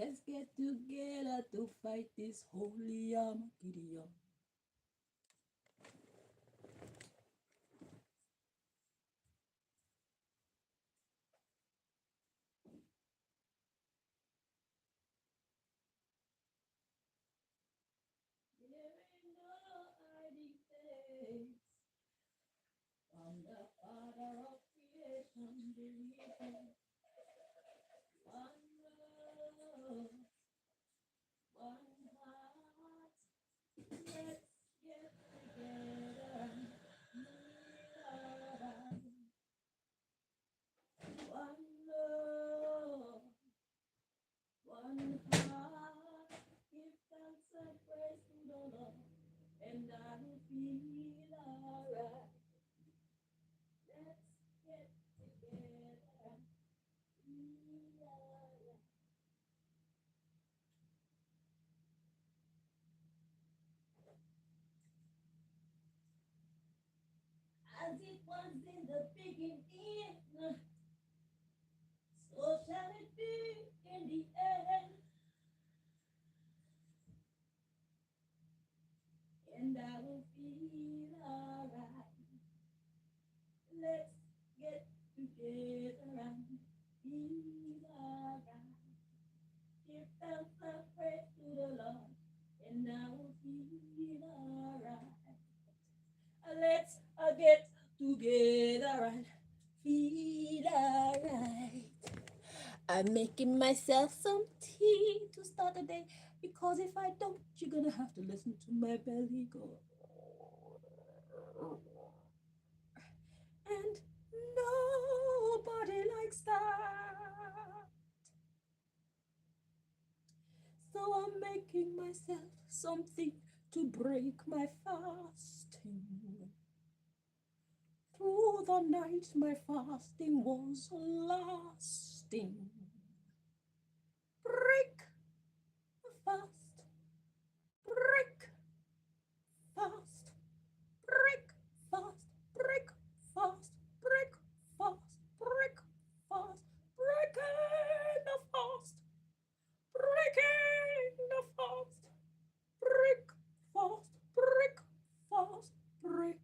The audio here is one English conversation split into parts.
Let's get together to fight this holy Armageddon. There ain't no hiding place from the Father of creation. Believe one love, one heart. Let's get together and feel alright. One love, one heart. Give thanks and praise to the Lord, and I will feel alright. Let's get together and feel alright. As it was in the beginning, so shall it be in the end. And I will feel alright. Let's get together and feel alright. Give thanks and praise to the Lord, and I will feel alright. Let's get together and feel alright. I'm making myself some tea to start the day because if I don't, you're gonna have to listen to my belly go. And nobody likes that. So I'm making myself something to break my fasting. Through the night, my fasting was lasting. Break fast, break fast, break fast, break fast, break fast, break fast, breaking the fast, breaking the fast, break fast, break fast, break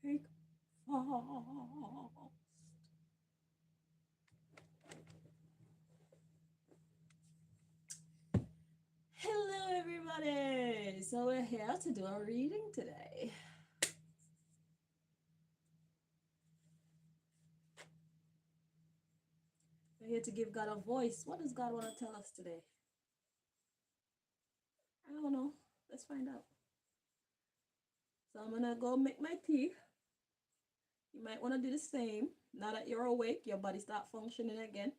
fast. Hello, everybody. So we're here to do a reading today. We're here to give God a voice. What does God want to tell us today? I don't know. Let's find out. So I'm gonna go make my tea. You might want to do the same. Now that you're awake, your body start functioning again.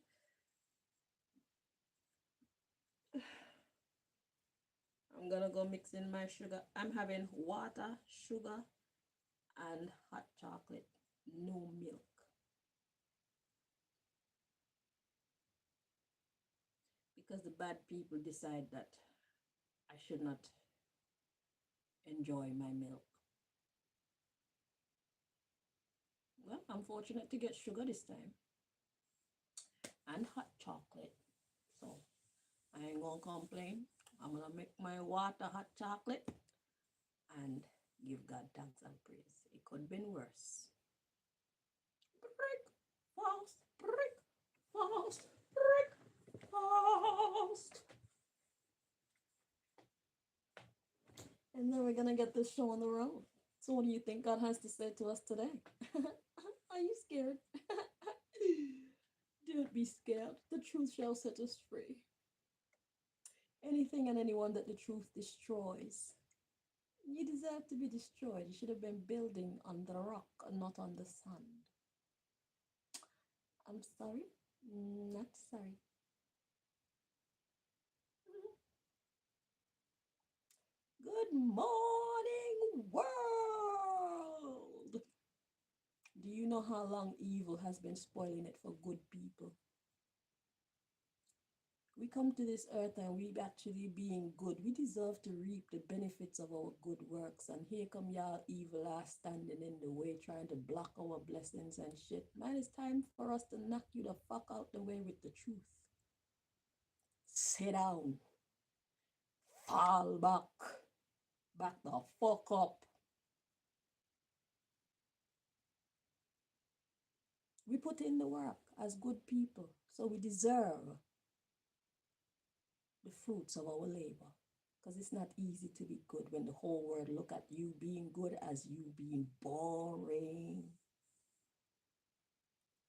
I'm gonna go mix in my sugar. I'm having water, sugar, and hot chocolate. No milk. Because the bad people decide that I should not enjoy my milk. Well, I'm fortunate to get sugar this time and hot chocolate. So I ain't gonna complain. I'm gonna make my water hot chocolate and give God thanks and praise. It could have been worse. Break fast, break fast, break fast. And then we're gonna get this show on the road. So what do you think God has to say to us today? Are you scared? Don't be scared. The truth shall set us free. Anything and anyone that the truth destroys, you deserve to be destroyed. You should have been building on the rock and not on the sand. I'm sorry, not sorry. Good morning, world. Do you know how long evil has been spoiling it for good people? We come to this earth and we actually being good. We deserve to reap the benefits of our good works. And here come y'all evil ass standing in the way, trying to block our blessings and shit. Man, it's time for us to knock you the fuck out the way with the truth. Sit down. Fall back. Back the fuck up. We put in the work as good people, so we deserve the fruits of our labor. Because it's not easy to be good when the whole world look at you being good as you being boring.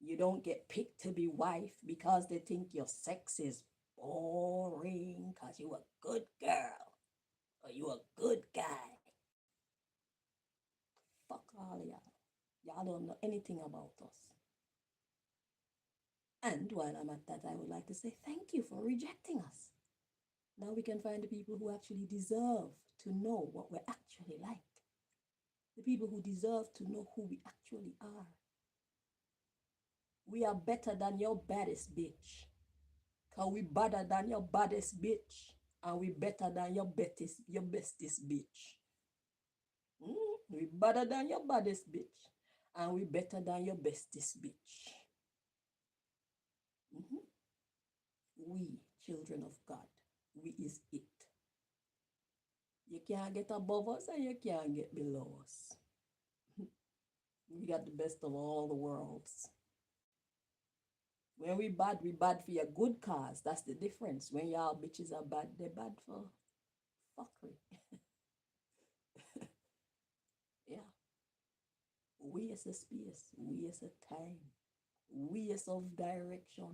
You don't get picked to be wife because they think your sex is boring because you a good girl or you a good guy. Fuck all y'all. Y'all don't know anything about us. And while I'm at that, I would like to say thank you for rejecting us. Now we can find the people who actually deserve to know what we're actually like. The people who deserve to know who we actually are. We are better than your baddest bitch. Cause we better than your baddest bitch. And we better than your bestest bitch. We better than your baddest bitch. And we better than your bestest bitch. We, children of God, we is it. You can't get above us and you can't get below us. We got the best of all the worlds. When we bad for your good cause. That's the difference. When y'all bitches are bad, they're bad for fuckery. Yeah. We as a space, we as a time, we as of direction,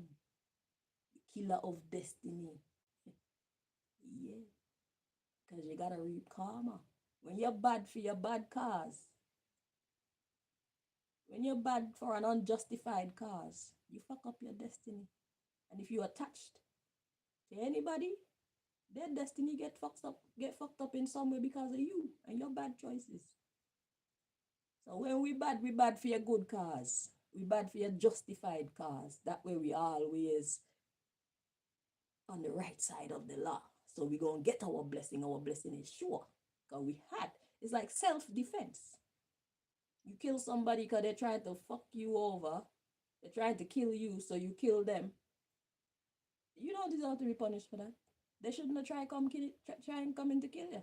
killer of destiny. Yeah. Because you gotta reap karma. When you're bad for your bad cause, when you're bad for an unjustified cause, you fuck up your destiny. And if you're attached to anybody, their destiny get fucked up in some way because of you and your bad choices. So when we bad for your good cause. We bad for your justified cause. That way we always on the right side of the law. So we gonna get our blessing. Our blessing is sure. Because we had. It's like self-defense. You kill somebody because they're trying to fuck you over. They're trying to kill you, so you kill them. You don't deserve to be punished for that. They shouldn't have try and come in to kill you.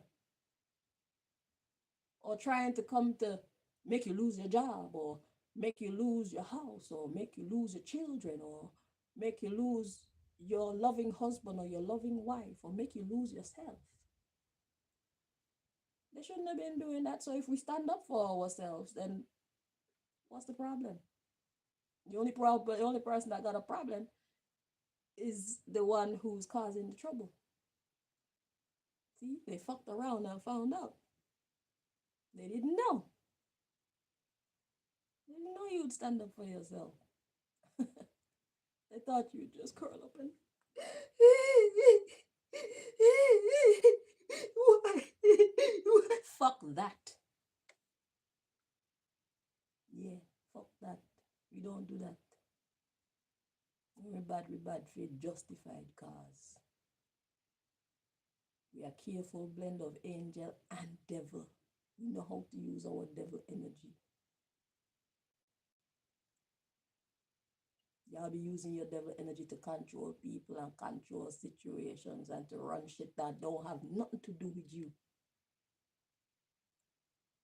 Or trying to come to make you lose your job, or make you lose your house, or make you lose your children, or make you lose your loving husband or your loving wife, or make you lose yourself. They shouldn't have been doing that. So if we stand up for ourselves, then what's the problem? The only person that got a problem is the one who's causing the trouble. See, they fucked around and found out. They didn't know. They didn't know you'd stand up for yourself. They thought you'd just curl up and fuck that. Yeah, fuck that. We don't do that. We're bad for a justified cause. We are careful blend of angel and devil. We know how to use our devil energy. Y'all be using your devil energy to control people and control situations and to run shit that don't have nothing to do with you.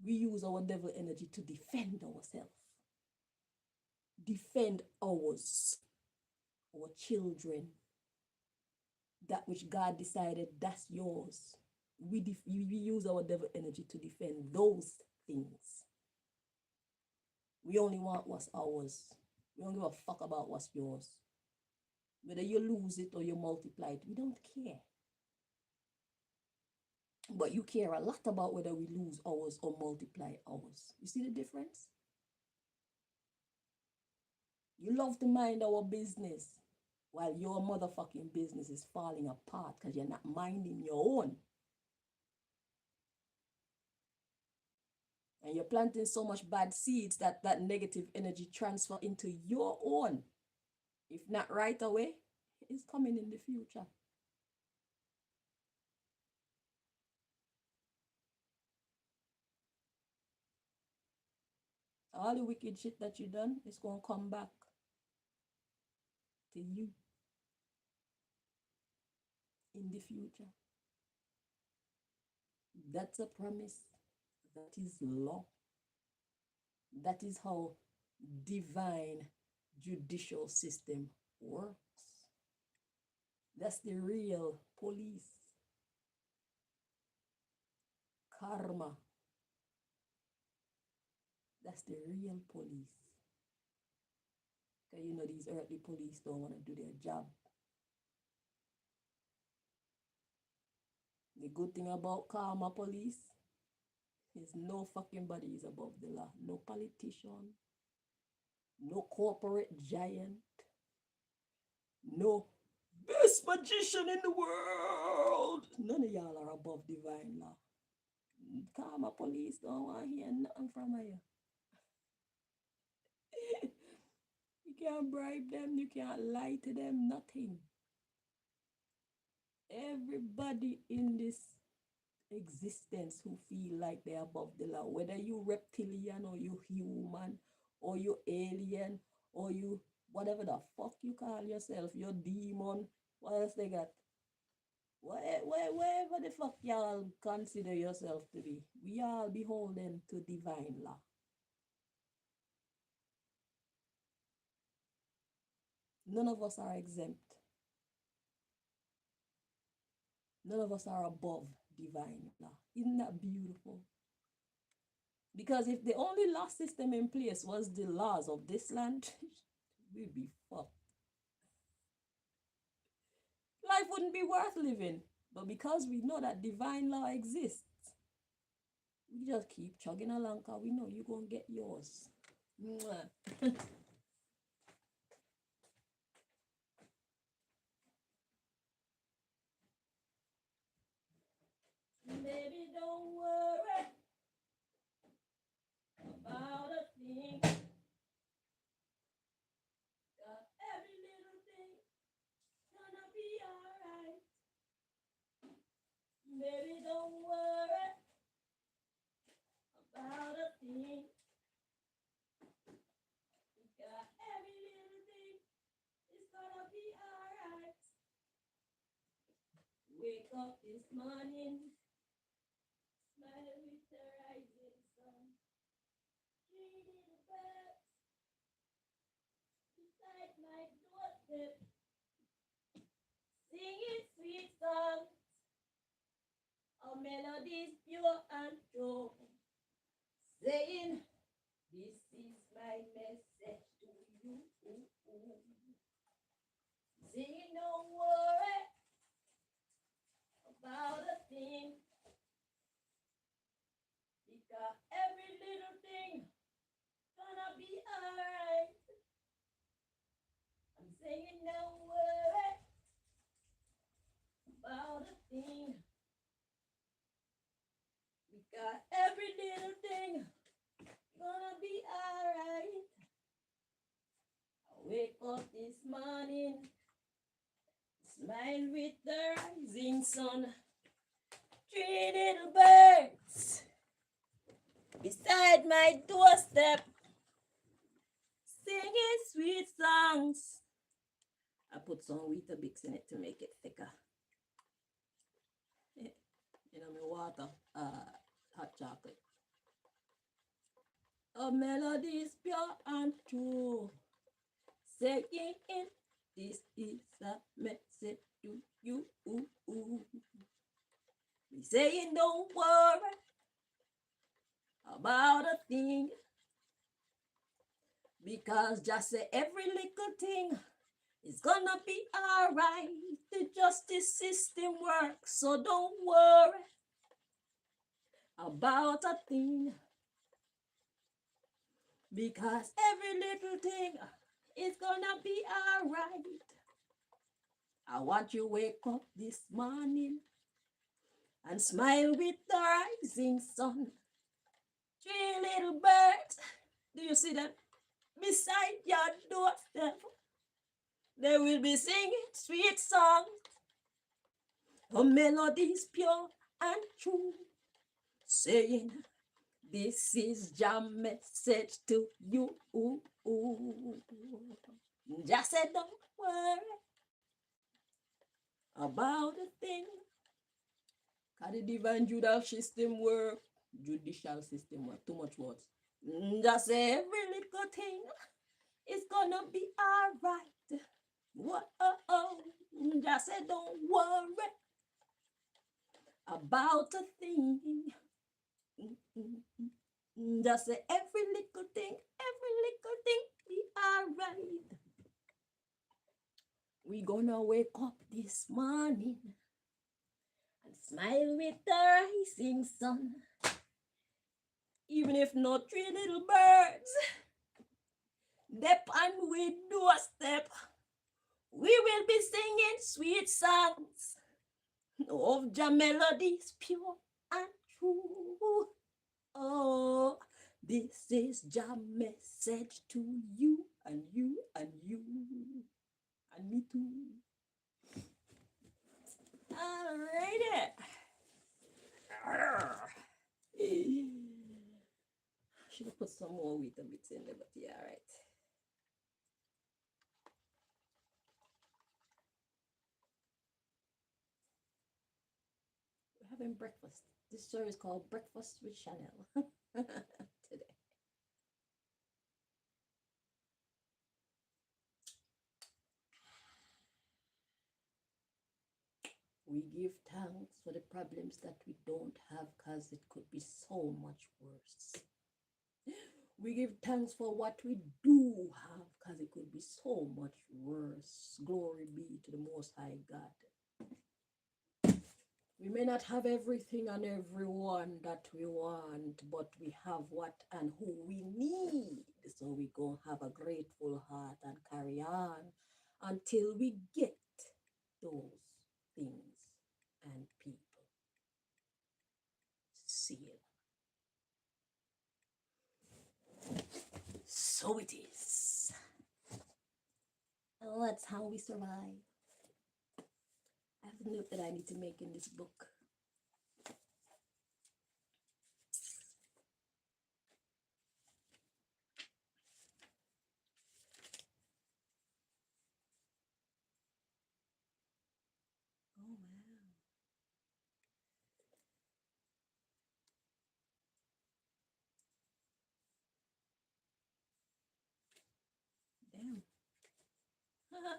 We use our devil energy to defend ourselves. Defend ours, our children, that which God decided that's yours. We use our devil energy to defend those things. We only want what's ours. We don't give a fuck about what's yours. Whether you lose it or you multiply it, we don't care. But you care a lot about whether we lose ours or multiply ours. You see the difference? You love to mind our business while your motherfucking business is falling apart because you're not minding your own. And you're planting so much bad seeds that that negative energy transfer into your own. If not right away, it's coming in the future. All the wicked shit that you done is going to come back to you. in the future. That's a promise. That is law. That is how divine judicial system works. That's the real police. Karma. That's the real police. Because you know these earthly police don't want to do their job. The good thing about karma police is no fucking body is above the law. No politician, no corporate giant, no best magician in the world. None of y'all are above divine law. Karma police don't want to hear nothing from you. You can't bribe them, you can't lie to them, nothing. Everybody in this existence who feel like they're above the law, whether you reptilian or you human or you alien or you whatever the fuck you call yourself, your demon, what else they got? Wherever the fuck y'all consider yourself to be, we all beholden to divine law. None of us are exempt. None of us are above divine law. Isn't that beautiful? Because if the only law system in place was the laws of this land, we'd be fucked. Life wouldn't be worth living. But because we know that divine law exists, we just keep chugging along because we know you're going to get yours. Baby, don't worry about a thing. Every little thing gonna be alright. Baby, don't worry about a thing. Every little thing is gonna be alright. Wake up this morning, smile with the rising sun. Three little birds beside my doorstep, singing sweet songs. Our melodies pure and true, saying, this is my message to you. Saying, don't worry about a thing, because every little thing gonna be alright. I'm saying, don't worry about a thing, because every little thing gonna be alright. I wake up this morning, smile with the rising sun. Three little birds beside my doorstep, singing sweet songs. I put some Weetabix in it to make it thicker. You know, my water, hot chocolate. A melody is pure and true, saying, this is a message to you. We saying, don't worry about a thing, because just say every little thing is gonna be alright. The justice system works, so don't worry about a thing, because every little thing is gonna be alright. I want you to wake up this morning and smile with the rising sun. Three little birds, do you see that? Beside your doorstep, they will be singing sweet songs. A melodies pure and true, saying, this is your message to you. Just say, don't worry about a thing. How the divine judicial system work, too much words. Just every little thing is gonna be alright. What? Just say don't worry about a thing. Just say every little thing be alright. We gonna wake up this morning and smile with the rising sun. Even if not 3 little birds dip and we do a step, we will be singing sweet songs of Jah melodies pure and true. Oh, this is Jah message to you and you and you and me too. Alrighty. Should have put some more wheat bits in there, but yeah, right. We're having breakfast. This show is called Breakfast with Chanel today. We give thanks for the problems that we don't have because it could be so much worse. We give thanks for what we do have because it could be so much worse. Glory be to the Most High God. We may not have everything and everyone that we want, but we have what and who we need. So we go have a grateful heart and carry on until we get those things and people. Seal. So it is. And that's how we survive. I have a note that I need to make in this book. Oh, wow.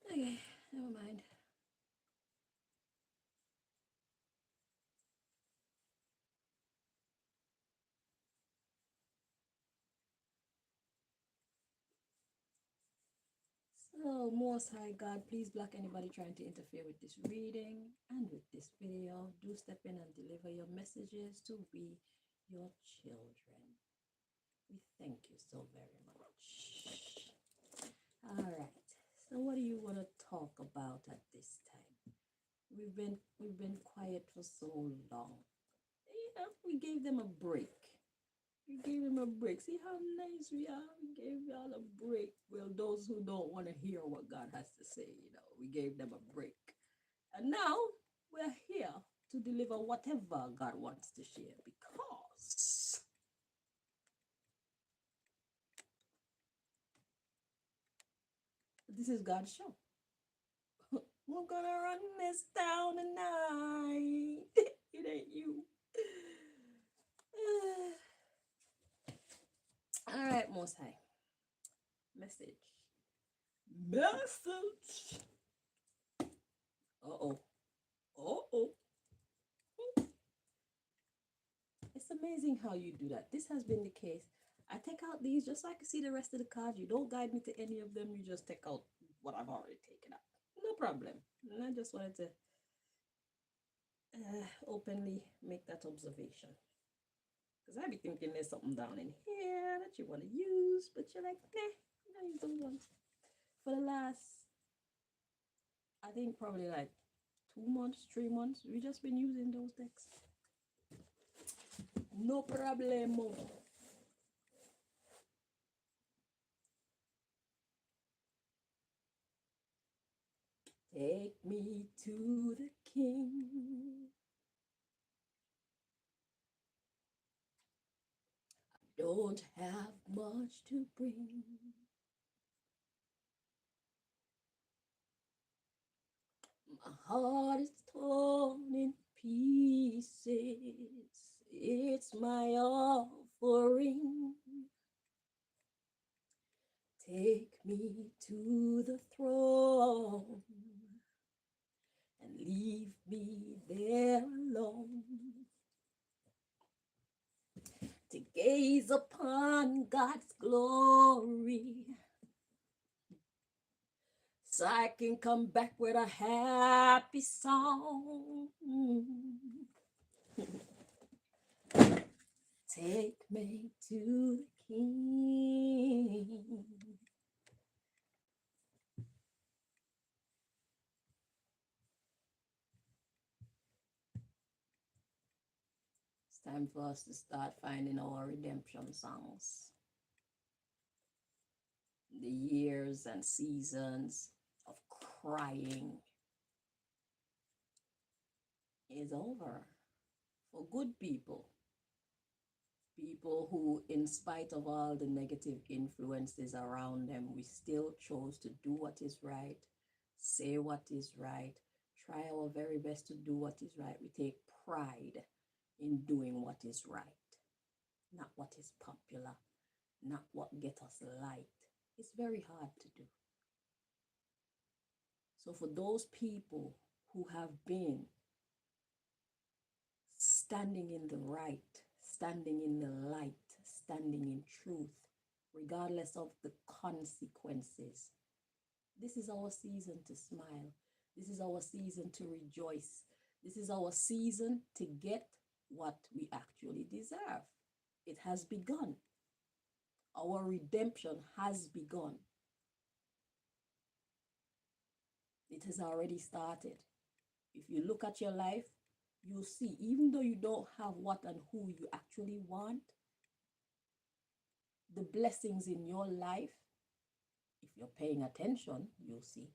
Damn. Okay, never mind. So, Most High God, please block anybody trying to interfere with this reading and with this video. Do step in and deliver your messages to we, your children. We thank you so very much. All right. So, what do you want to talk about at this time? We've been quiet for so long. Yeah, we gave them a break. We gave them a break. See how nice we are? We gave y'all a break. Well, those who don't want to hear what God has to say, we gave them a break. And now we're here to deliver whatever God wants to share because this is God's show. We're gonna run this down tonight. It ain't you. All right, Most High. Message. Uh-oh. It's amazing how you do that. This has been the case. I take out these just so I can see the rest of the cards. You don't guide me to any of them. You just take out what I've already taken out. No problem. And I just wanted to openly make that observation. Because I be thinking there's something down in here that you want to use, but you're like, nah, I use those ones. For the last, I think probably like 2 months, 3 months, we just been using those decks. No problemo. Take me to the King. don't have much to bring. My heart is torn in pieces. It's my offering. Take me to the throne and leave me there alone to gaze upon God's glory, so I can come back with a happy song. Take me to the King. It's time for us to start finding our redemption songs. The years and seasons of crying is over for good people. People who, in spite of all the negative influences around them, we still chose to do what is right, say what is right, try our very best to do what is right. We take pride in doing what is right, not what is popular, not what gets us liked. It's very hard to do. So for those people who have been standing in the right, standing in the light, standing in truth, regardless of the consequences, this is our season to smile. This is our season to rejoice. This is our season to get what we actually deserve. It has begun. Our redemption has begun. It has already started. If you look at your life, you'll see, even though you don't have what and who you actually want, the blessings in your life, if you're paying attention, you'll see.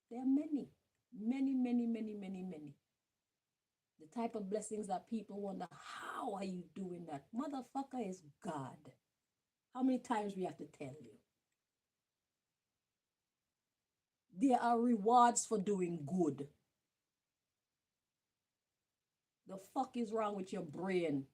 There are many, many, many, many, many, many. The type of blessings that people wonder, how are you doing that? Motherfucker is God. How many times we have to tell you? There are rewards for doing good. The fuck is wrong with your brain?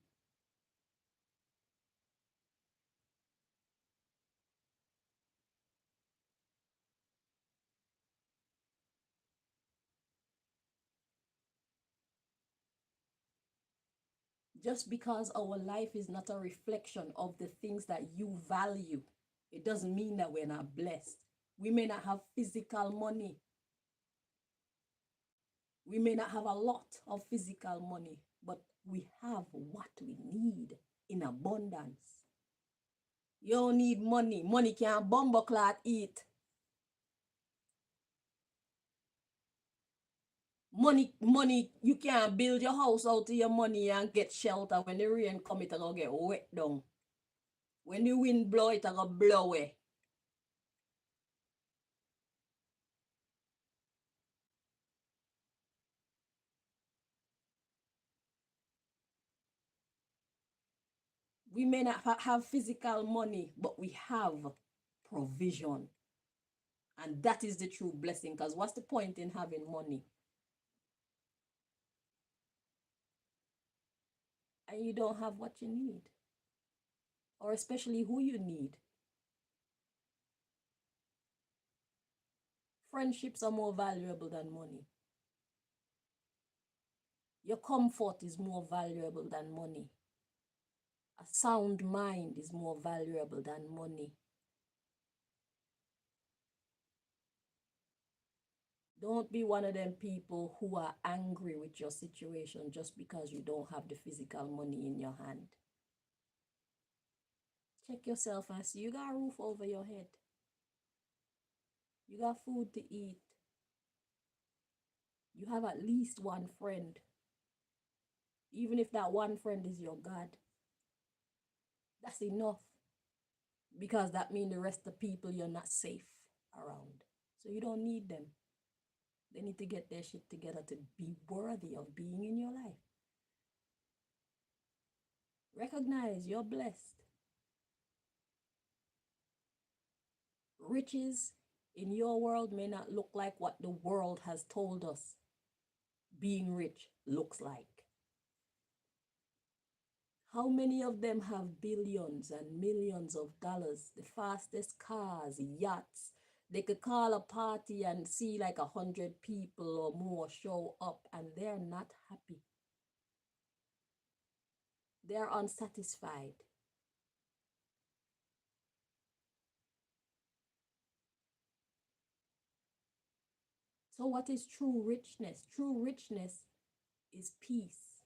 Just because our life is not a reflection of the things that you value, it doesn't mean that we're not blessed. We may not have physical money. We may not have a lot of physical money, but we have what we need in abundance. You don't need money. Money can't bumbleclot eat. Money, you can't build your house out of your money and get shelter. When the rain come, it's gonna get wet down. When the wind blow, it's gonna blow away. We may not have physical money, but we have provision. And that is the true blessing. Because what's the point in having money and you don't have what you need? Or especially who you need? Friendships are more valuable than money. Your comfort is more valuable than money. A sound mind is more valuable than money. Don't be one of them people who are angry with your situation just because you don't have the physical money in your hand. Check yourself and see you got a roof over your head. You got food to eat. You have at least one friend. Even if that one friend is your God, that's enough. Because that means the rest of the people you're not safe around. So you don't need them. They need to get their shit together to be worthy of being in your life. Recognize you're blessed. Riches in your world may not look like what the world has told us being rich looks like. How many of them have billions and millions of dollars, the fastest cars, yachts? They could call a party and see like 100 people or more show up, and they're not happy. They're unsatisfied. So what is true richness? True richness is peace.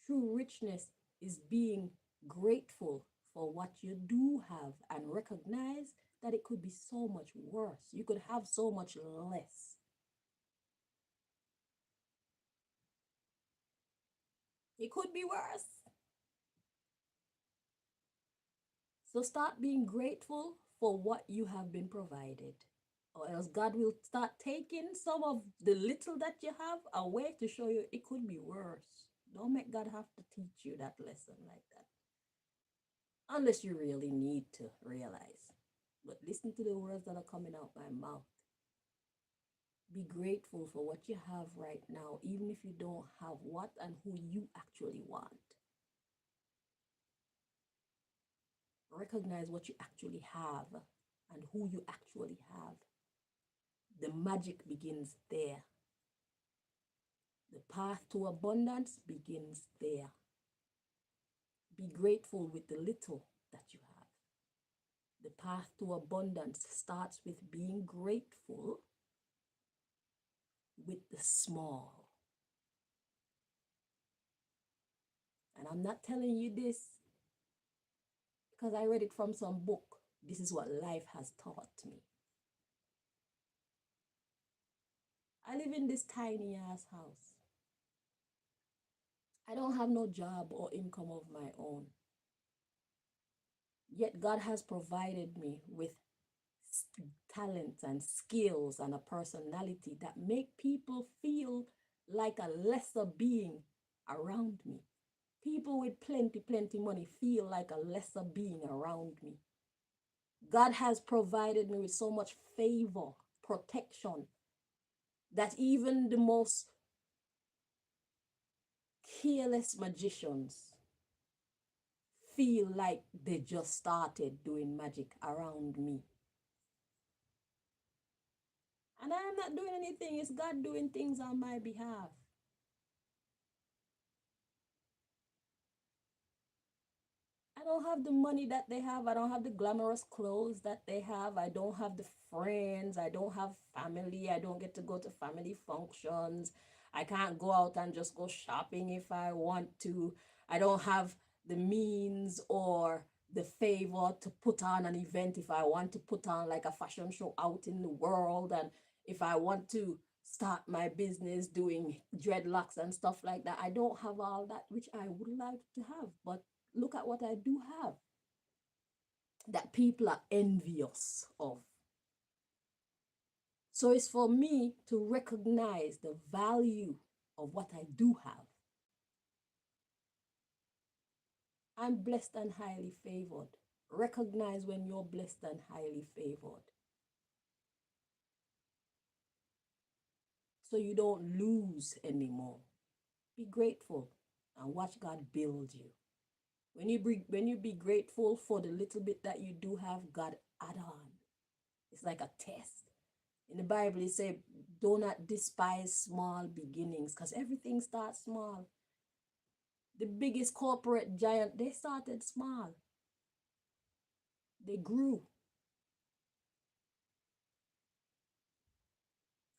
True richness is being grateful for what you do have and recognize that it could be so much worse. You could have so much less. It could be worse. So start being grateful for what you have been provided, or else God will start taking some of the little that you have away to show you it could be worse. Don't make God have to teach you that lesson like that, unless you really need to realize. But listen to the words that are coming out my mouth. Be grateful for what you have right now, even if you don't have what and who you actually want. Recognize what you actually have and who you actually have. The magic begins there. The path to abundance begins there. Be grateful with the little that you have. The path to abundance starts with being grateful with the small. And I'm not telling you this because I read it from some book. This is what life has taught me. I live in this tiny ass house. I don't have no job or income of my own. Yet God has provided me with talents and skills and a personality that make people feel like a lesser being around me. People with plenty money feel like a lesser being around me. God has provided me with so much favor, protection, that even the most careless magicians feel like they just started doing magic around me. And I am not doing anything, it's God doing things on my behalf. I don't have the money that they have. I don't have the glamorous clothes that they have. I don't have the friends. I don't have family. I don't get to go to family functions. I can't go out and just go shopping if I want to. I don't have the means or the favor to put on an event if I want to put on like a fashion show out in the world. And if I want to start my business doing dreadlocks and stuff like that, I don't have all that, which I would like to have. But look at what I do have that people are envious of. So it's for me to recognize the value of what I do have. I'm blessed and highly favored. Recognize when you're blessed and highly favored, so you don't lose anymore. Be grateful and watch God build you. When you be grateful for the little bit that you do have, God add on. It's like a test. In the Bible, it says, do not despise small beginnings, because everything starts small. The biggest corporate giant, they started small. They grew.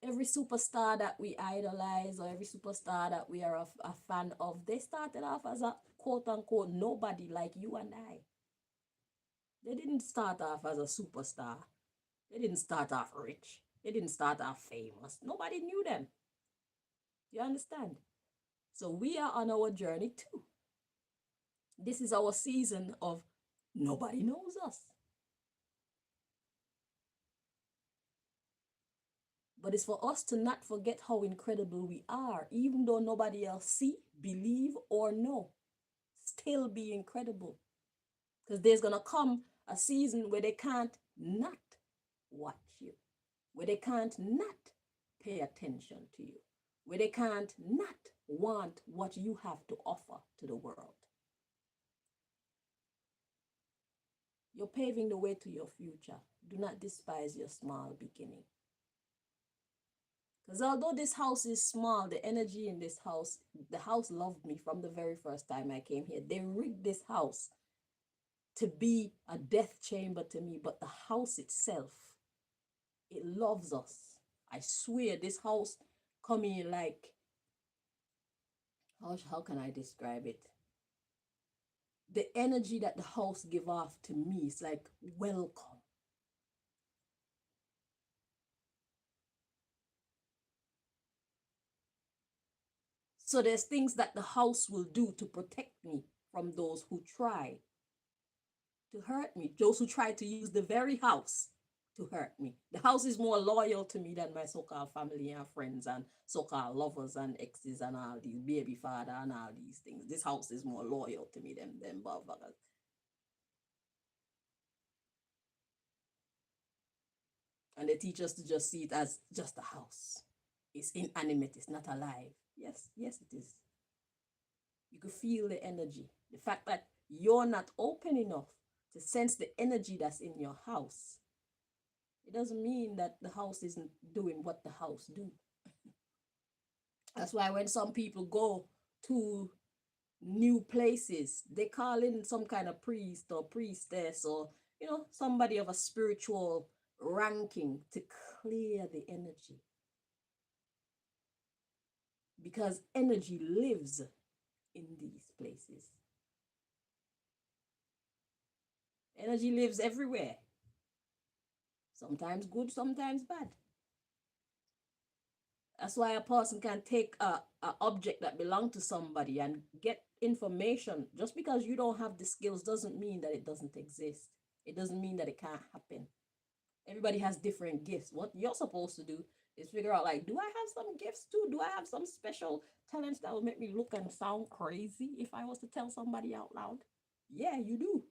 Every superstar that we idolize or every superstar that we are a fan of, they started off as a quote unquote nobody like you and I. They didn't start off as a superstar. They didn't start off rich. They didn't start off famous. Nobody knew them. You understand? So we are on our journey too. This is our season of nobody knows us. But it's for us to not forget how incredible we are, even though nobody else see, believe, or know. still be incredible. Because there's going to come a season where they can't not watch you, where they can't not pay attention to you, where they can't not want what you have to offer to the world. You're paving the way to your future. Do not despise your small beginning. Because although this house is small, the energy in this house, the house loved me from the very first time I came here. They rigged this house to be a death chamber to me, but the house itself, it loves us. I swear this house come in like, how can I describe it? The energy that the house give off to me is like welcome. So there's things that the house will do to protect me from those who try to hurt me, those who try to use the very house to hurt me. The house is more loyal to me than my so-called family and friends and so-called lovers and exes and all these baby father and all these things. This house is more loyal to me than them motherfuckers. And they teach us to just see it as just a house. It's inanimate, it's not alive. Yes, yes, it is. You can feel the energy. The fact that you're not open enough to sense the energy that's in your house, it doesn't mean that the house isn't doing what the house do. That's why when some people go to new places, they call in some kind of priest or priestess or, somebody of a spiritual ranking to clear the energy. Because energy lives in these places. Energy lives everywhere. Sometimes good, sometimes bad. That's why a person can take a object that belongs to somebody and get information. Just because you don't have the skills doesn't mean that it doesn't exist. It doesn't mean that it can't happen. Everybody has different gifts. What you're supposed to do is figure out, like, do I have some gifts too? Do I have some special talents that will make me look and sound crazy if I was to tell somebody out loud? Yeah, you do.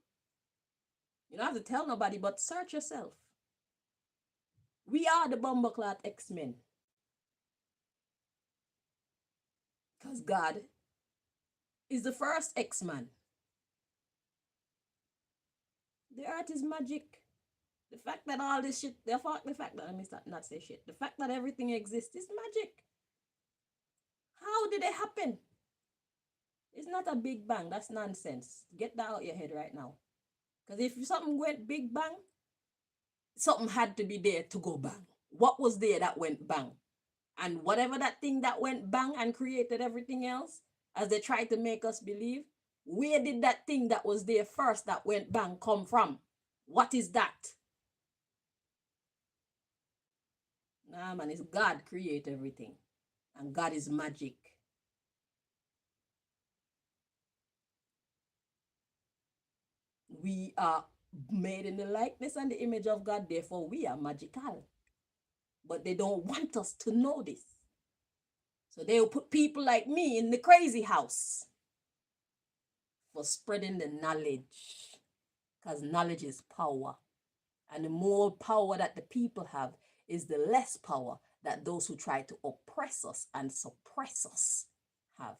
You don't have to tell nobody, but search yourself. We are the Bumbleclot X-Men. Because God is the first X-Man. The earth is magic. The fact that all this shit, the fact that, let me not say shit, the fact that everything exists is magic. How did it happen? It's not a big bang. That's nonsense. Get that out your head right now. Because if something went big bang, something had to be there to go bang. What was there that went bang? And whatever that thing that went bang and created everything else, as they tried to make us believe, where did that thing that was there first that went bang come from? What is that? Nah, man, it's God create everything. And God is magic. We are made in the likeness and the image of God, therefore we are magical. But they don't want us to know this. So they will put people like me in the crazy house for spreading the knowledge. Because knowledge is power. And the more power that the people have is the less power that those who try to oppress us and suppress us have.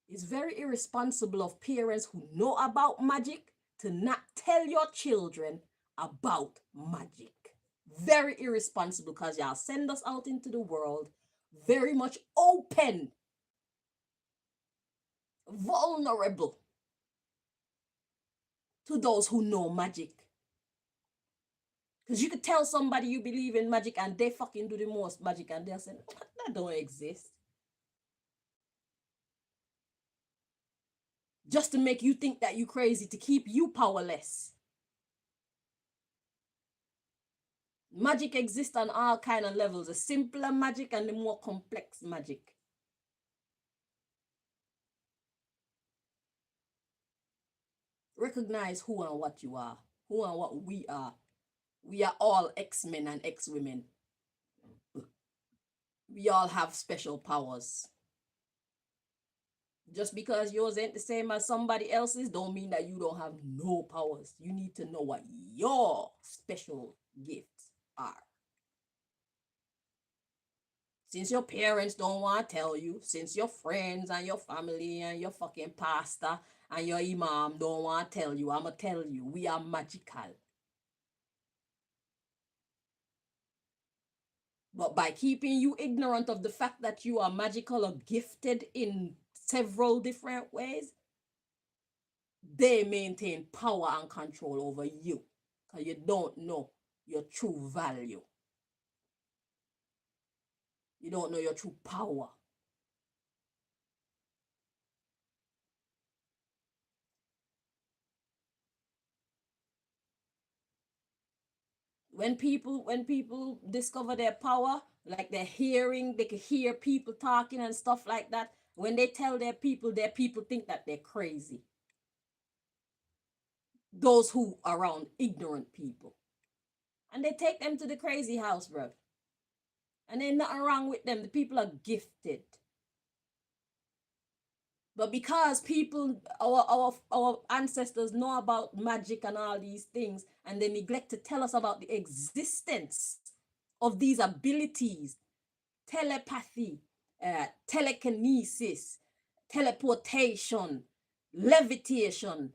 It's very irresponsible of parents who know about magic to not tell your children about magic. Very irresponsible, because y'all send us out into the world very much open, vulnerable to those who know magic. Because you could tell somebody you believe in magic and they fucking do the most magic and they'll say, that don't exist. Just to make you think that you're crazy, to keep you powerless. Magic exists on all kind of levels, the simpler magic and the more complex magic. Recognize who and what you are, who and what we are. We are all X-men and X-women. We all have special powers. Just because yours ain't the same as somebody else's don't mean that you don't have no powers. You need to know what your special gifts are. Since your parents don't want to tell you, since your friends and your family and your fucking pastor and your imam don't want to tell you, I'ma tell you, we are magical. But by keeping you ignorant of the fact that you are magical or gifted in several different ways, they maintain power and control over you because you don't know your true value. You don't know your true power. When people discover their power, like they're hearing, they can hear people talking and stuff like that. When they tell their people think that they're crazy. Those who are around ignorant people. And they take them to the crazy house, bro. And there's nothing wrong with them. The people are gifted. But because people, our ancestors know about magic and all these things, and they neglect to tell us about the existence of these abilities, telepathy, telekinesis, teleportation, levitation,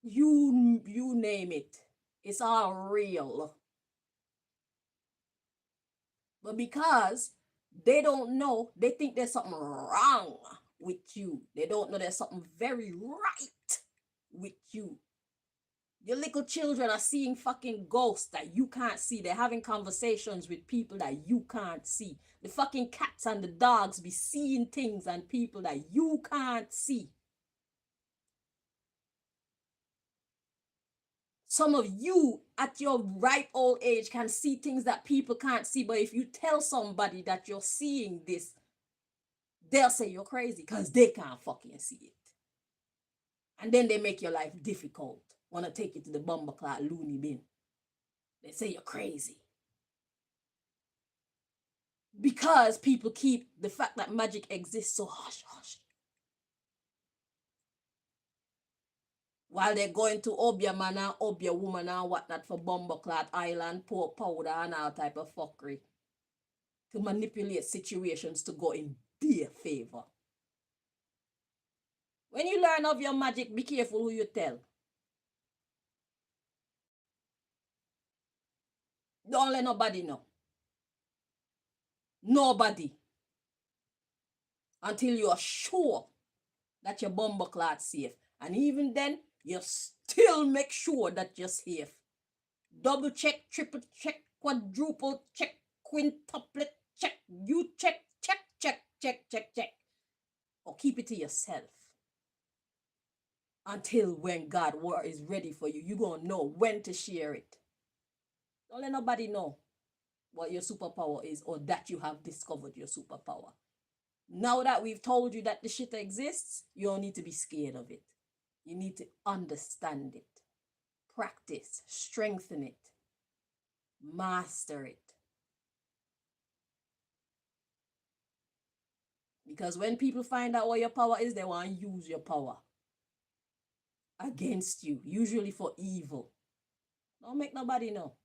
you name it, it's all real. But because they don't know, they think there's something wrong with you. They don't know there's something very right with you. Your little children are seeing fucking ghosts that you can't see. They're having conversations with people that you can't see. The fucking cats and the dogs be seeing things and people that you can't see. Some of you at your ripe old age can see things that people can't see. But if you tell somebody that you're seeing this, they'll say you're crazy because they can't fucking see it. And then they make your life difficult. Want to take you to the bumbleclot loony bin. They say you're crazy. Because people keep the fact that magic exists so hush hush. While they're going to Obia man and Obia woman and whatnot for bumbleclot island, pour powder and all type of fuckery. To manipulate situations to go in their favor. When you learn of your magic, be careful who you tell. Don't let nobody know. Nobody. Until you're sure that your bumbleclot's safe. And even then, you still make sure that you're safe. Double check, triple check, quadruple check, quintuplet check. You check, check, check, check, check, check. Or keep it to yourself. Until when God is ready for you, you're going to know when to share it. Don't let nobody know what your superpower is or that you have discovered your superpower. Now that we've told you that the shit exists, you don't need to be scared of it. You need to understand it, practice, strengthen it, master it. Because when people find out what your power is, they want to use your power against you, usually for evil. Don't make nobody know.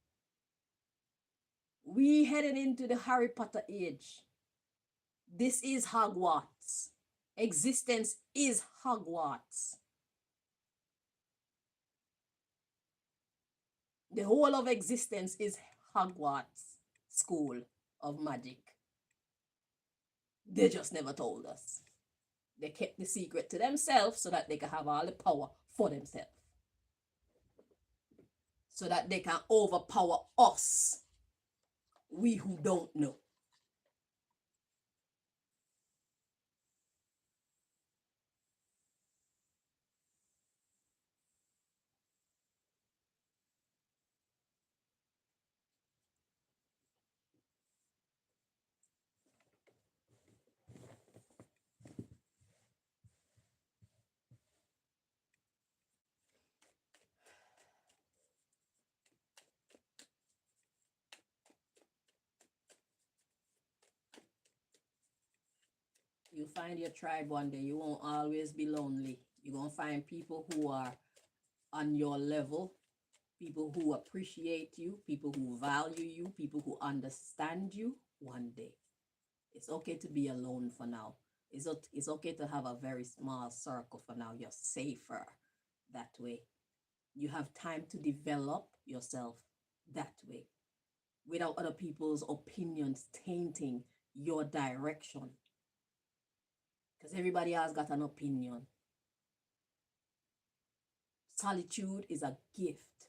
We headed into the Harry Potter age. This is Hogwarts. Existence is Hogwarts. The whole of existence is Hogwarts School of Magic. They just never told us. They kept the secret to themselves so that they can have all the power for themselves. So that they can overpower us, we who don't know. You find your tribe one day. You won't always be lonely. You're going to find people who are on your level, people who appreciate you, people who value you, people who understand you one day. It's okay to be alone for now. It's okay to have a very small circle for now. You're safer that way. You have time to develop yourself that way without other people's opinions tainting your direction. Because everybody has got an opinion. Solitude is a gift.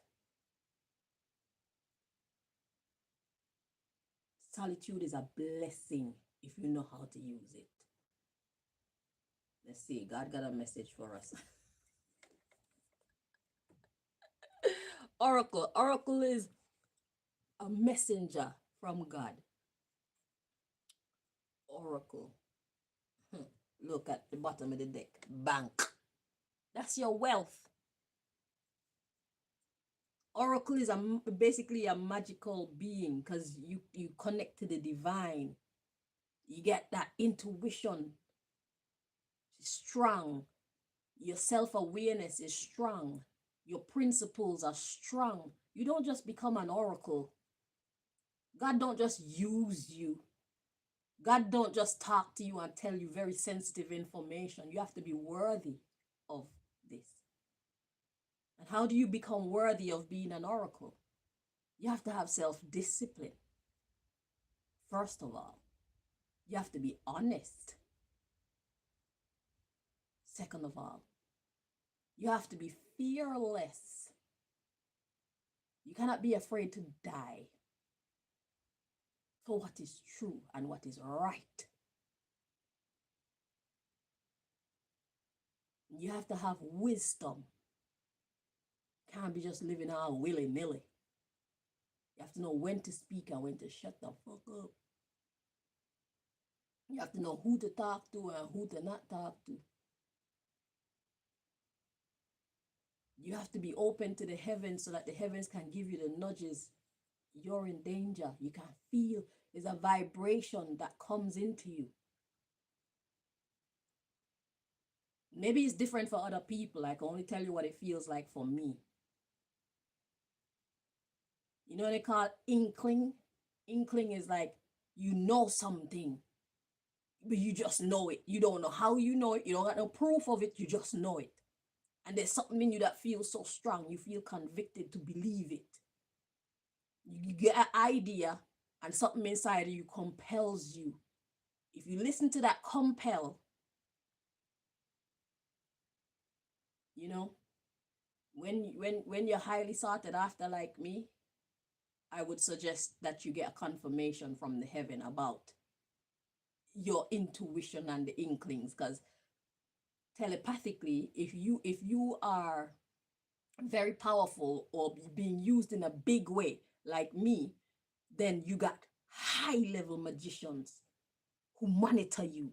Solitude is a blessing if you know how to use it. Let's see. God got a message for us. Oracle. Oracle is a messenger from God. Oracle. Look at the bottom of the deck. Bank. That's your wealth. Oracle is basically a magical being because you connect to the divine. You get that intuition strong. Your self-awareness is strong. Your principles are strong. You don't just become an oracle. God don't just use you. God don't just talk to you and tell you very sensitive information. You have to be worthy of this. And how do you become worthy of being an oracle? You have to have self-discipline. First of all, you have to be honest. Second of all, you have to be fearless. You cannot be afraid to die for what is true and what is right. You have to have wisdom. Can't be just living all willy-nilly. You have to know when to speak and when to shut the fuck up. You have to know who to talk to and who to not talk to. You have to be open to the heavens so that the heavens can give you the nudges. You're in danger. You can feel there's a vibration that comes into you. Maybe it's different for other people. I can only tell you what it feels like for me. You know what they call inkling? Inkling is like you know something, but you just know it. You don't know how you know it. You don't got no proof of it. You just know it. And there's something in you that feels so strong. You feel convicted to believe it. You get an idea and something inside of you compels you. If you listen to that compel, you know, when you're highly sorted after like me, I would suggest that you get a confirmation from the heaven about your intuition and the inklings, because telepathically, if you are very powerful or being used in a big way like me, then you got high level magicians who monitor you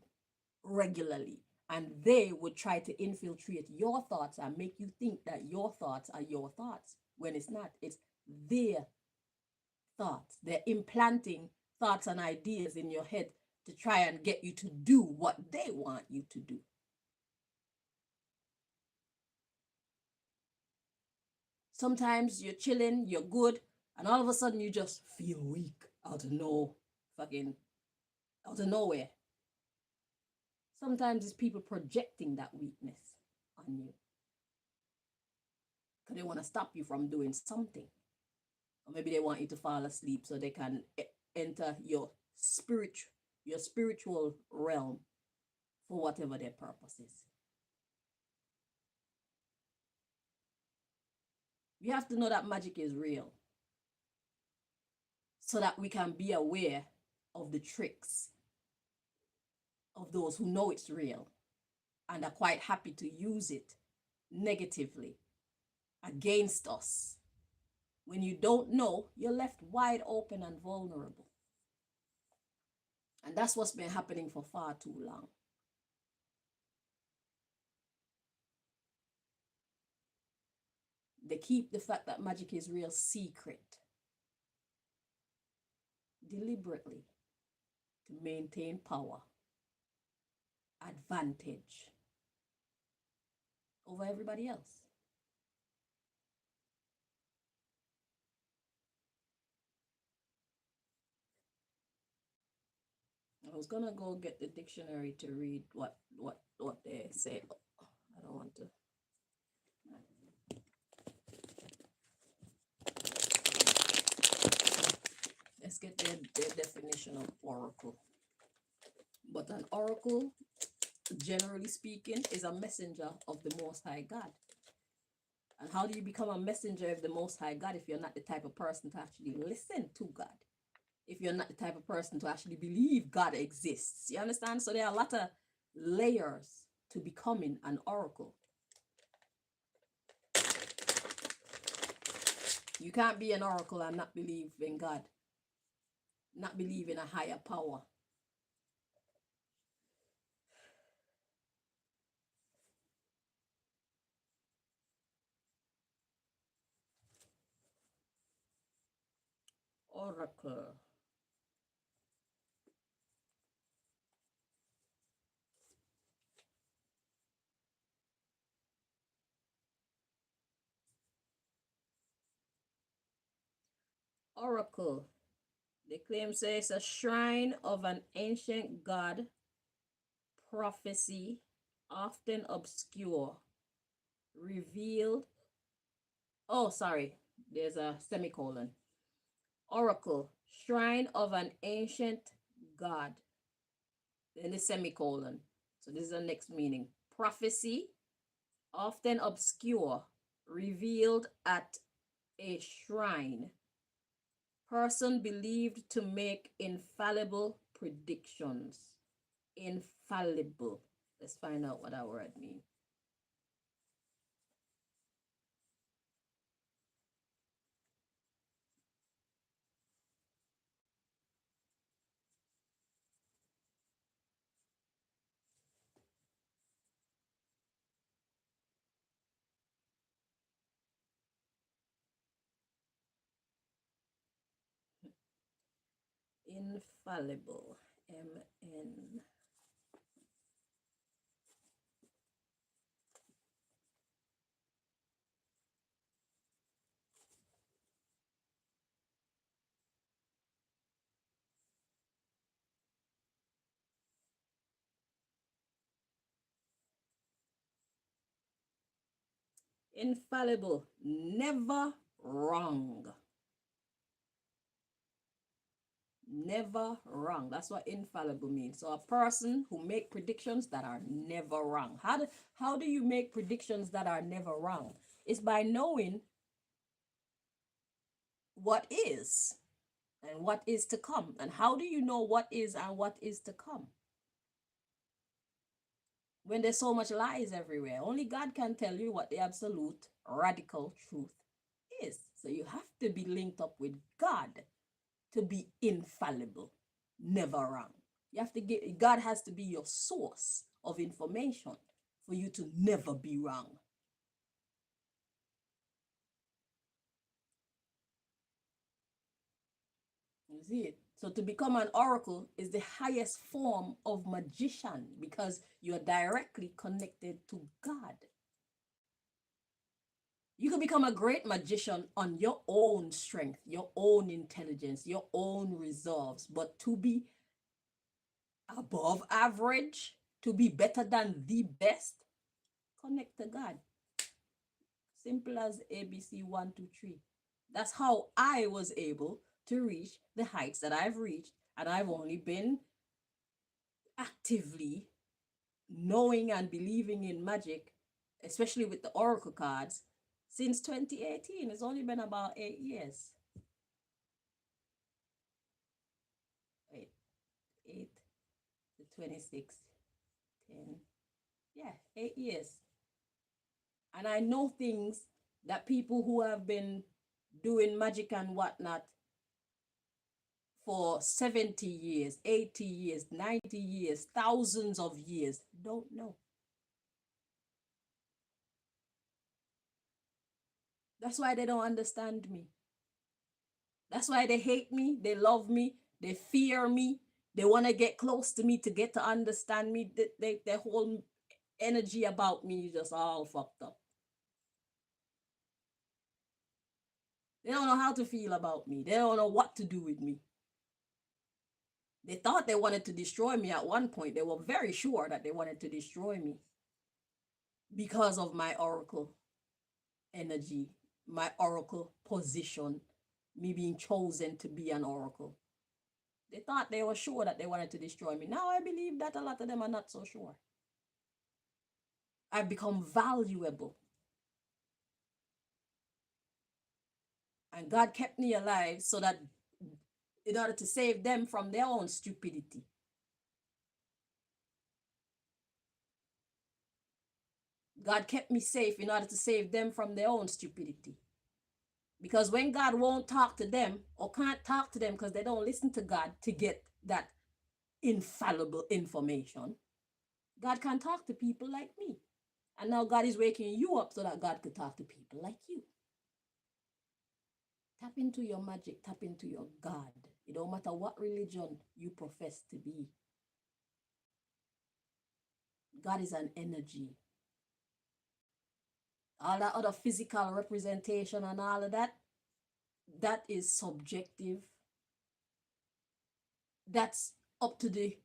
regularly, and they would try to infiltrate your thoughts and make you think that your thoughts are your thoughts when it's not. It's their thoughts. They're implanting thoughts and ideas in your head to try and get you to do what they want you to do. Sometimes you're chilling, you're good, and all of a sudden you just feel weak out of nowhere. Sometimes it's people projecting that weakness on you because they want to stop you from doing something. Or maybe they want you to fall asleep so they can enter your spiritual realm for whatever their purpose is. We have to know that magic is real so that we can be aware of the tricks of those who know it's real and are quite happy to use it negatively against us. When you don't know, you're left wide open and vulnerable. And that's what's been happening for far too long. They keep the fact that magic is real secret deliberately to maintain power. advantage over everybody else. I was gonna go get the dictionary to read what they say. I don't want to. Let's get their definition of oracle. But an oracle, generally speaking, is a messenger of the Most High God. And how do you become a messenger of the Most High God if you're not the type of person to actually listen to God? If you're not the type of person to actually believe God exists. You understand? So there are a lot of layers to becoming an oracle. You can't be an oracle and not believe in God, not believe in a higher power. Oracle. Oracle. The claim says a shrine of an ancient god, prophecy, often obscure, revealed. Oh, sorry, there's a semicolon. Oracle, shrine of an ancient god. Then the semicolon. So this is the next meaning. Prophecy, often obscure, revealed at a shrine. Person believed to make infallible predictions. Infallible. Let's find out what that word means. Infallible. M-N. Infallible. Never wrong. Never wrong. That's what infallible means. So a person who make predictions that are never wrong. How do you make predictions that are never wrong? It's by knowing what is and what is to come. And how do you know what is and what is to come? When there's so much lies everywhere, only God can tell you what the absolute radical truth is. So you have to be linked up with God to be infallible, never wrong. You have to get, God has to be your source of information for you to never be wrong. You see it? So to become an oracle is the highest form of magician because you're directly connected to God. You can become a great magician on your own strength, your own intelligence, your own resolves, but to be above average, to be better than the best, connect to God. Simple as ABC 1, 2, 3. That's how I was able to reach the heights that I've reached, and I've only been actively knowing and believing in magic, especially with the oracle cards, since 2018. It's only been about 8 years. 8 to 26, 10. Yeah, 8 years. And I know things that people who have been doing magic and whatnot for 70 years, 80 years, 90 years, thousands of years don't know. That's why they don't understand me. That's why they hate me, they love me, they fear me, They want to get close to me to get to understand me. Their whole energy about me is just all fucked up. They don't know how to feel about me. They don't know what to do with me. They thought they wanted to destroy me at one point. They were very sure that they wanted to destroy me because of my oracle energy, my oracle position, me being chosen to be an oracle. They thought they were sure that they wanted to destroy me. Now I believe that a lot of them are not so sure. I've become valuable. And God kept me alive so that in order to save them from their own stupidity. God kept me safe in order to save them from their own stupidity. Because when God won't talk to them or can't talk to them because they don't listen to God to get that infallible information, God can talk to people like me. And now God is waking you up so that God could talk to people like you. Tap into your magic, tap into your God. It don't matter what religion you profess to be. God is an energy. All that other physical representation and all of that, that is subjective. That's up to the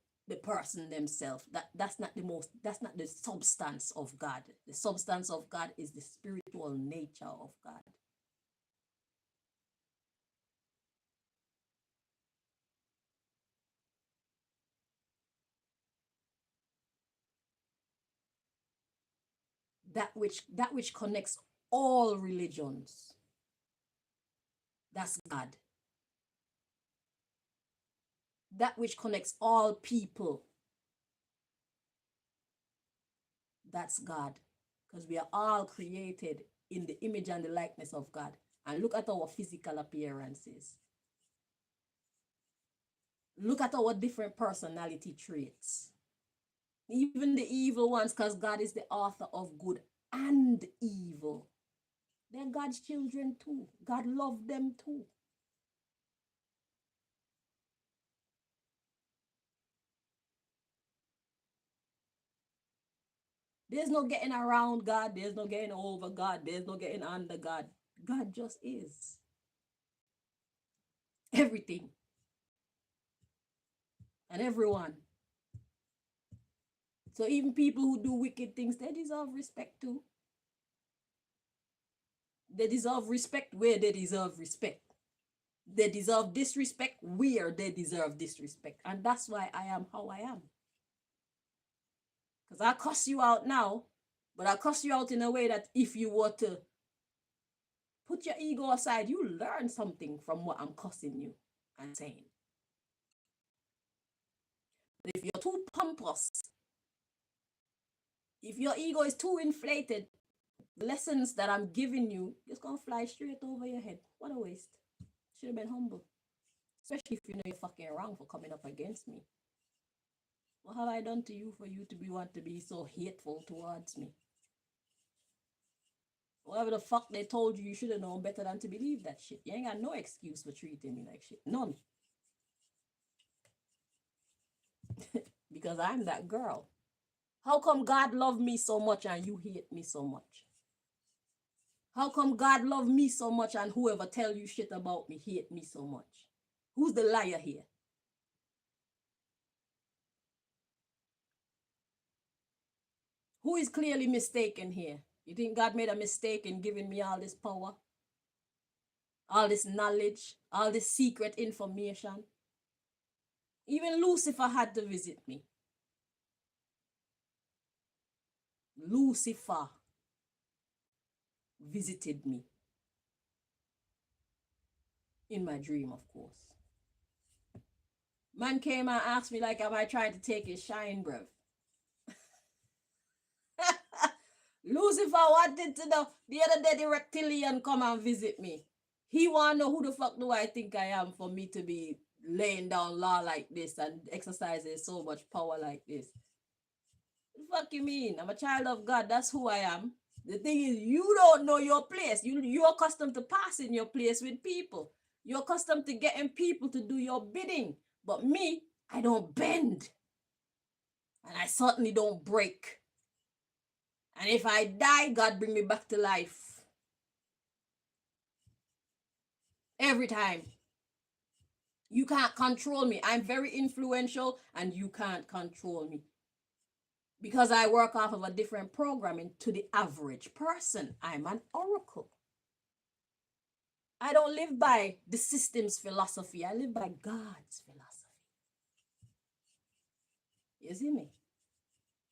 person themselves. That's not the substance of God. The substance of God is the spiritual nature of God. That which connects all religions. That's God. That which connects all people. That's God. Because we are all created in the image and the likeness of God. And look at our physical appearances. Look at our different personality traits. Even the evil ones, because God is the author of good and evil. They're God's children too. God loved them too. There's no getting around God. There's no getting over God. There's no getting under God. God just is. Everything. And everyone. So even people who do wicked things, they deserve respect too. They deserve respect where they deserve respect. They deserve disrespect where they deserve disrespect. And that's why I am how I am. Because I cuss you out now, but I cuss you out in a way that if you were to put your ego aside, you learn something from what I'm cussing you and saying. But if you're too pompous, if your ego is too inflated, the lessons that I'm giving you just gonna fly straight over your head. What a waste. Should have been humble. Especially if you know you're fucking wrong for coming up against me. What have I done to you for you to want to be so hateful towards me? Whatever the fuck they told you, you should have known better than to believe that shit. You ain't got no excuse for treating me like shit. None. Because I'm that girl. How come God loved me so much and you hate me so much? How come God loved me so much and whoever tell you shit about me hate me so much? Who's the liar here? Who is clearly mistaken here? You think God made a mistake in giving me all this power? All this knowledge? All this secret information? Even Lucifer had to visit me. Lucifer visited me. In my dream, of course. Man came and asked me like, am I trying to take his shine, bruv? Lucifer wanted to know. The other day, the reptilian come and visit me. He want to know who the fuck do I think I am for me to be laying down law like this and exercising so much power like this. What the fuck you mean? I'm a child of God. That's who I am. The thing is, you don't know your place. You're accustomed to passing your place with people. You're accustomed to getting people to do your bidding. But me, I don't bend. And I certainly don't break. And if I die, God bring me back to life. Every time. You can't control me. I'm very influential and you can't control me. Because I work off of a different programming to the average person. I'm an oracle. I don't live by the system's philosophy. I live by God's philosophy. You see me?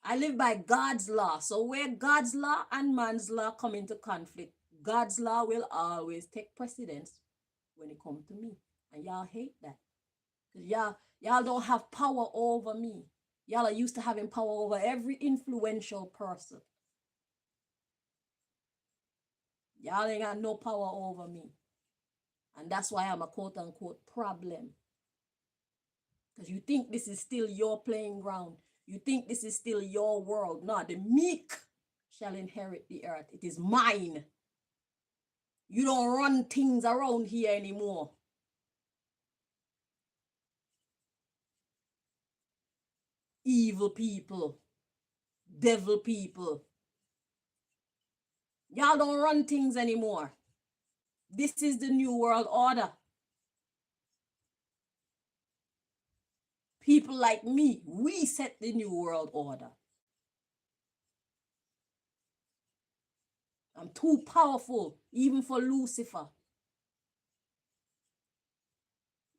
I live by God's law. So where God's law and man's law come into conflict, God's law will always take precedence when it comes to me. And y'all hate that. Because y'all don't have power over me. Y'all are used to having power over every influential person. Y'all ain't got no power over me. And that's why I'm a quote unquote problem. Because you think this is still your playing ground. You think this is still your world. No, the meek shall inherit the earth. It is mine. You don't run things around here anymore. Evil people. Devil people. Y'all don't run things anymore. This is the new world order. People like me, we set the new world order. I'm too powerful, even for Lucifer.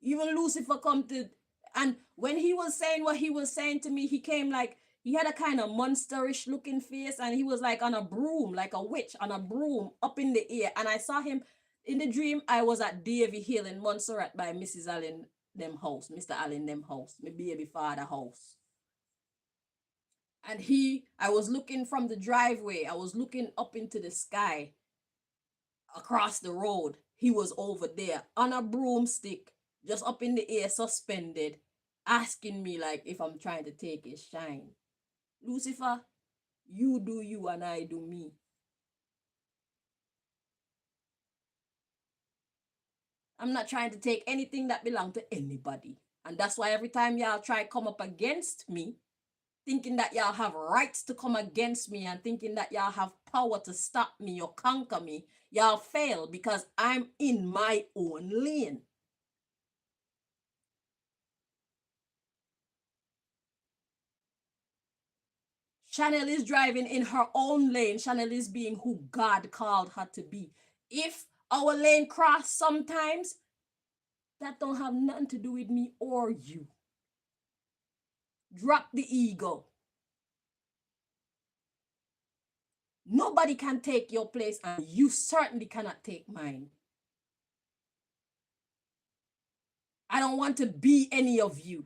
Even Lucifer come to, and when he was saying what he was saying to me, he came like, he had a kind of monsterish looking face, and he was like on a broom, like a witch on a broom up in the air. And I saw him in the dream. I was at Davy Hill in Montserrat by Mrs. Allen them house, Mr. Allen them house, my baby father house. And I was looking from the driveway. I was looking up into the sky across the road. He was over there on a broomstick, just up in the air, suspended, asking me like if I'm trying to take his shine. Lucifer, you do you and I do me. I'm not trying to take anything that belongs to anybody. And that's why every time y'all try to come up against me, thinking that y'all have rights to come against me and thinking that y'all have power to stop me or conquer me, y'all fail because I'm in my own lane. Chanel is driving in her own lane. Chanel is being who God called her to be. If our lane cross sometimes, that don't have nothing to do with me or you. Drop the ego. Nobody can take your place, and you certainly cannot take mine. I don't want to be any of you.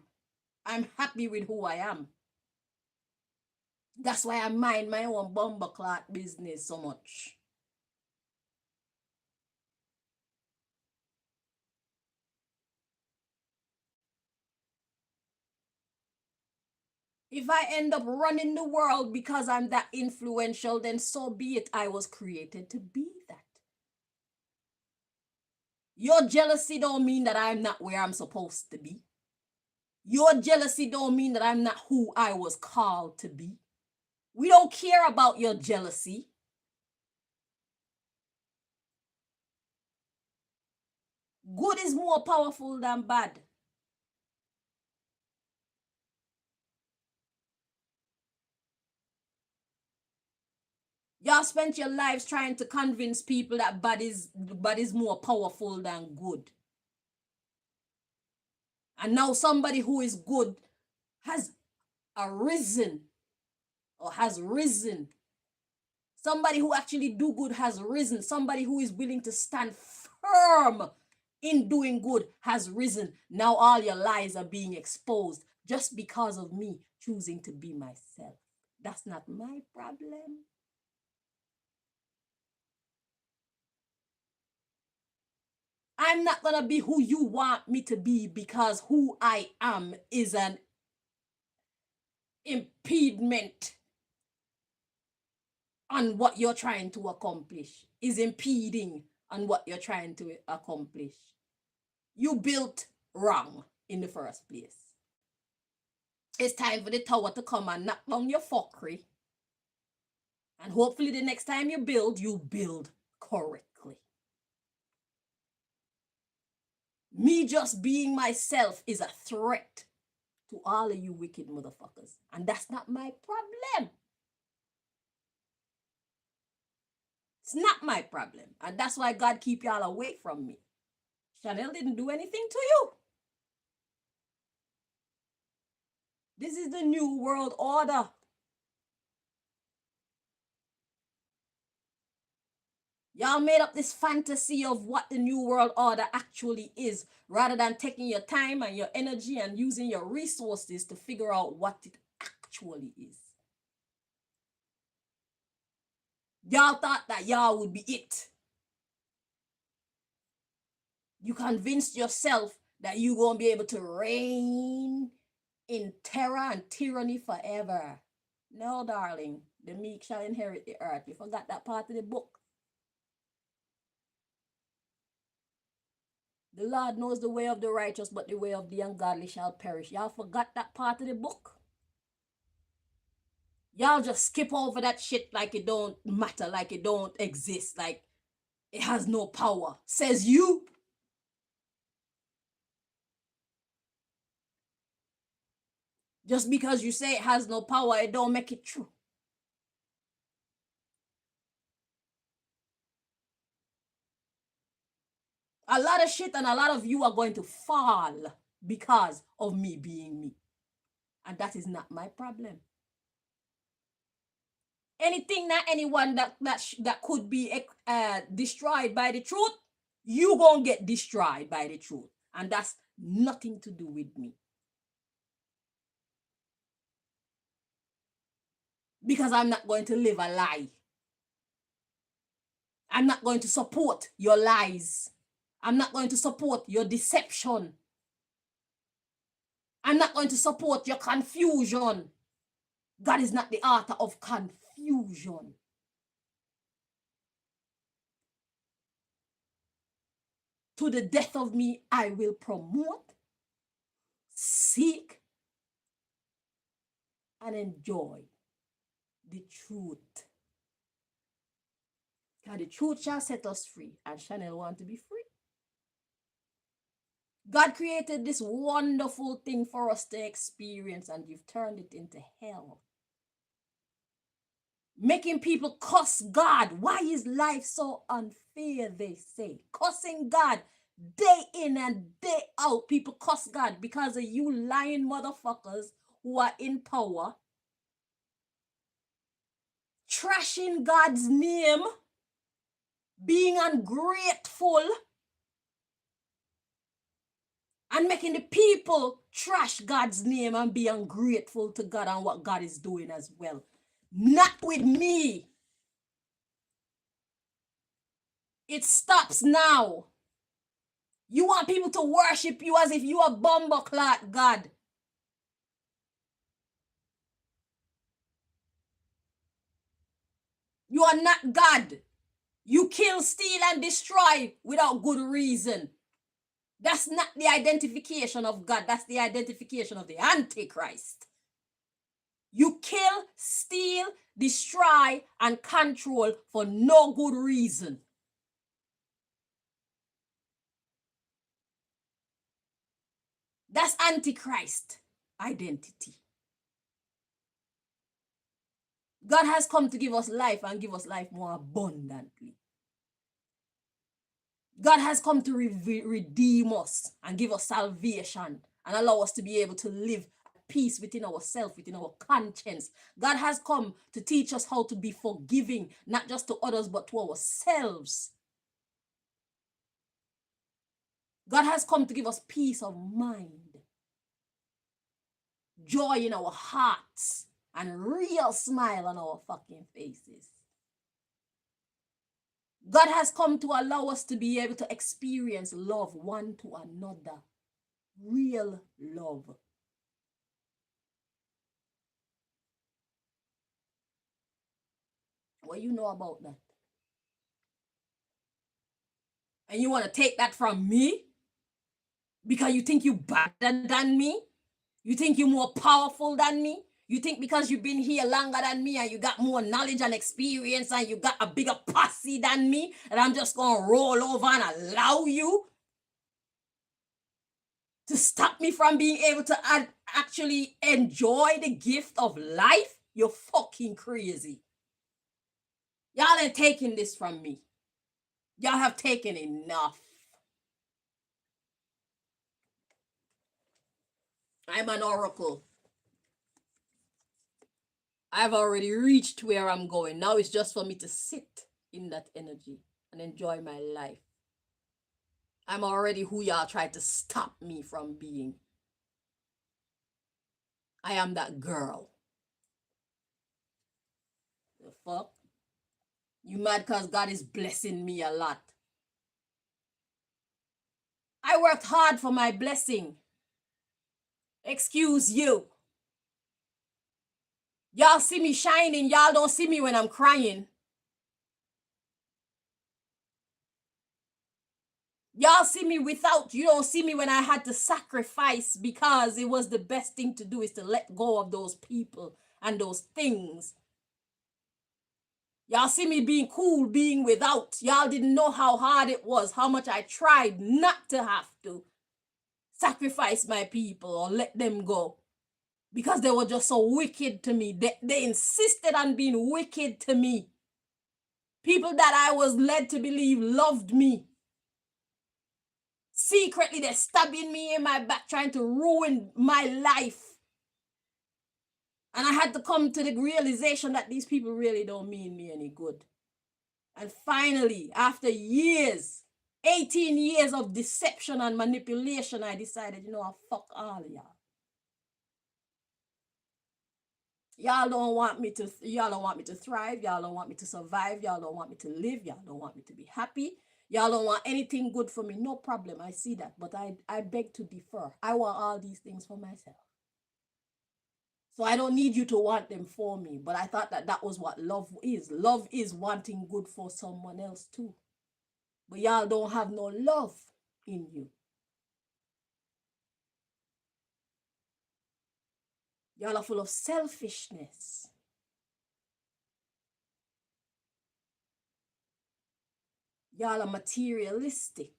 I'm happy with who I am. That's why I mind my own bumbleclot business so much. If I end up running the world because I'm that influential, then so be it. I was created to be that. Your jealousy don't mean that I'm not where I'm supposed to be. Your jealousy don't mean that I'm not who I was called to be. We don't care about your jealousy. Good is more powerful than bad. Y'all spent your lives trying to convince people that bad is more powerful than good. And now somebody who is good has arisen or has risen. Somebody who actually do good has risen. Somebody who is willing to stand firm in doing good has risen. Now all your lies are being exposed just because of me choosing to be myself. That's not my problem. I'm not going to be who you want me to be because who I am is an impediment on what you're trying to accomplish, is impeding on what you're trying to accomplish. You built wrong in the first place. It's time for the tower to come and knock down your fuckery. And hopefully the next time you build correctly. Me just being myself is a threat to all of you wicked motherfuckers. And that's not my problem. It's not my problem. And that's why God keep y'all away from me. Chanel didn't do anything to you. This is the new world order. Y'all made up this fantasy of what the new world order actually is, rather than taking your time and your energy and using your resources to figure out what it actually is. Y'all thought that y'all would be it. You convinced yourself that you're going to be able to reign in terror and tyranny forever. No, darling. The meek shall inherit the earth. You forgot that part of the book. The Lord knows the way of the righteous, but the way of the ungodly shall perish. Y'all forgot that part of the book. Y'all just skip over that shit like it don't matter, like it don't exist, like it has no power. Says you. Just because you say it has no power, it don't make it true. A lot of shit and a lot of you are going to fall because of me being me. And that is not my problem. Anything that anyone that could be destroyed by the truth, you gonna get destroyed by the truth. And that's nothing to do with me. Because I'm not going to live a lie. I'm not going to support your lies. I'm not going to support your deception. I'm not going to support your confusion. God is not the author of confusion. To the death of me, I will promote, seek, and enjoy the truth. Because the truth shall set us free, and Chanel want to be free. God created this wonderful thing for us to experience, and you've turned it into hell. Making people cuss God. Why is life so unfair, they say? Cussing God day in and day out. People cuss God because of you lying motherfuckers who are in power. Trashing God's name. Being ungrateful. And making the people trash God's name and be ungrateful to God and what God is doing as well. Not with me. It stops now. You want people to worship you as if you are bumbleclot God. You are not God. You kill, steal, and destroy without good reason. That's not the identification of God. That's the identification of the Antichrist. You kill, steal, destroy, and control for no good reason. That's Antichrist identity. God has come to give us life and give us life more abundantly. God has come to redeem us and give us salvation and allow us to be able to live at peace within ourselves, within our conscience. God has come to teach us how to be forgiving, not just to others, but to ourselves. God has come to give us peace of mind, joy in our hearts, and real smile on our fucking faces. God has come to allow us to be able to experience love one to another. Real love. What you know about that? And you want to take that from me? Because you think you better than me? You think you're more powerful than me? You think because you've been here longer than me and you got more knowledge and experience and you got a bigger posse than me, and I'm just going to roll over and allow you to stop me from being able to actually enjoy the gift of life? You're fucking crazy. Y'all ain't taking this from me. Y'all have taken enough. I'm an oracle. I've already reached where I'm going. Now it's just for me to sit in that energy and enjoy my life. I'm already who y'all tried to stop me from being. I am that girl. The fuck? You mad because God is blessing me a lot? I worked hard for my blessing. Excuse you. Y'all see me shining. Y'all don't see me when I'm crying. Y'all see me without. You don't see me when I had to sacrifice because it was the best thing to do is to let go of those people and those things. Y'all see me being cool, being without. Y'all didn't know how hard it was, how much I tried not to have to sacrifice my people or let them go because they were just so wicked to me. They insisted on being wicked to me. People that I was led to believe loved me. Secretly, they're stabbing me in my back, trying to ruin my life. And I had to come to the realization that these people really don't mean me any good. And finally, after years, 18 years of deception and manipulation, I decided, you know what, fuck all of y'all. Y'all don't want me to thrive. Y'all don't want me to survive. Y'all don't want me to live. Y'all don't want me to be happy. Y'all don't want anything good for me. No problem. I see that. But I beg to differ. I want all these things for myself. So I don't need you to want them for me. But I thought that was what love is. Love is wanting good for someone else too. But y'all don't have no love in you. Y'all are full of selfishness. Y'all are materialistic.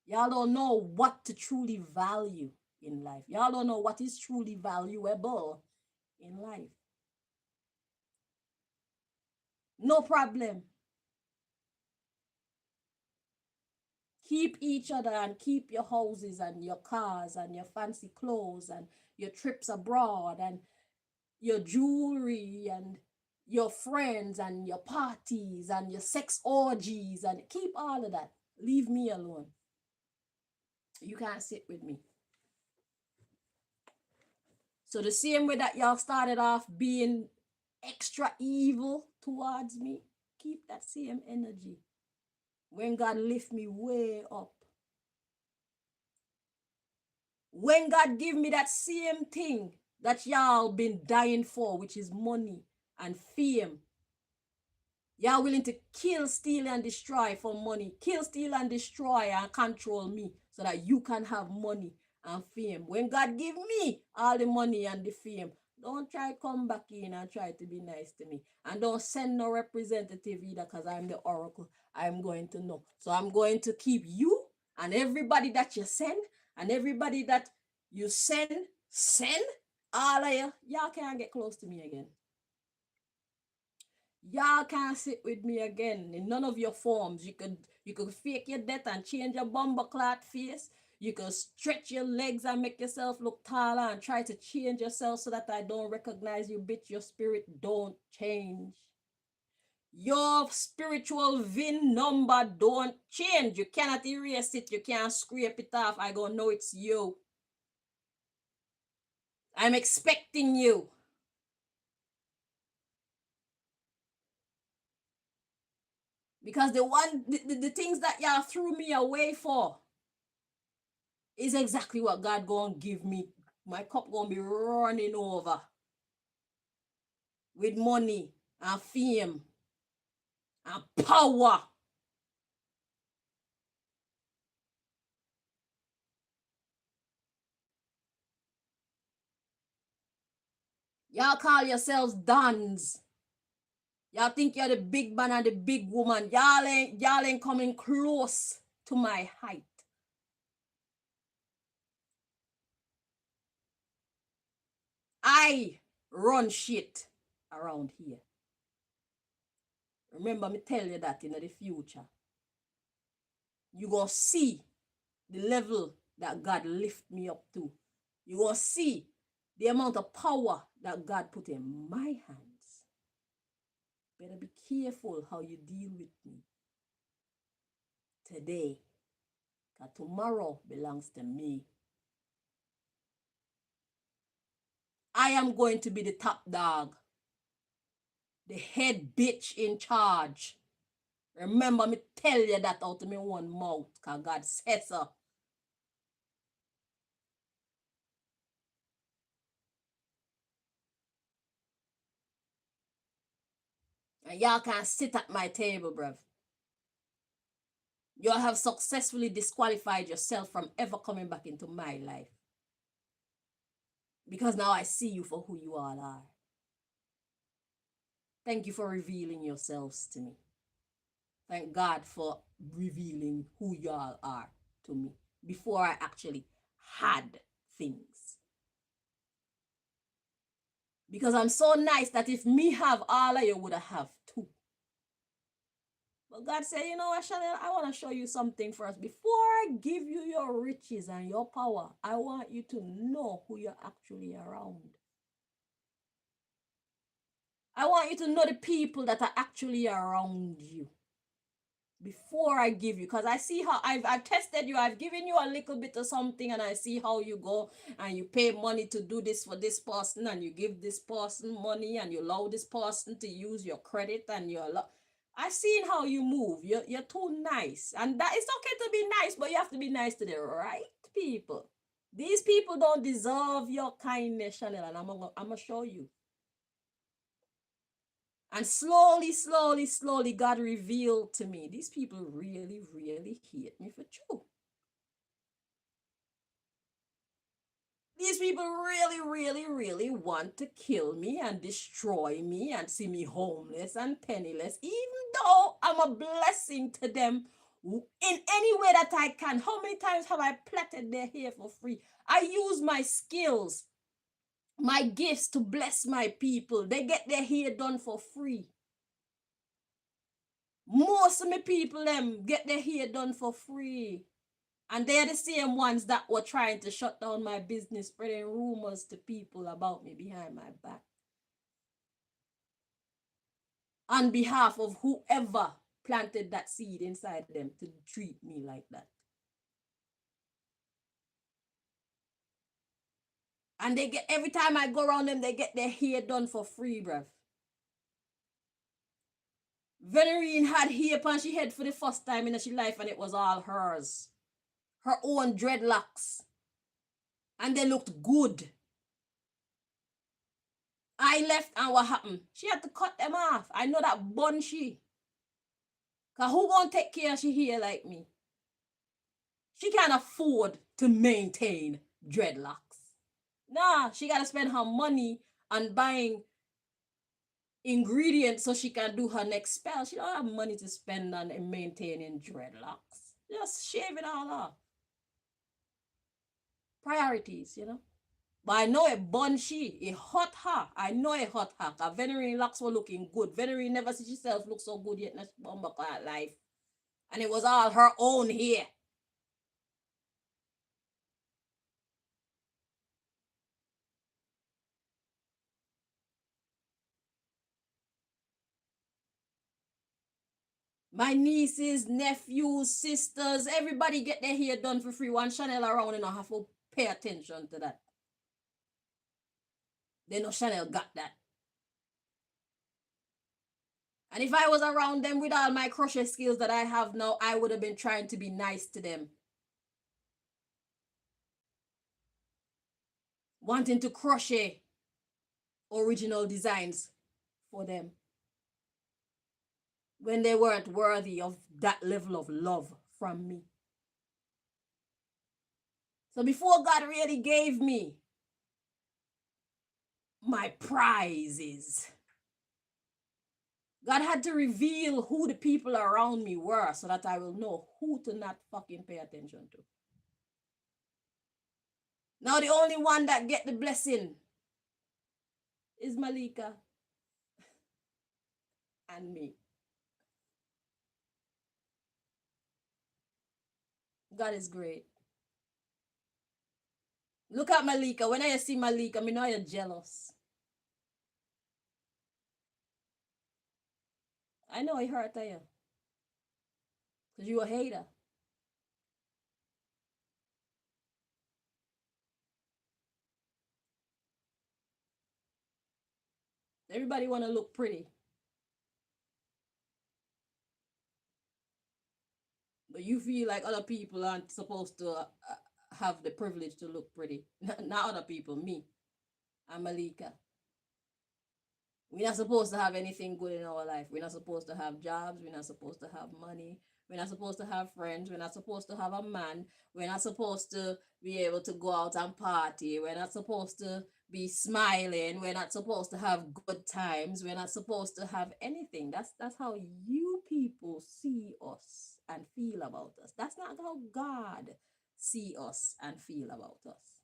Y'all don't know what to truly value in life. Y'all don't know what is truly valuable in life. No problem. Keep each other and keep your houses and your cars and your fancy clothes and your trips abroad and your jewelry and your friends and your parties and your sex orgies, and keep all of that. Leave me alone. You can't sit with me. So the same way that y'all started off being extra evil towards me, keep that same energy. When God lift me way up, when God give me that same thing that y'all been dying for, which is money and fame, y'all willing to kill, steal, and destroy for money. Kill, steal, and destroy and control me so that you can have money and fame. When God give me all the money and the fame, don't try to come back in and try to be nice to me. And don't send no representative either, because I'm the oracle. I'm going to know. So I'm going to keep you and everybody that you send and everybody that you send, all of you, y'all can't get close to me again. Y'all can't sit with me again in none of your forms. You could fake your death and change your bumbleclot face. You could stretch your legs and make yourself look taller and try to change yourself so that I don't recognize you, bitch. Your spirit don't change. Your spiritual VIN number don't change. You cannot erase it. You can't scrape it off. I gonna know it's you. I'm expecting you. Because the things that y'all threw me away for is exactly what God gonna give me. My cup gonna be running over with money and fame and power. Y'all call yourselves dons. Y'all think you're the big man and the big woman. Y'all ain't coming close to my height. I run shit around here. Remember me tell you that in the future. You gonna see the level that God lift me up to. You gonna see the amount of power that God put in my hands. Better be careful how you deal with me today, because tomorrow belongs to me. I am going to be the top dog, the head bitch in charge. Remember me tell you that out of me one mouth, because God says so. And y'all can't sit at my table, bruv. You have successfully disqualified yourself from ever coming back into my life. Because now I see you for who you all are. Thank you for revealing yourselves to me. Thank God for revealing who y'all are to me before I actually had things. Because I'm so nice that if me have all of you would have too. But God said, you know what, Chanel, I want to show you something first. Before I give you your riches and your power, I want you to know who you're actually around. I want you to know the people that are actually around you before I give you, because I see how I've tested you. I've given you a little bit of something, and I see how you go and you pay money to do this for this person, and you give this person money, and you allow this person to use your credit, and I've seen how you move. You're too nice, and that it's okay to be nice, but you have to be nice to the right people. These people don't deserve your kindness, Chanel, and I'm gonna show you. And slowly, God revealed to me, these people really, really hate me for true. These people really, really, really want to kill me and destroy me and see me homeless and penniless, even though I'm a blessing to them in any way that I can. How many times have I plaited their hair for free? I use my skills, my gifts to bless my people. They get their hair done for free. Most of my people them get their hair done for free. And they're the same ones that were trying to shut down my business, spreading rumors to people about me behind my back. On behalf of whoever planted that seed inside them to treat me like that. And they get, every time I go around them, they get their hair done for free, bruv. Venerine had hair upon she head for the first time in her life, and it was all hers. Her own dreadlocks. And they looked good. I left, and what happened? She had to cut them off. I know that bun she. Because who gonna take care of she hair like me? She can't afford to maintain dreadlocks. Nah, she gotta spend her money on buying ingredients so she can do her next spell. She don't have money to spend on maintaining dreadlocks. Just shave it all off. Priorities, you know. But I know it bun she, it hot her. I know it hot her. Cause Venerine locks were looking good. Venerine never see herself look so good yet in her life. And it was all her own hair. My nieces, nephews, sisters, everybody get their hair done for free. One Chanel around and I have to pay attention to that. They know Chanel got that. And if I was around them with all my crochet skills that I have now, I would have been trying to be nice to them. Wanting to crochet original designs for them. When they weren't worthy of that level of love from me. So before God really gave me my prize is. God had to reveal who the people around me were so that I will know who to not fucking pay attention to. Now the only one that get the blessing is Malika and me. God is great. Look at Malika. When I see Malika, I know you're jealous. I know it hurt you. Because you a hater. Everybody want to look pretty. But you feel like other people aren't supposed to have the privilege to look pretty. Not other people, me. I'm Malika. We're not supposed to have anything good in our life. We're not supposed to have jobs. We're not supposed to have money. We're not supposed to have friends. We're not supposed to have a man. We're not supposed to be able to go out and party. We're not supposed to be smiling. We're not supposed to have good times. We're not supposed to have anything. That's how you people see us and feel about us. That's not how God see us and feel about us.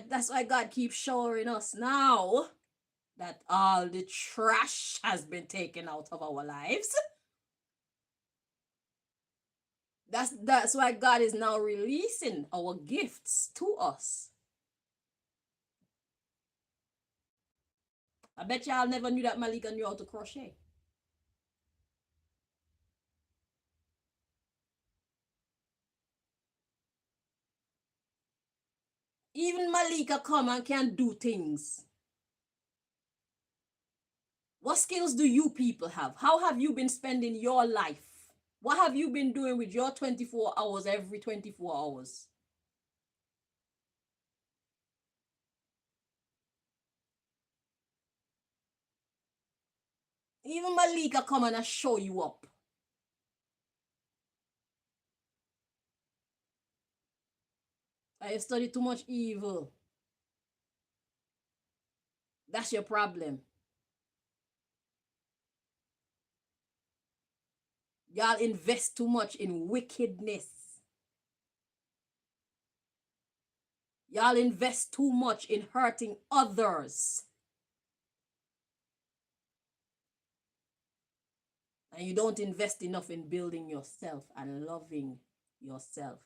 That's why God keeps showing us now that all the trash has been taken out of our lives. That's why God is now releasing our gifts to us. I bet y'all never knew that Malika knew how to crochet. Even Malika come and can do things. What skills do you people have? How have you been spending your life? What have you been doing with your 24 hours every 24 hours? Even Malika come and show you up. I study too much evil. That's your problem. Y'all invest too much in wickedness. Y'all invest too much in hurting others. And you don't invest enough in building yourself and loving yourself.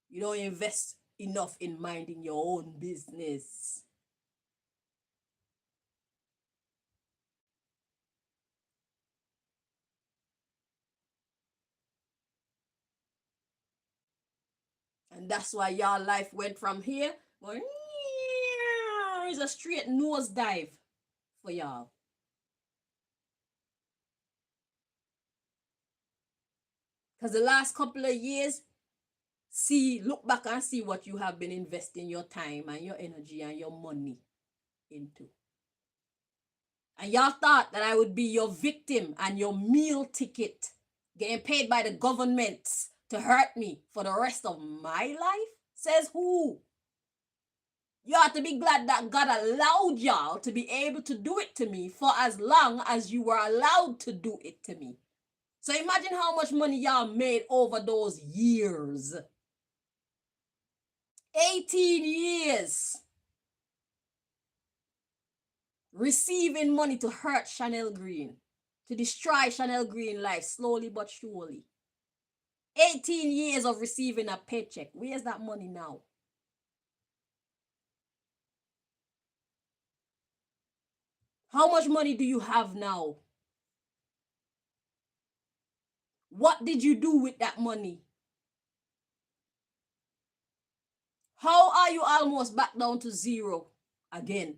You don't invest enough in minding your own business. And that's why y'all life went from here going, it's a straight nosedive for y'all. Because the last couple of years, look back and see what you have been investing your time and your energy and your money into. And y'all thought that I would be your victim and your meal ticket, getting paid by the government to hurt me for the rest of my life? Says who? You ought to be glad that God allowed y'all to be able to do it to me for as long as you were allowed to do it to me. So imagine how much money y'all made over those years. 18 years. Receiving money to hurt Chanel Green, to destroy Chanel Green life slowly but surely. 18 years of receiving a paycheck. Where's that money now? How much money do you have now? What did you do with that money? How are you almost back down to zero again?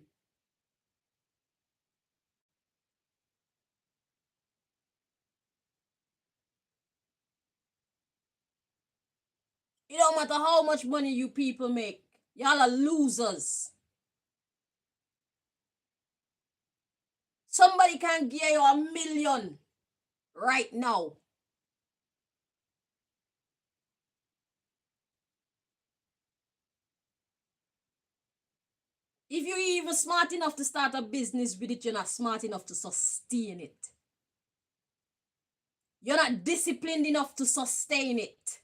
It don't matter how much money you people make. Y'all are losers. Somebody can give you $1 million right now. If you're even smart enough to start a business with it, you're not smart enough to sustain it. You're not disciplined enough to sustain it.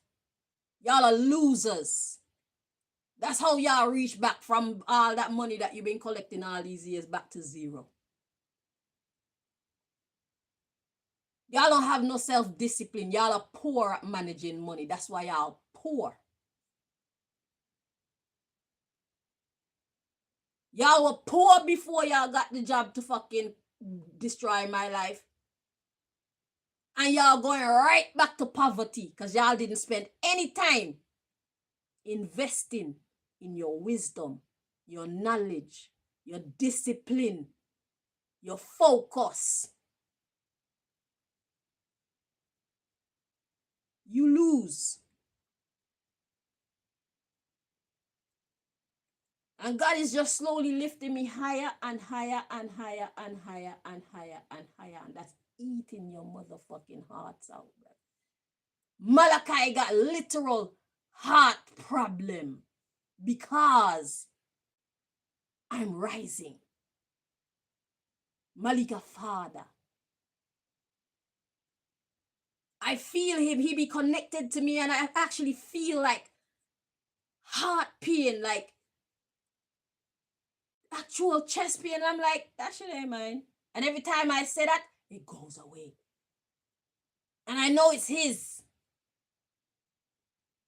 Y'all are losers. That's how y'all reach back from all that money that you've been collecting all these years back to zero. Y'all don't have no self-discipline. Y'all are poor at managing money. That's why y'all poor. Y'all were poor before y'all got the job to fucking destroy my life. And y'all going right back to poverty because y'all didn't spend any time investing in your wisdom, your knowledge, your discipline, your focus. You lose. And God is just slowly lifting me higher and higher and higher and higher and higher and higher. And that's eating your motherfucking hearts out, bro. Malachi got literal heart problem because I'm rising. Malika father. I feel him. He be connected to me and I actually feel like heart pain, like actual chest pain. I'm like, that shit ain't mine. And every time I say that, it goes away. And I know it's his.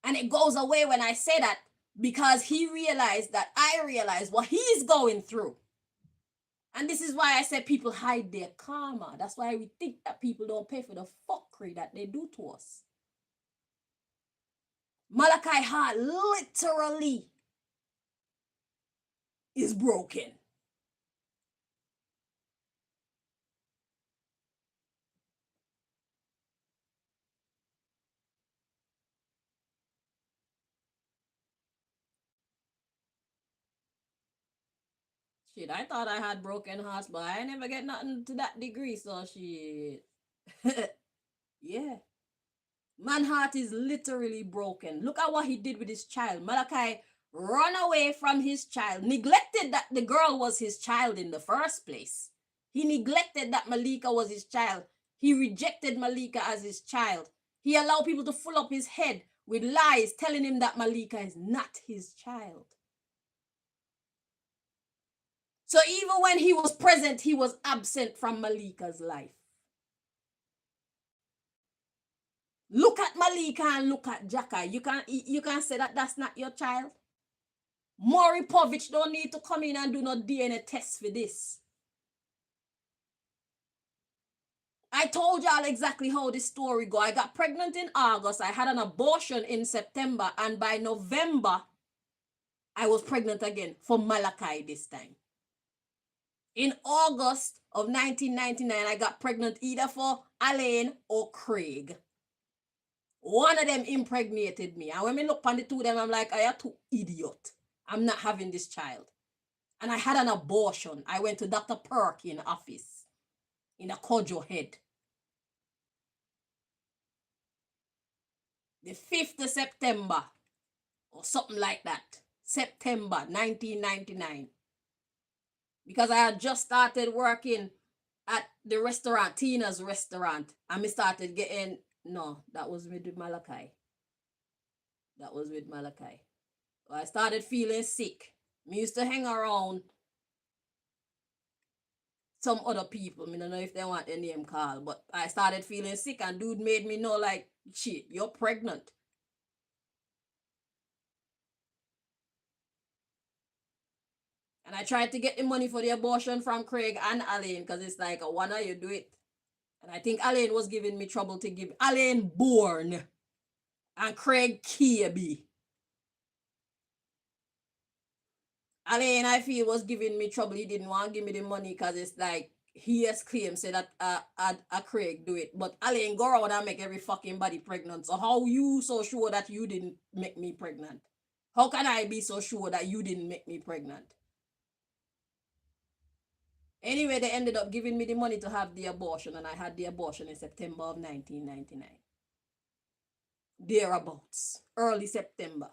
And it goes away when I say that because he realized that I realize what he's going through. And this is why I said people hide their karma. That's why we think that people don't pay for the fuckery that they do to us. Malachi heart literally is broken. Shit, I thought I had broken hearts, but I never get nothing to that degree, so shit. Yeah. Man heart is literally broken. Look at what he did with his child. Malachi run away from his child, neglected that the girl was his child in the first place. He neglected that Malika was his child. He rejected Malika as his child. He allowed people to fill up his head with lies, telling him that Malika is not his child. So even when he was present, he was absent from Malika's life. Look at Malika and look at Jackai. You can say that that's not your child. Maury Povich don't need to come in and do no DNA test for this. I told y'all exactly how this story go. I got pregnant in August. I had an abortion in September. And by November, I was pregnant again for Malachi this time. In August of 1999, I got pregnant either for Alain or Craig. One of them impregnated me. And when I look on the two of them, I'm like, I are two idiot. I'm not having this child. And I had an abortion. I went to Dr. Perk in the office in a Kojo head. The 5th of September or something like that. September 1999. Because I had just started working at the restaurant, Tina's restaurant. And I started getting, no, that was with Malachi. That was with Malachi. I started feeling sick. I used to hang around some other people. I don't know if they want their name called, but I started feeling sick and dude made me know like, shit, you're pregnant. And I tried to get the money for the abortion from Craig and Alain because it's like, why not you do it? And I think Alain was giving me trouble to give. Alain born and Craig KB. Alain, I feel, was giving me trouble. He didn't want to give me the money because it's like, he has claimed said that Craig do it. But Alain go around and make every fucking body pregnant. So how you so sure that you didn't make me pregnant? How can I be so sure that you didn't make me pregnant? Anyway, they ended up giving me the money to have the abortion, and I had the abortion in September of 1999. Thereabouts. Early September.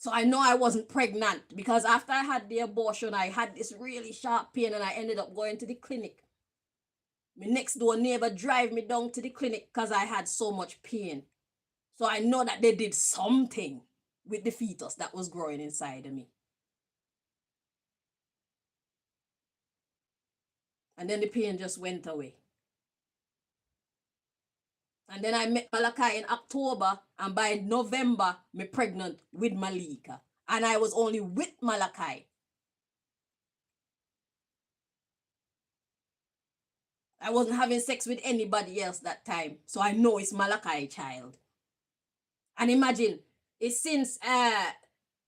So I know I wasn't pregnant because after I had the abortion, I had this really sharp pain and I ended up going to the clinic. My next door neighbor drive me down to the clinic because I had so much pain. So I know that they did something with the fetus that was growing inside of me. And then the pain just went away. And then I met Malachi in October, and by November, me pregnant with Malika. And I was only with Malachi. I wasn't having sex with anybody else that time. So I know it's Malachi child. And imagine, it's since,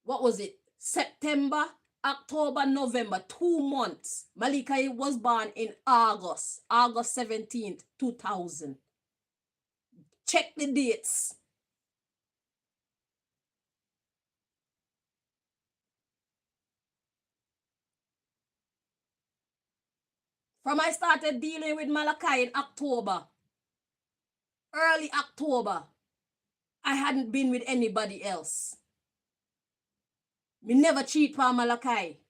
what was it? September, October, November, 2 months. Malika was born in August 17th, 2000. Check the dates. From I started dealing with Malachi in October, early October, I hadn't been with anybody else. Me never cheat for Malachi.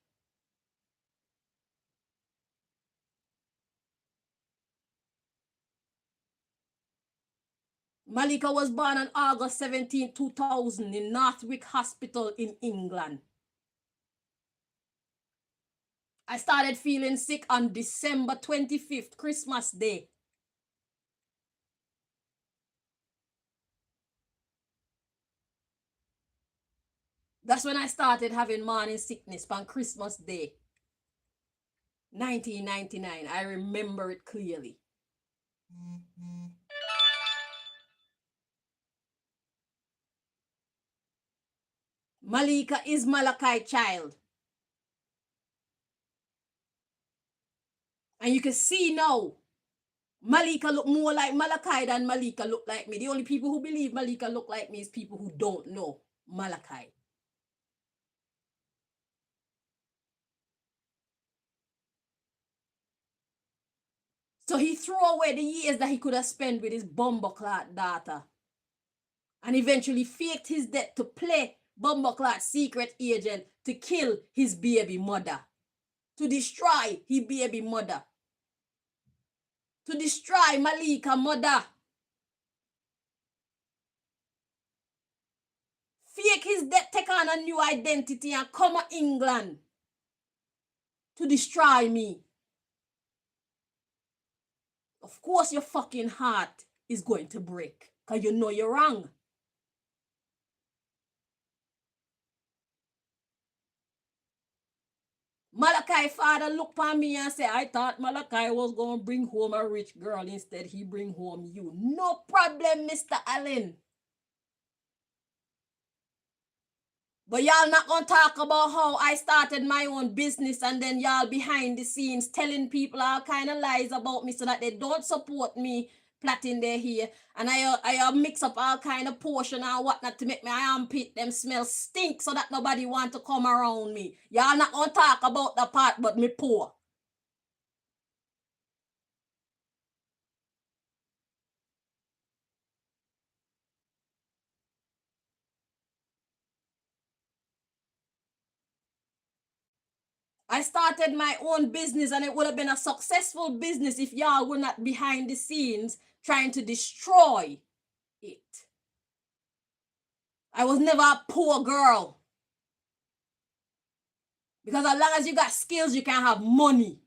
Malika was born on August 17, 2000 in Northwick Hospital in England. I started feeling sick on December 25th, Christmas Day. That's when I started having morning sickness on Christmas Day, 1999. I remember it clearly. Malika is Malachi child. And you can see now, Malika look more like Malachi than Malika look like me. The only people who believe Malika look like me is people who don't know Malachi. So he threw away the years that he could have spent with his bumbleclot daughter. And eventually faked his death to play bumbleclot secret agent to kill his baby mother. To destroy his baby mother. To destroy Malika mother. Fake his death, take on a new identity and come to England to destroy me. Of course your fucking heart is going to break because you know you're wrong. Malachi father looked at me and said, I thought Malachi was going to bring home a rich girl. Instead, he bring home you. No problem, Mr. Allen. But y'all not going to talk about how I started my own business and then y'all behind the scenes telling people all kind of lies about me so that they don't support me plaiting their hair. And I mix up all kind of potion and whatnot to make my armpit them smell stink so that nobody want to come around me. Y'all not going to talk about the part but me poor. I started my own business and it would have been a successful business if y'all were not behind the scenes trying to destroy it. I was never a poor girl. Because as long as you got skills, you can have money.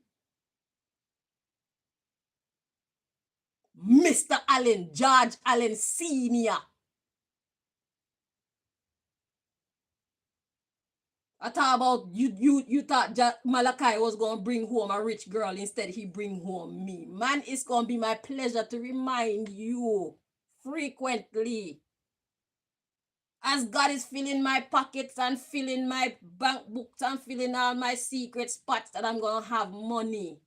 Mr. Allen, George Allen Sr. I thought about you thought Malachi was going to bring home a rich girl. Instead, he bring home me. Man, it's going to be my pleasure to remind you frequently. As God is filling my pockets and filling my bank books and filling all my secret spots that I'm going to have money.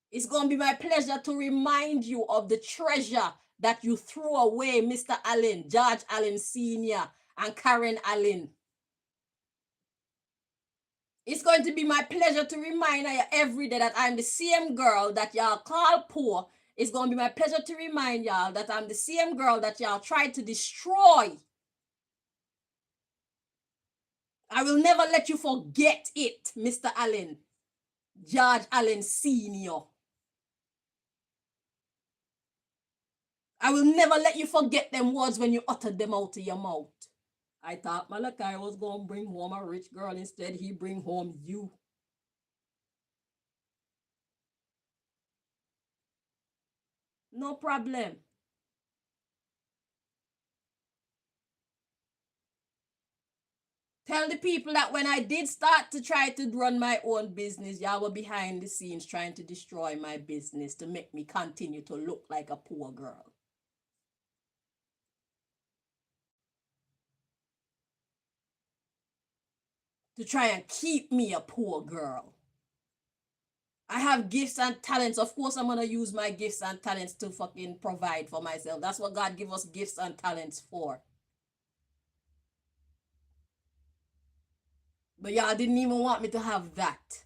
It's going to be my pleasure to remind you of the treasure that you threw away, Mr. Allen, George Allen Sr. and Karen Allen. It's going to be my pleasure to remind you every day that I'm the same girl that y'all call poor. It's going to be my pleasure to remind y'all that I'm the same girl that y'all tried to destroy. I will never let you forget it, Mr. Allen. George Allen Sr. I will never let you forget them words when you uttered them out of your mouth. I thought Malachi was going to bring home a rich girl. Instead, he bring home you. No problem. Tell the people that when I did start to try to run my own business, y'all were behind the scenes trying to destroy my business to make me continue to look like a poor girl. To try and keep me a poor girl. I have gifts and talents. Of course, I'm going to use my gifts and talents to fucking provide for myself. That's what God give us gifts and talents for. But y'all didn't even want me to have that.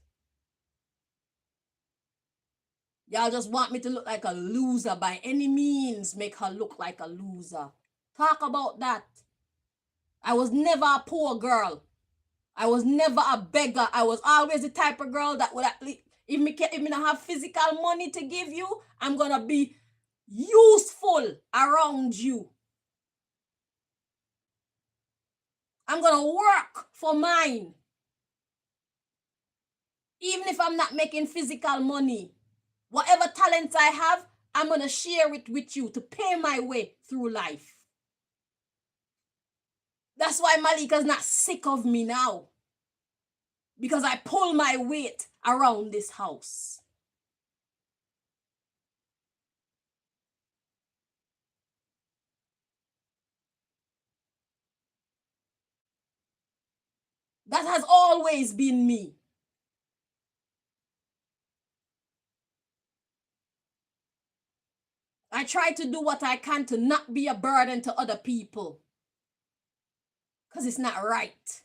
Y'all just want me to look like a loser by any means. Make her look like a loser. Talk about that. I was never a poor girl. I was never a beggar. I was always the type of girl that would actually, if me don't have physical money to give you, I'm going to be useful around you. I'm going to work for mine. Even if I'm not making physical money. Whatever talents I have, I'm going to share it with you to pay my way through life. That's why Malika's not sick of me now. Because I pull my weight around this house. That has always been me. I try to do what I can to not be a burden to other people. Because it's not right.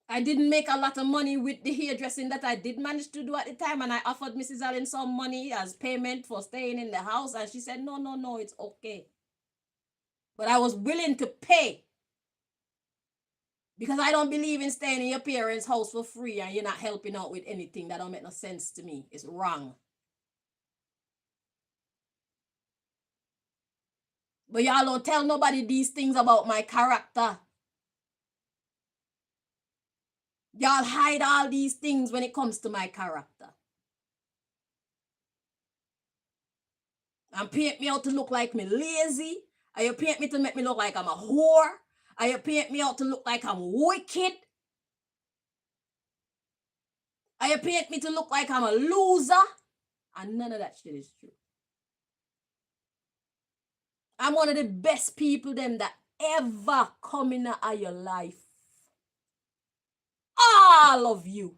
I didn't make a lot of money with the hairdressing that I did manage to do at the time. And I offered Mrs. Allen some money as payment for staying in the house. And she said, no, it's okay. But I was willing to pay. Because I don't believe in staying in your parents' house for free and you're not helping out with anything. That don't make no sense to me. It's wrong. But y'all don't tell nobody these things about my character. Y'all hide all these things when it comes to my character. And paint me out to look like me lazy. And you paint me to make me look like I'm a whore. And you paint me out to look like I'm wicked. And you paint me to look like I'm a loser. And none of that shit is true. I'm one of the best people them that ever come in your life. All of you.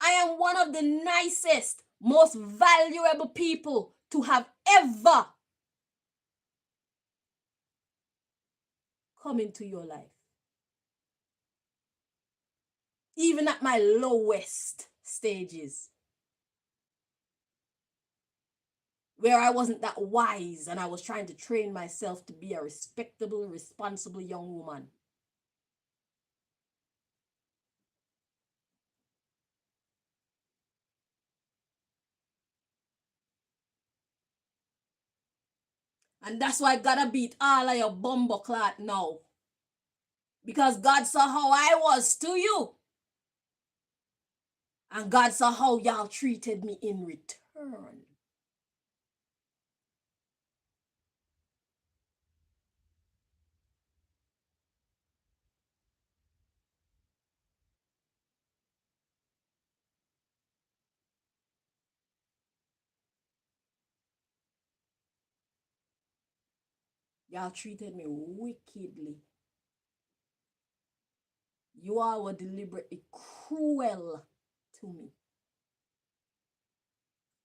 I am one of the nicest, most valuable people to have ever come into your life. Even at my lowest stages. Where I wasn't that wise and I was trying to train myself to be a respectable, responsible young woman. And that's why I gotta beat all of your bumbleclot now. Because God saw how I was to you. And God saw how y'all treated me in return. Y'all treated me wickedly. You all were deliberately cruel to me.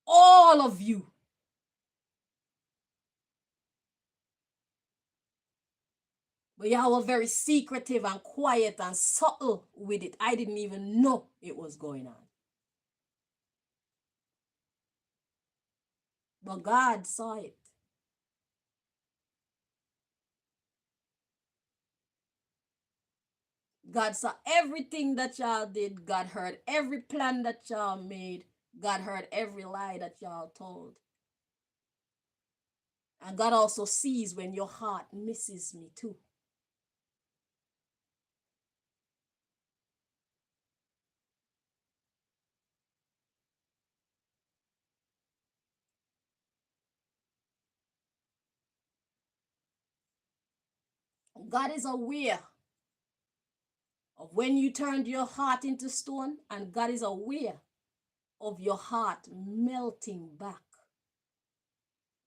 All of you. But y'all were very secretive and quiet and subtle with it. I didn't even know it was going on. But God saw it. God saw everything that y'all did. God heard every plan that y'all made. God heard every lie that y'all told. And God also sees when your heart misses me too. God is aware of when you turned your heart into stone, and God is aware of your heart melting back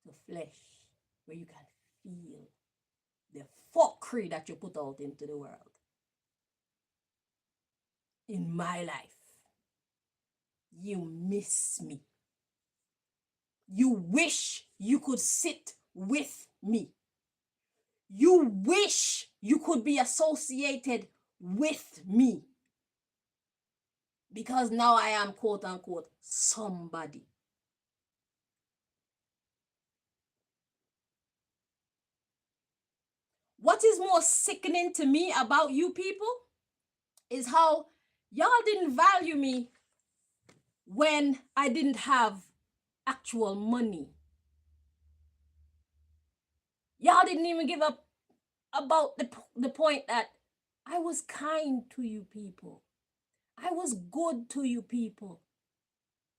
to flesh, where you can feel the fuckery that you put out into the world. In my life, you miss me. You wish you could sit with me. You wish you could be associated with me. Because now I am, quote unquote, somebody. What is more sickening to me about you people is how y'all didn't value me when I didn't have actual money. Y'all didn't even give up about the point that I was kind to you people. I was good to you people.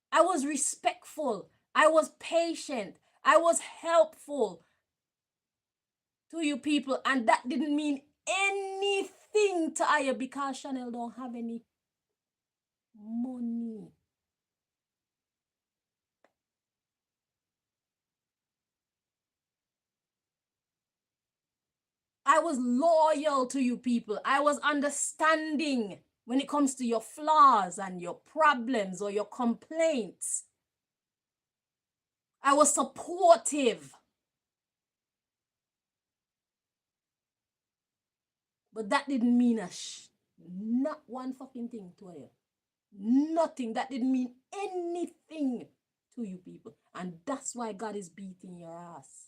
I was respectful. I was patient. I was helpful to you people. And that didn't mean anything to Aya because Chanel don't have any money. I was loyal to you people. I was understanding when it comes to your flaws and your problems or your complaints. I was supportive. But that didn't mean not one fucking thing to you. Nothing. That didn't mean anything to you people. And that's why God is beating your ass.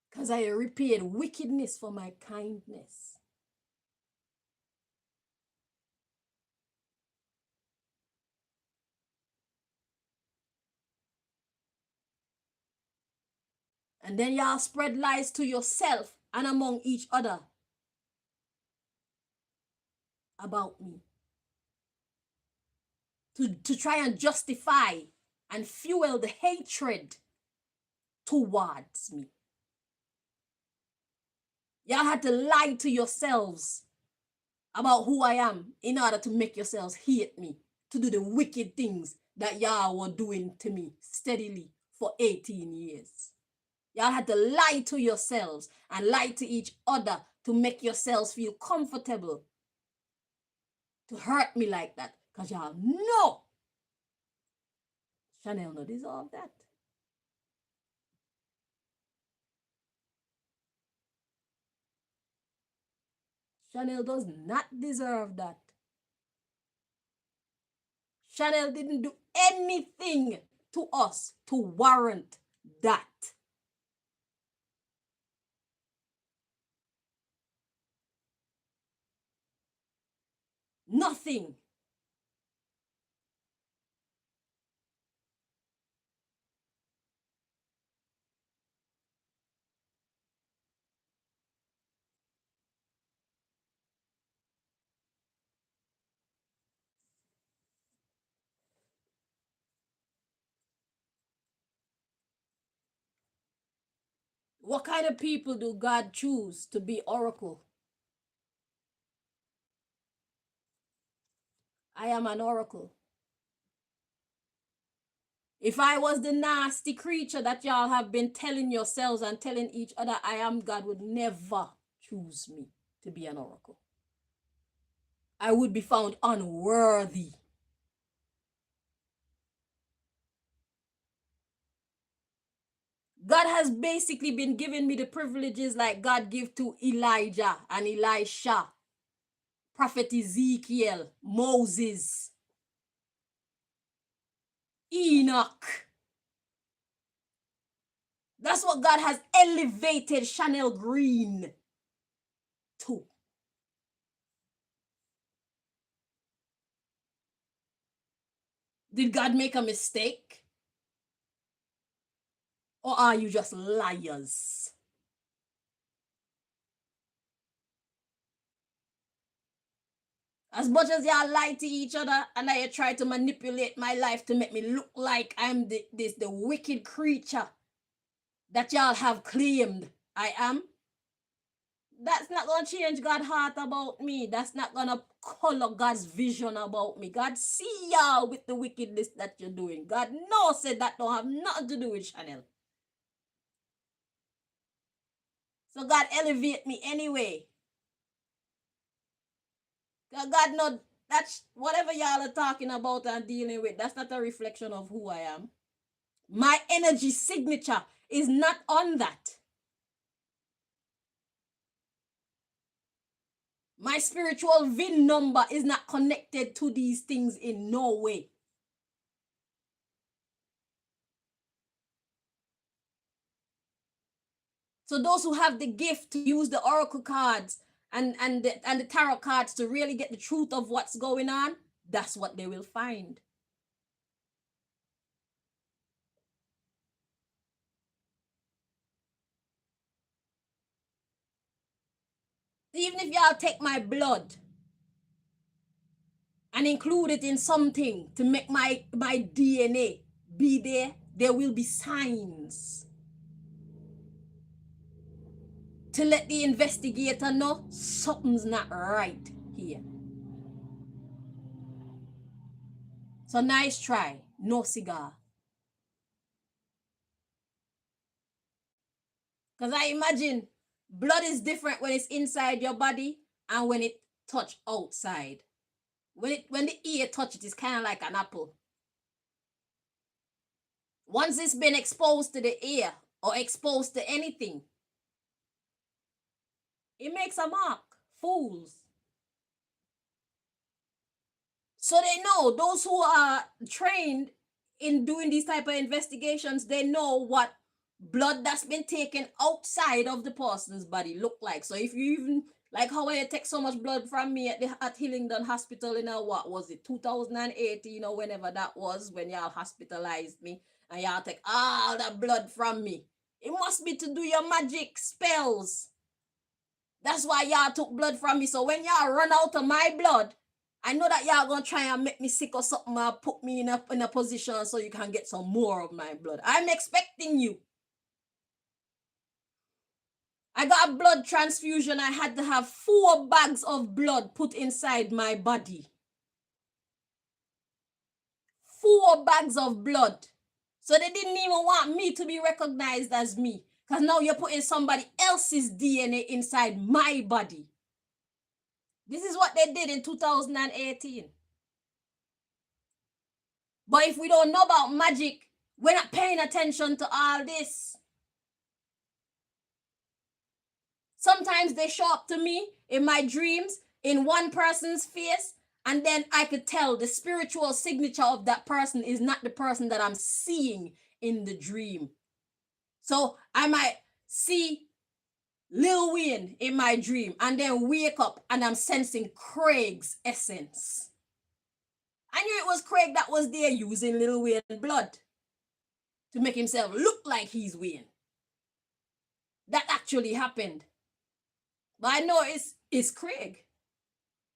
Because I repaid wickedness for my kindness. And then y'all spread lies to yourself and among each other about me. To try and justify and fuel the hatred towards me. Y'all had to lie to yourselves about who I am in order to make yourselves hate me, to do the wicked things that y'all were doing to me steadily for 18 years. Y'all had to lie to yourselves and lie to each other to make yourselves feel comfortable to hurt me like that. Because y'all know Chanel no deserve that. Chanel does not deserve that. Chanel didn't do anything to us to warrant that. Nothing. What kind of people do God choose to be oracle? I am an oracle. If I was the nasty creature that y'all have been telling yourselves and telling each other I am, God would never choose me to be an oracle. I would be found unworthy. God has basically been giving me the privileges like God gave to Elijah and Elisha, Prophet Ezekiel, Moses. Enoch. That's what God has elevated Chanel Green to. Did God make a mistake? Or are you just liars? As much as y'all lie to each other and I try to manipulate my life to make me look like I'm the wicked creature that y'all have claimed I am, that's not going to change God's heart about me. That's not going to color God's vision about me. God see y'all with the wickedness that you're doing. God knows that don't have nothing to do with Chanel. So God elevate me anyway. God know that's whatever y'all are talking about and dealing with, that's not a reflection of who I am. My energy signature is not on that. My spiritual VIN number is not connected to these things in no way. So those who have the gift to use the oracle cards and the tarot cards to really get the truth of what's going on, that's what they will find. Even if y'all take my blood and include it in something to make my DNA be there, there will be signs to let the investigator know something's not right here. So nice try, no cigar. Because I imagine blood is different when it's inside your body and when it touch outside. When the ear touch it, it's kind of like an apple. Once it's been exposed to the ear or exposed to anything, it makes a mark. Fools. So they know, those who are trained in doing these type of investigations, they know what blood that's been taken outside of the person's body look like. So if you even, like how I take so much blood from me at Hillingdon Hospital in what was it, 2018 or whenever that was, when y'all hospitalized me and y'all take all the blood from me. It must be to do your magic spells. That's why y'all took blood from me. So when y'all run out of my blood, I know that y'all gonna try and make me sick or something or put me in a position so you can get some more of my blood. I'm expecting you. I got a blood transfusion. I had to have 4 bags of blood put inside my body. 4 bags of blood. So they didn't even want me to be recognized as me. Because now you're putting somebody else's DNA inside my body. This is what they did in 2018. But if we don't know about magic, we're not paying attention to all this. Sometimes they show up to me in my dreams in one person's face, and then I could tell the spiritual signature of that person is not the person that I'm seeing in the dream. So I might see Lil Wayne in my dream and then wake up and I'm sensing Craig's essence. I knew it was Craig that was there using Lil Wayne blood to make himself look like he's Wayne. That actually happened. But I know it's Craig.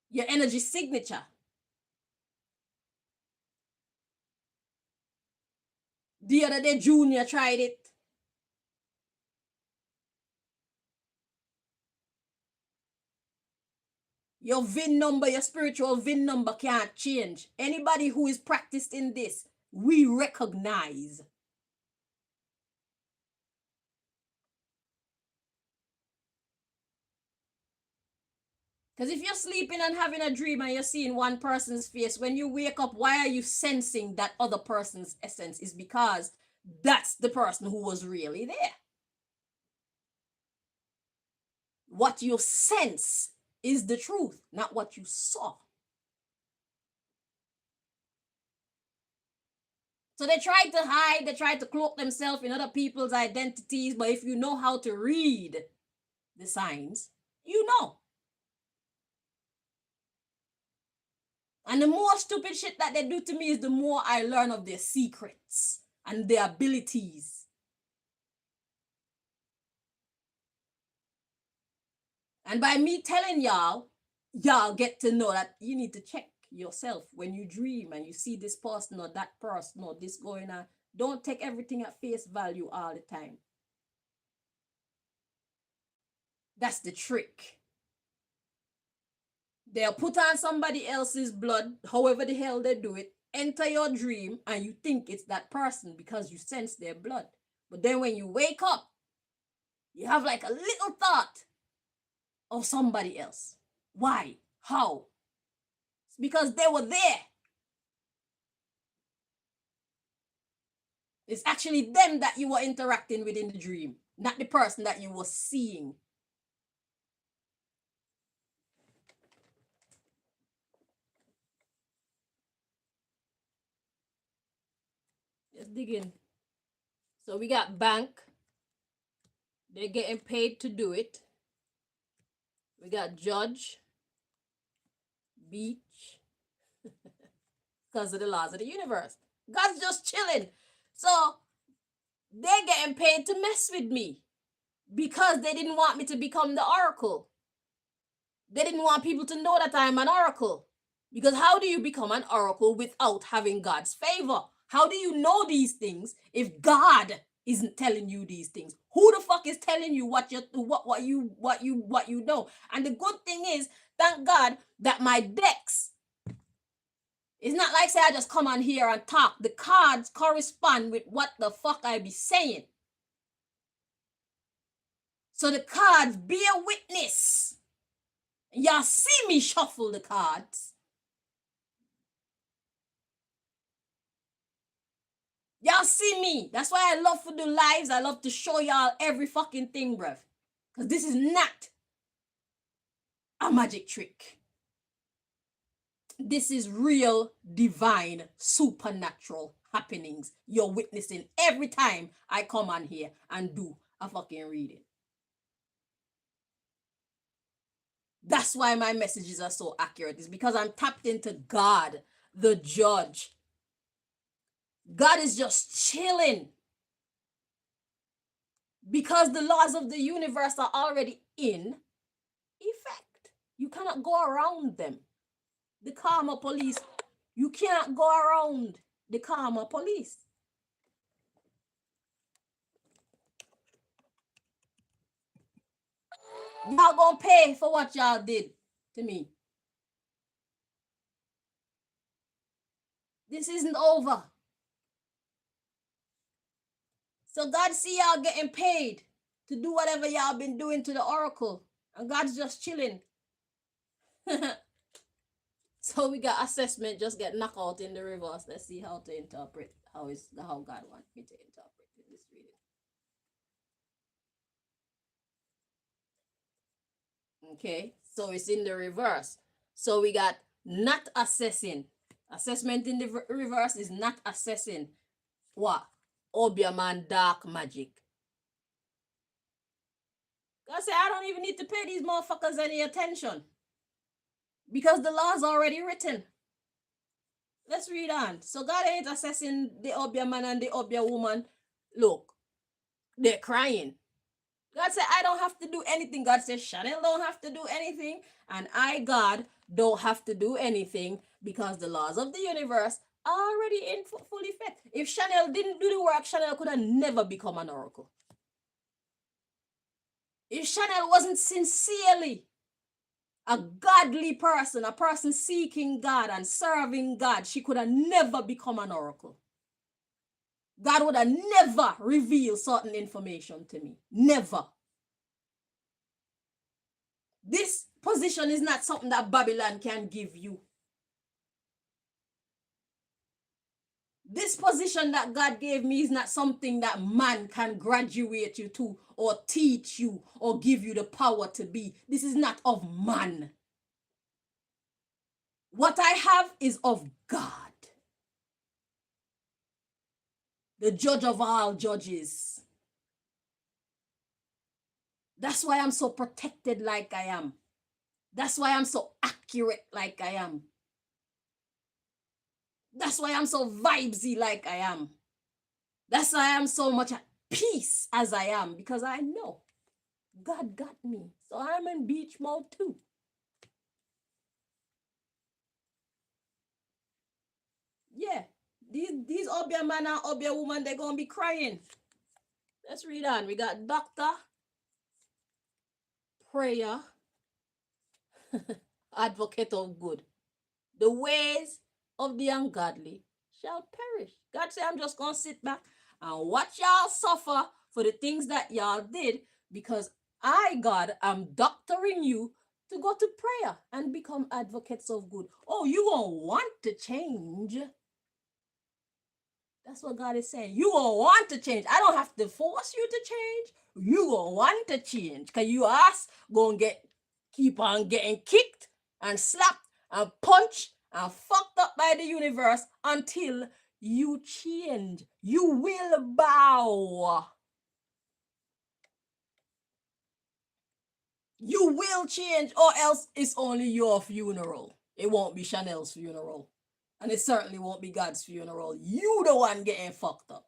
Your energy signature. The other day, Junior tried it. Your VIN number, your spiritual VIN number can't change. Anybody who is practiced in this, we recognize. Because if you're sleeping and having a dream and you're seeing one person's face, when you wake up, why are you sensing that other person's essence? Is because that's the person who was really there. What you sense is the truth, not what you saw. So they try to hide, they try to cloak themselves in other people's identities. But if you know how to read the signs, you know. And the more stupid shit that they do to me is the more I learn of their secrets and their abilities. And by me telling y'all, y'all get to know that you need to check yourself when you dream and you see this person or that person or this going on. Don't take everything at face value all the time. That's the trick. They'll put on somebody else's blood, however the hell they do it, enter your dream, and you think it's that person because you sense their blood. But then when you wake up, you have like a little thought of somebody else. Why? How? It's because they were there. It's actually them that you were interacting with in the dream, not the person that you were seeing. Let's dig in. So we got bank. They're getting paid to do it. We got judge, beach, because of the laws of the universe. God's just chilling. So they're getting paid to mess with me because they didn't want me to become the oracle. They didn't want people to know that I'm an oracle. Because how do you become an oracle without having God's favor? How do you know these things if God isn't telling you these things? Who the fuck is telling you what you know? And the good thing is, thank God that my decks, it's not like say I just come on here and talk. The cards correspond with what the fuck I be saying. So the cards bear witness. Y'all see me shuffle the cards. Y'all see me. That's why I love to do lives. I love to show y'all every fucking thing, bruv. Because this is not a magic trick. This is real, divine, supernatural happenings you're witnessing every time I come on here and do a fucking reading. That's why my messages are so accurate. It's because I'm tapped into God, the judge. God is just chilling. Because the laws of the universe are already in effect. You cannot go around them. The karma police, you can't go around the karma police. Y'all gonna pay for what y'all did to me. This isn't over. So God see y'all getting paid to do whatever y'all been doing to the oracle. And God's just chilling. So we got assessment, just get knocked out in the reverse. Let's see how to interpret how God wants me to interpret in this reading. Okay, so it's in the reverse. So we got not assessing. Assessment in the reverse is not assessing what? Obeahman dark magic. God say, I don't even need to pay these motherfuckers any attention. Because the law's already written. Let's read on. So God ain't assessing the Obeahman and the Obeah woman. Look, they're crying. God said, I don't have to do anything. God said, Chanel don't have to do anything. And I, God, don't have to do anything because the laws of the universe are already in full effect. If Chanel didn't do the work, Chanel could have never become an oracle. If Chanel wasn't sincerely a godly person, a person seeking God and serving God, she could have never become an oracle. God would have never revealed certain information to me. Never. This position is not something that Babylon can give you. This position that God gave me is not something that man can graduate you to or teach you or give you the power to be. This is not of man. What I have is of God. the judge of all judges. That's why I'm so protected like I am. That's why I'm so accurate like I am. That's why I'm so vibesy like I am. That's why I'm so much at peace as I am, because I know God got me. So I'm in beach mode too. Yeah, these Obia man and Obia woman, they're gonna be crying. Let's read on. We got doctor, prayer, advocate of good. The ways of the ungodly shall perish. God said, I'm just gonna sit back and watch y'all suffer for the things that y'all did, because I, God, am doctoring you to go to prayer and become advocates of good. Oh, you gonna want to change. That's what God is saying. You gonna want to change. I don't have to force you to change. You gonna want to change. Because you ask, gonna keep on getting kicked and slapped and punched and fucked up by the universe until you change. You will bow. You will change, or else it's only your funeral. It won't be Chanel's funeral. And it certainly won't be God's funeral. You the one getting fucked up.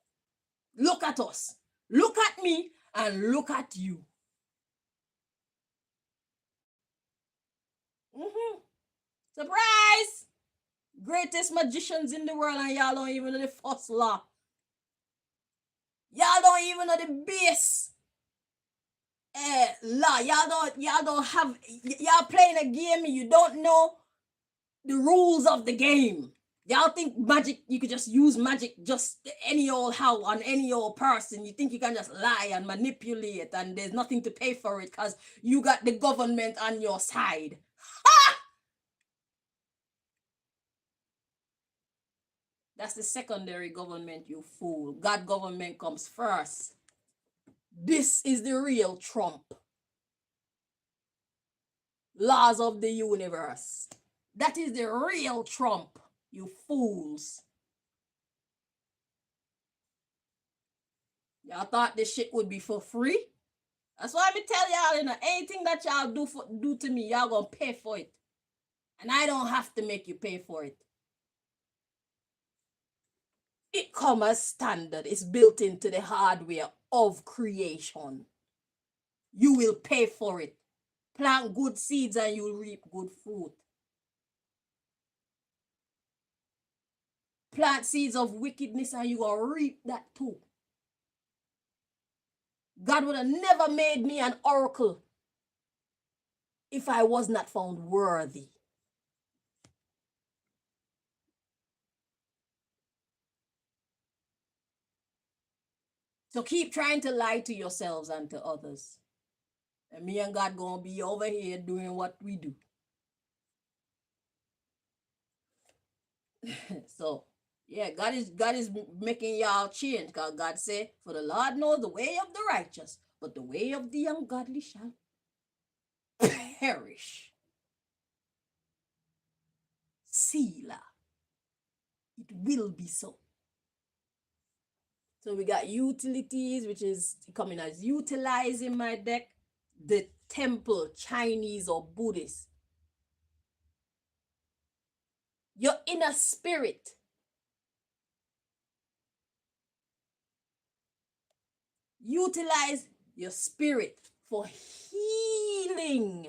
Look at us. Look at me and look at you. Surprise! Greatest magicians in the world, and y'all don't even know the first law. Y'all don't even know the base law. Y'all don't have, y'all playing a game and you don't know the rules of the game. Y'all think magic, you could just use magic just any old how on any old person. You think you can just lie and manipulate and there's nothing to pay for it because you got the government on your side. Ha! That's the secondary government, you fool. God government comes first. This is the real Trump. Laws of the universe. That is the real Trump, you fools. Y'all thought this shit would be for free? That's why I tell y'all, you know, anything that y'all do to me, y'all gonna pay for it. And I don't have to make you pay for it. It comes as standard. It's built into the hardware of creation. You will pay for it. Plant good seeds and you'll reap good fruit. Plant seeds of wickedness and you will reap that too. God would have never made me an oracle if I was not found worthy. So keep trying to lie to yourselves and to others. And me and God gonna be over here doing what we do. So yeah, God is making y'all change. Because God said, for the Lord knows the way of the righteous, but the way of the ungodly shall perish. Selah. It will be so. So we got utilities, which is coming as utilize in my deck. The temple, Chinese or Buddhist. Your inner spirit. Utilize your spirit for healing.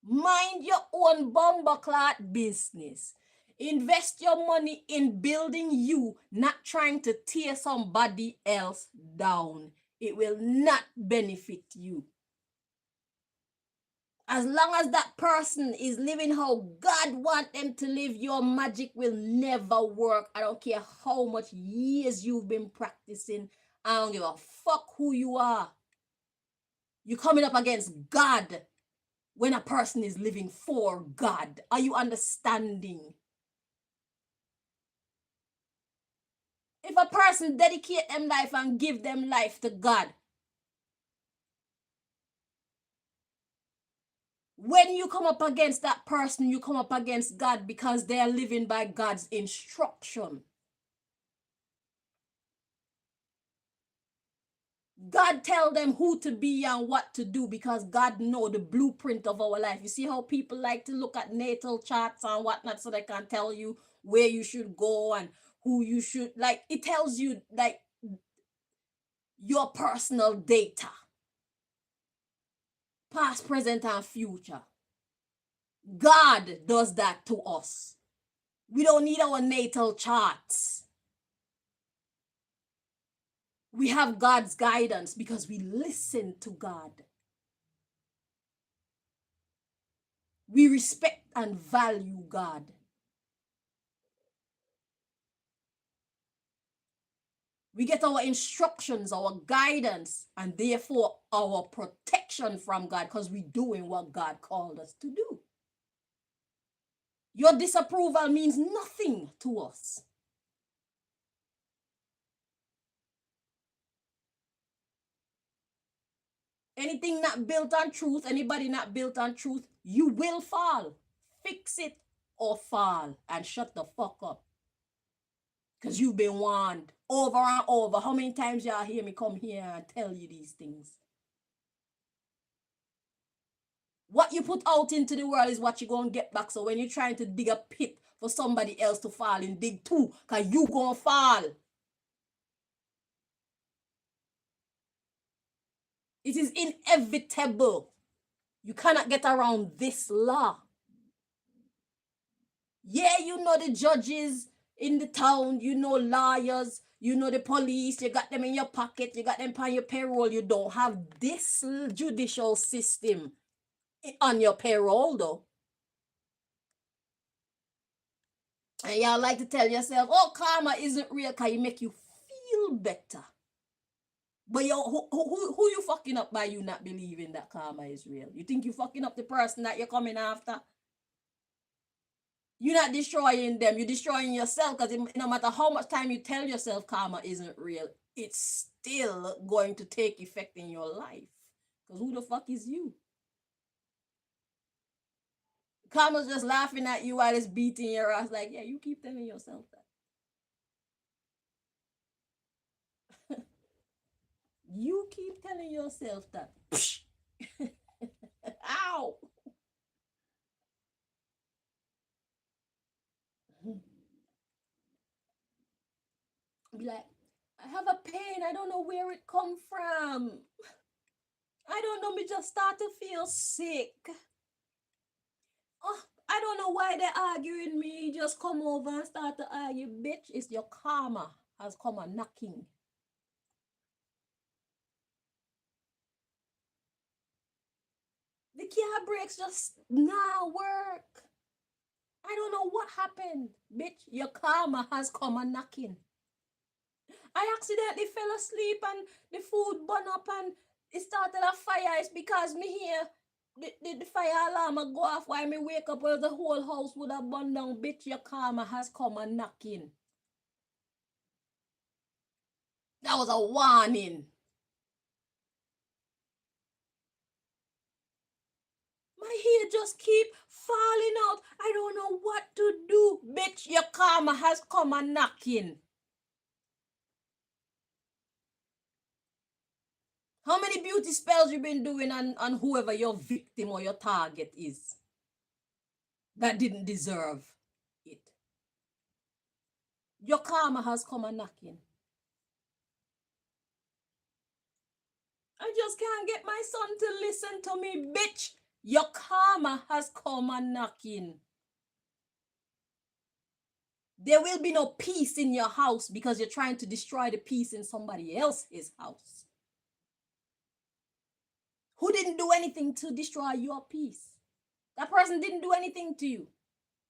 Mind your own bombaclot business. Invest your money in building you, not trying to tear somebody else down. It will not benefit you. As long as that person is living how God wants them to live, your magic will never work. I don't care how much years you've been practicing. I don't give a fuck who you are. You're coming up against God when a person is living for God. Are you understanding? If a person dedicate them life and give them life to God, when you come up against that person, you come up against God because they are living by God's instruction. God tell them who to be and what to do because God know the blueprint of our life. You see how people like to look at natal charts and whatnot so they can tell you where you should go and who you should, like, it tells you like your personal data, past, present, and future. God does that to us. We don't need our natal charts. We have God's guidance because we listen to God. We respect and value God. We get our instructions, our guidance, and therefore our protection from God because we're doing what God called us to do. Your disapproval means nothing to us. Anything not built on truth, anybody not built on truth, you will fall. Fix it or fall and shut the fuck up. Because you've been warned over and over. How many times y'all hear me come here and tell you these things? What you put out into the world is what you're going to get back. So when you're trying to dig a pit for somebody else to fall in, dig too, because you going to fall. It is inevitable. You cannot get around this law. Yeah, you know the judges in the town, you know lawyers, you know the police, you got them in your pocket, you got them on your payroll. You don't have this judicial system on your payroll though. And y'all like to tell yourself, oh, karma isn't real because it make you feel better. But yo, who you fucking up by you not believing that karma is real? You think you fucking up the person that you're coming after? You're not destroying them, you're destroying yourself because no matter how much time you tell yourself karma isn't real, it's still going to take effect in your life. Because who the fuck is you? Karma's just laughing at you while it's beating your ass like, yeah, you keep telling yourself that. You keep telling yourself that. Ow! Be like, I have a pain. I don't know where it come from. I don't know. Me just start to feel sick. Oh, I don't know why they're arguing me. Just come over and start to argue. Bitch, it's your karma has come a knocking. The car brakes just now work. I don't know what happened. Bitch, your karma has come a knocking. I accidentally fell asleep and the food burned up and it started a fire. It's because me here, the fire alarm go off while me wake up where the whole house would have burned down. Bitch, your karma has come a knocking. That was a warning. My hair just keep falling out. I don't know what to do. Bitch, your karma has come a knocking. How many beauty spells you been doing on whoever your victim or your target is that didn't deserve it? Your karma has come a knocking. I just can't get my son to listen to me, bitch. Your karma has come a knocking. There will be no peace in your house because you're trying to destroy the peace in somebody else's house. Who didn't do anything to destroy your peace? That person didn't do anything to you.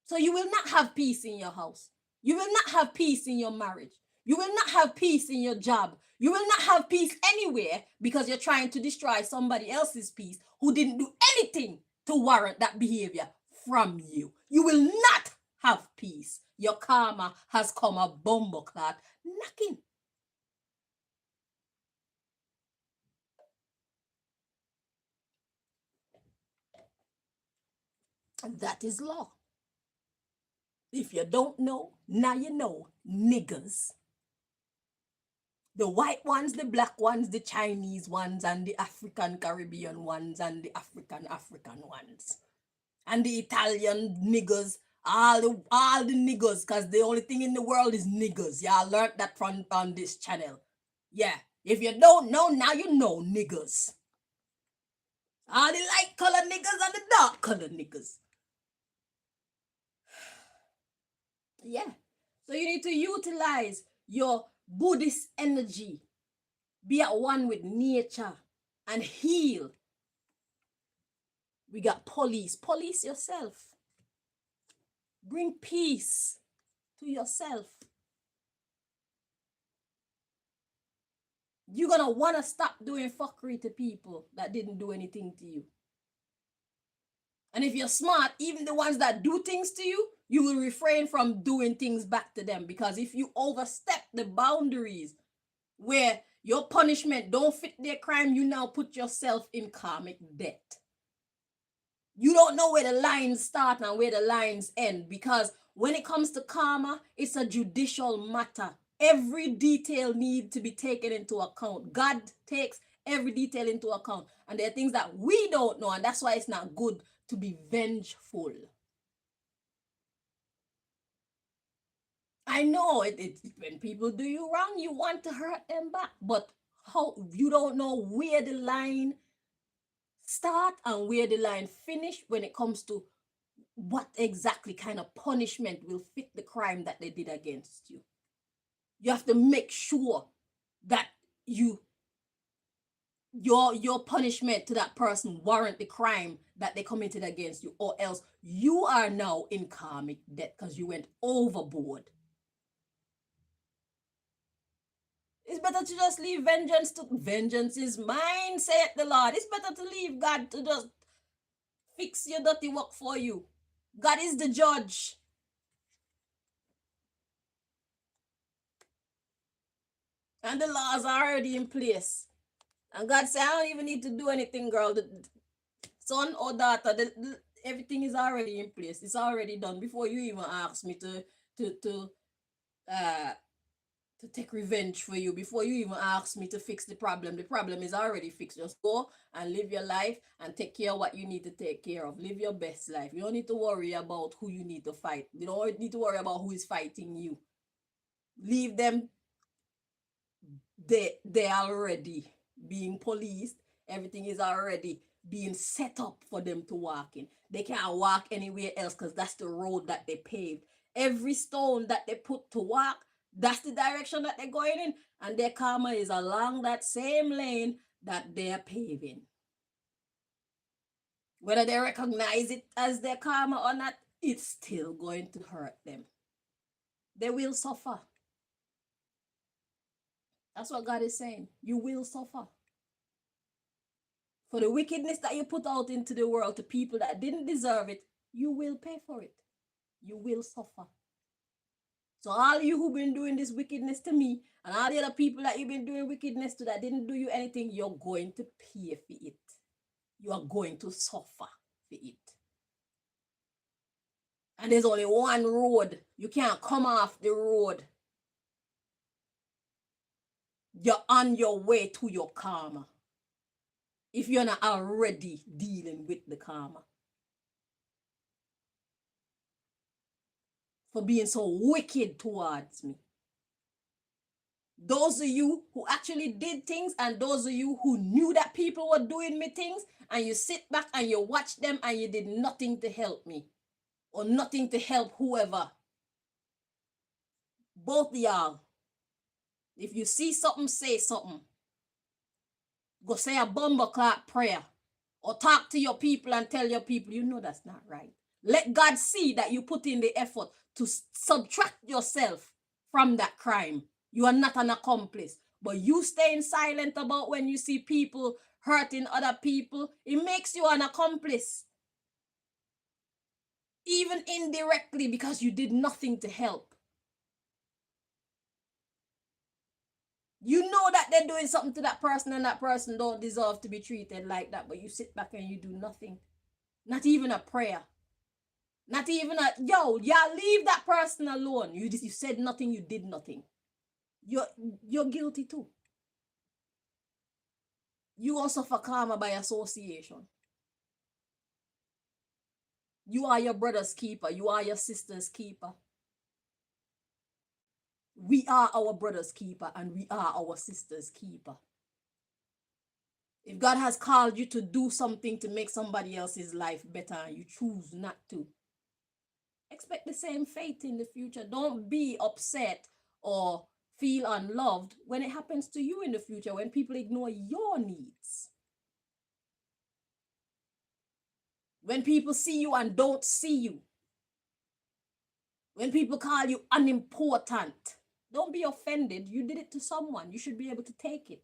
So you will not have peace in your house. You will not have peace in your marriage. You will not have peace in your job. You will not have peace anywhere because you're trying to destroy somebody else's peace who didn't do anything to warrant that behavior from you. You will not have peace. Your karma has come a bumbleclot knocking. That is law. If you don't know, now you know, niggas. The white ones, the black ones, the Chinese ones, and the African Caribbean ones, and the African ones. And the Italian niggers, all the niggers, because the only thing in the world is niggers. Y'all learned that from on this channel. Yeah. If you don't know, now you know, niggers. All the light colored niggers and the dark colored niggers. Yeah. So you need to utilize your Buddhist energy. Be at one with nature and heal. We got police. Police yourself. Bring peace to yourself. You're going to want to stop doing fuckery to people that didn't do anything to you. And if you're smart, even the ones that do things to you, you will refrain from doing things back to them. Because if you overstep the boundaries where your punishment don't fit their crime, you now put yourself in karmic debt. You don't know where the lines start and where the lines end, because when it comes to karma, it's a judicial matter. Every detail needs to be taken into account. God takes every detail into account. And there are things that we don't know, and that's why it's not good to be vengeful. I know when people do you wrong, you want to hurt them back, but how you don't know where the line start and where the line finish when it comes to what exactly kind of punishment will fit the crime that they did against you. You have to make sure that your punishment to that person warrant the crime that they committed against you, or else you are now in karmic debt because you went overboard. It's better to just leave vengeance to vengeance is mine, saith the Lord. It's better to leave God to just fix your dirty work for you. God is the judge. And the laws are already in place. And God said, I don't even need to do anything, girl. The son or daughter, everything is already in place. It's already done before you even ask me to take revenge for you, before you even ask me to fix the problem. The problem is already fixed. Just go and live your life and take care of what you need to take care of. Live your best life. You don't need to worry about who you need to fight. You don't need to worry about who is fighting you. Leave them. They already being policed. Everything is already being set up for them to walk in. They can't walk anywhere else because that's the road that they paved. Every stone that they put to walk, that's the direction that they're going in. And their karma is along that same lane that they're paving. Whether they recognize it as their karma or not, it's still going to hurt them. They will suffer. That's what God is saying. You will suffer. For the wickedness that you put out into the world to people that didn't deserve it, you will pay for it. You will suffer. So all you who've been doing this wickedness to me, and all the other people that you've been doing wickedness to that didn't do you anything, you're going to pay for it. You are going to suffer for it. And there's only one road. You can't come off the road. You're on your way to your karma. If you're not already dealing with the karma. For being so wicked towards me. Those of you who actually did things, and those of you who knew that people were doing me things, and you sit back and you watch them and you did nothing to help me or nothing to help whoever. Both of y'all. If you see something, say something. Go say a bumbleclap prayer or talk to your people and tell your people, you know that's not right. Let God see that you put in the effort to subtract yourself from that crime. You are not an accomplice. But you staying silent about when you see people hurting other people, it makes you an accomplice. Even indirectly, because you did nothing to help. You know that they're doing something to that person and that person don't deserve to be treated like that, but you sit back and you do nothing. Not even a prayer. Not even y'all leave that person alone. You said nothing, you did nothing. you're guilty too. You also suffer karma by association. You are your brother's keeper. You are your sister's keeper. We are our brother's keeper and we are our sister's keeper. If God has called you to do something to make somebody else's life better and you choose not to, expect the same fate in the future. Don't be upset or feel unloved when it happens to you in the future, when people ignore your needs. When people see you and don't see you. When people call you unimportant. Don't be offended. You did it to someone. You should be able to take it.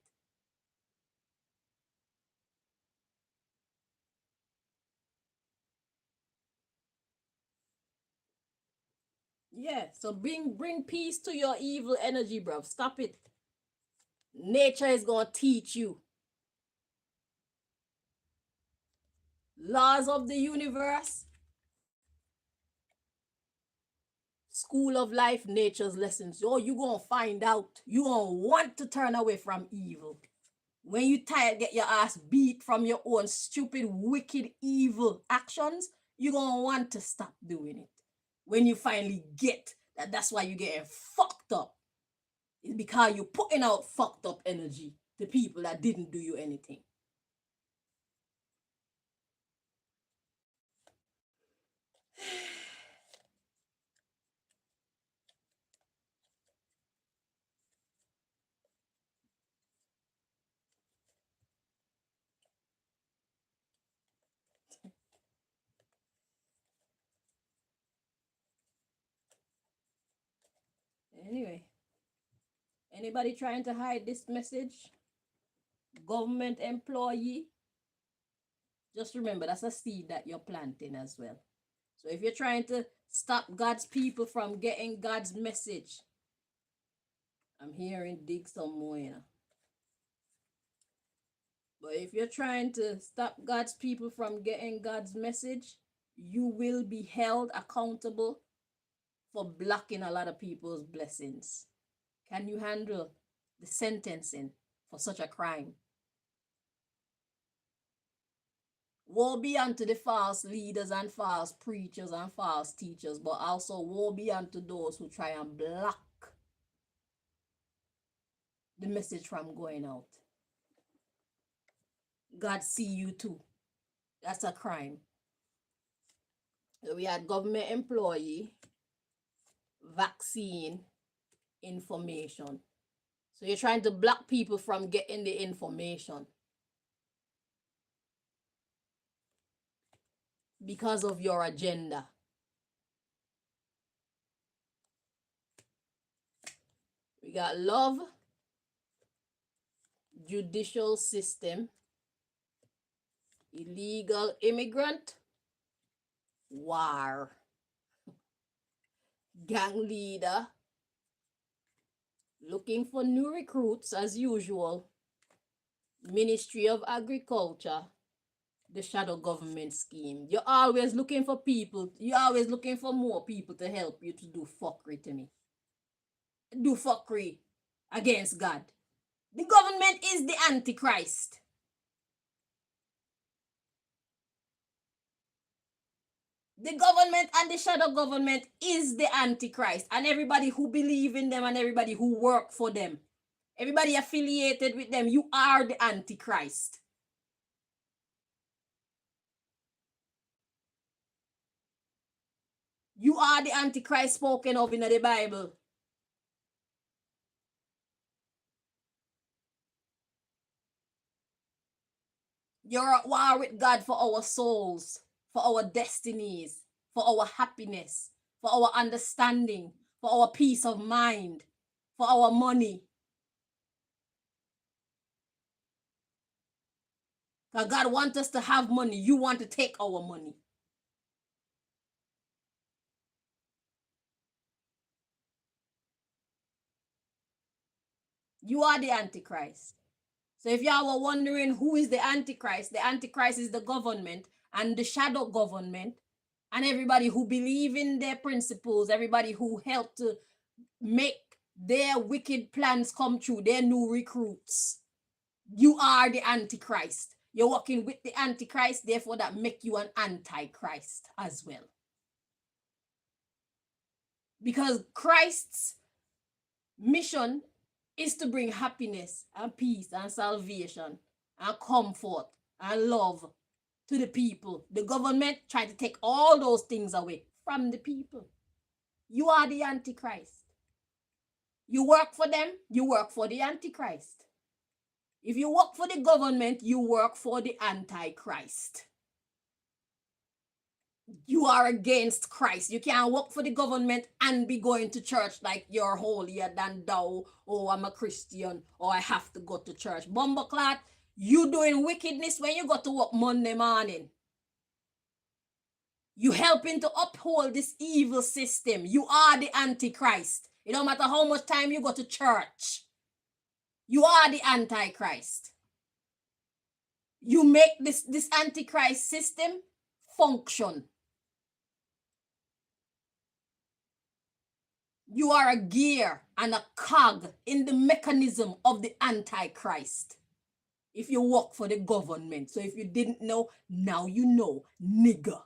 Yeah, so bring peace to your evil energy, bro. Stop it. Nature is going to teach you. Laws of the universe. School of life, nature's lessons. Oh, you going to find out. You going to want to turn away from evil. When you tired, get your ass beat from your own stupid, wicked, evil actions, you're going to want to stop doing it. When you finally get that that's why you're getting fucked up. It's because you're putting out fucked up energy to people that didn't do you anything. Anyway, anybody trying to hide this message? Government employee? Just remember, that's a seed that you're planting as well. So if you're trying to stop God's people from getting God's message, I'm hearing dig some more, you know. But if you're trying to stop God's people from getting God's message, you will be held accountable for blocking a lot of people's blessings. Can you handle the sentencing for such a crime? Woe be unto the false leaders and false preachers and false teachers, but also woe be unto those who try and block the message from going out. God see you too. That's a crime. So we had government employee, vaccine, information. So you're trying to block people from getting the information because of your agenda. We got love, judicial system, illegal immigrant, war, gang leader, looking for new recruits as usual, Ministry of Agriculture, the shadow government scheme. You're always looking for people. You're always looking for more people to help you to do fuckery to me. Do fuckery against God. The government is the Antichrist. The government and the shadow government is the Antichrist. And everybody who believe in them and everybody who work for them, everybody affiliated with them, you are the Antichrist. You are the Antichrist spoken of in the Bible. You're at war with God for our souls, for our destinies, for our happiness, for our understanding, for our peace of mind, for our money. Because God wants us to have money. You want to take our money. You are the Antichrist. So if y'all were wondering who is the Antichrist is the government and the shadow government and everybody who believe in their principles, everybody who helped to make their wicked plans come true, their new recruits, you are the Antichrist. You're working with the Antichrist, therefore that make you an Antichrist as well. Because Christ's mission is to bring happiness and peace and salvation and comfort and love to the people. The government try to take all those things away from the people. You are the Antichrist. You work for them, you work for the Antichrist. If you work for the government, you work for the Antichrist. You are against Christ. You can't work for the government and be going to church like you're holier than thou. Oh, I'm a Christian, or I have to go to church. Bumbleclot, you doing wickedness when you go to work Monday morning. You helping to uphold this evil system. You are the Antichrist. It don't matter how much time you go to church. You are the Antichrist. You make this Antichrist system function. You are a gear and a cog in the mechanism of the Antichrist. If you work for the government. So if you didn't know, now you know, nigger.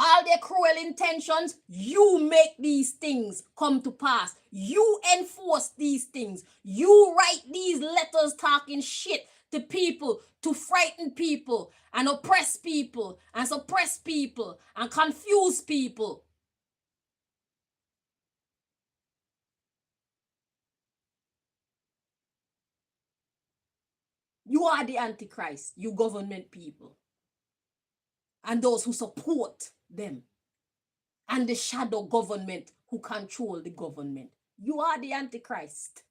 All their cruel intentions, you make these things come to pass. You enforce these things. You write these letters talking shit to people to frighten people and oppress people and suppress people and confuse people. You are the Antichrist, you government people. And those who support them. And the shadow government who control the government. You are the Antichrist.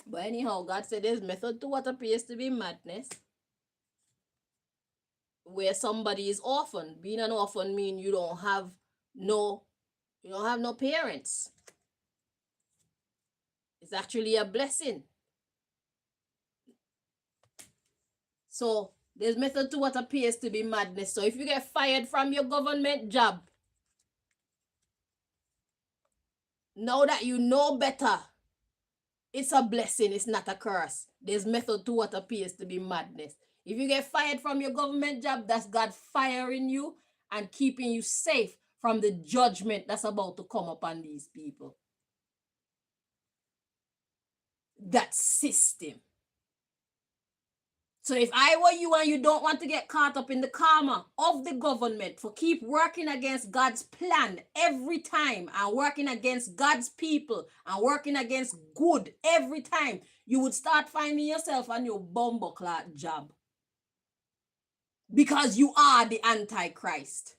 But anyhow, God said there's method to what appears to be madness. Where somebody is orphan. Being an orphan means you don't have no parents. It's actually a blessing. So there's method to what appears to be madness. So if you get fired from your government job, now that you know better, it's a blessing, it's not a curse. There's method to what appears to be madness. If you get fired from your government job, that's God firing you and keeping you safe from the judgment that's about to come upon these people. That system. So if I were you and you don't want to get caught up in the karma of the government for keep working against God's plan every time and working against God's people and working against good every time, you would start finding yourself a new bumbleclot job. Because you are the Antichrist.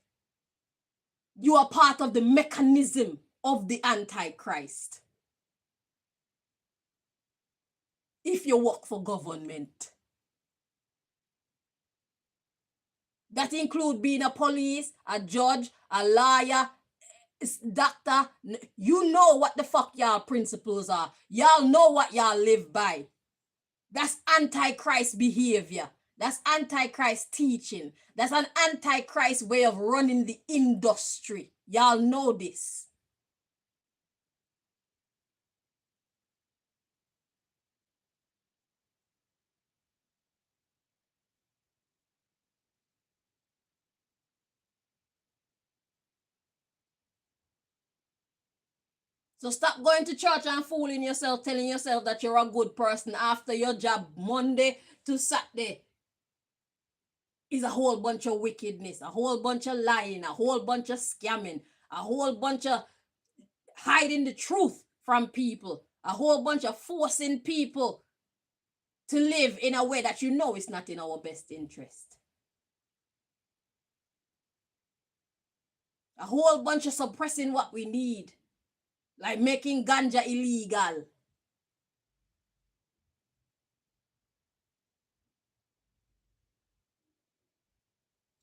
You are part of the mechanism of the Antichrist. If you work for government. That include being a police, a judge, a lawyer, doctor. You know what the fuck y'all principles are. Y'all know what y'all live by. That's Antichrist behavior. That's Antichrist teaching. That's an Antichrist way of running the industry. Y'all know this. So stop going to church and fooling yourself, telling yourself that you're a good person after your job Monday to Saturday is a whole bunch of wickedness, a whole bunch of lying, a whole bunch of scamming, a whole bunch of hiding the truth from people, a whole bunch of forcing people to live in a way that you know is not in our best interest. A whole bunch of suppressing what we need. Like making ganja illegal.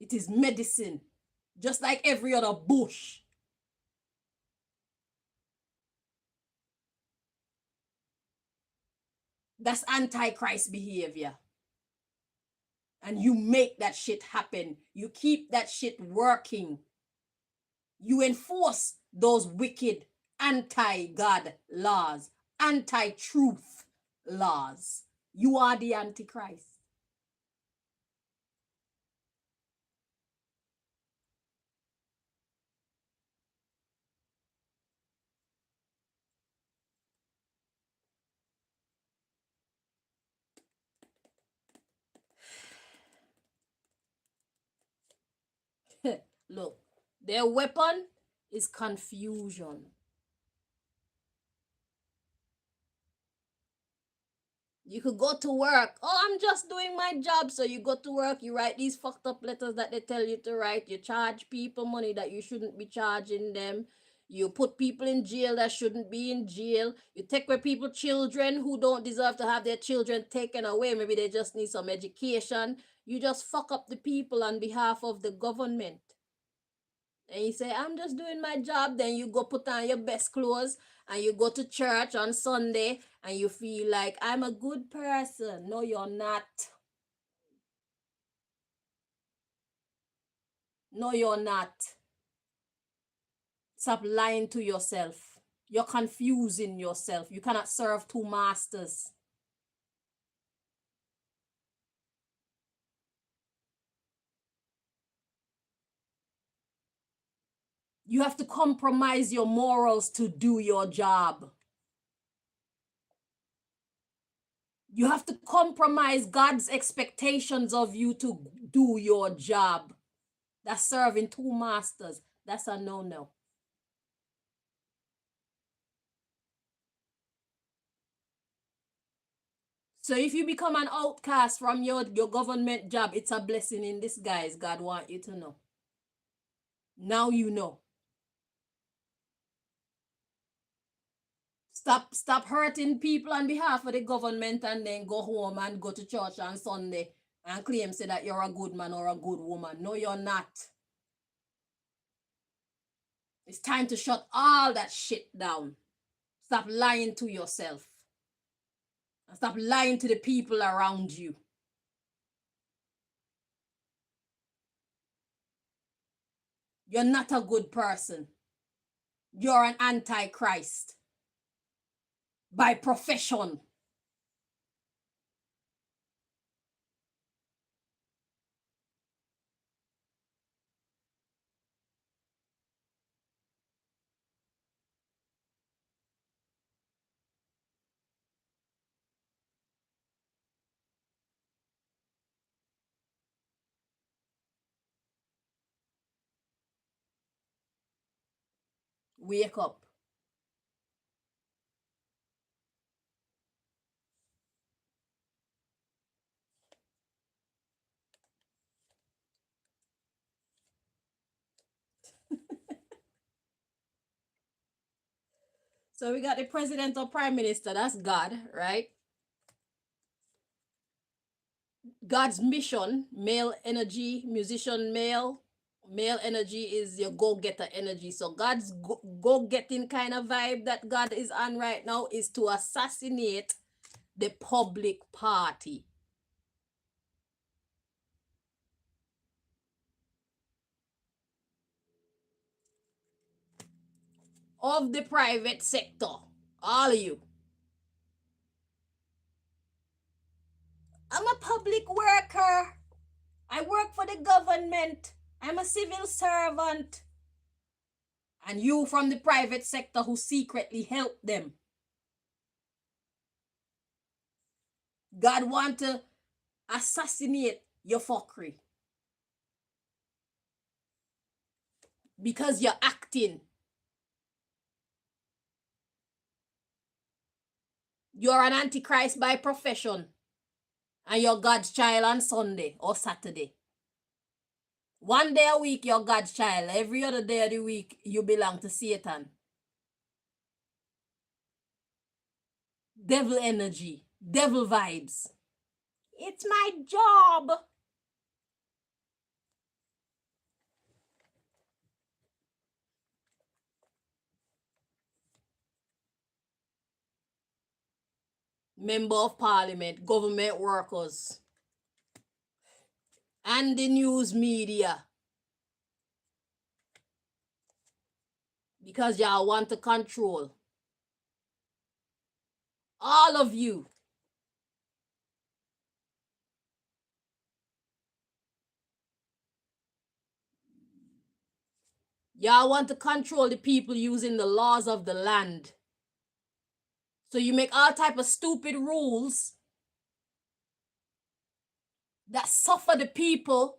It is medicine, just like every other bush. That's antichrist behavior. And you make that shit happen. You keep that shit working. You enforce those wicked anti-God laws, anti-truth laws. You are the antichrist. Look, their weapon is confusion. You could go to work. Oh, I'm just doing my job. So you go to work, you write these fucked up letters that they tell you to write. You charge people money that you shouldn't be charging them. You put people in jail that shouldn't be in jail. You take away people children who don't deserve to have their children taken away. Maybe they just need some education. You just fuck up the people on behalf of the government. And you say, I'm just doing my job. Then you go put on your best clothes and you go to church on Sunday and you feel like, I'm a good person. No, you're not. No, you're not. Stop lying to yourself. You're confusing yourself. You cannot serve two masters. You have to compromise your morals to do your job. You have to compromise God's expectations of you to do your job. That's serving two masters. That's a no-no. So if you become an outcast from your government job, it's a blessing in disguise. God want you to know. Now you know. Stop hurting people on behalf of the government and then go home and go to church on Sunday and claim say that you're a good man or a good woman. No, you're not. It's time to shut all that shit down. Stop lying to yourself. And stop lying to the people around you. You're not a good person. You're an antichrist by profession. Wake up. So we got the president or prime minister, that's God, right? God's mission, male energy, musician male energy is your go-getter energy. So God's go-getting kind of vibe that God is on right now is to assassinate the public party of the private sector. All of you. I'm a public worker. I work for the government. I'm a civil servant. And you from the private sector who secretly help them. God want to assassinate your fuckery. Because you're acting. You're an antichrist by profession. And you're God's child on Sunday or Saturday. One day a week, you're God's child. Every other day of the week, you belong to Satan. Devil energy. Devil vibes. It's my job. member of parliament, government workers, and the news media. Because y'all want to control. All of you. Y'all want to control the people using the laws of the land. So you make all type of stupid rules that suffer the people,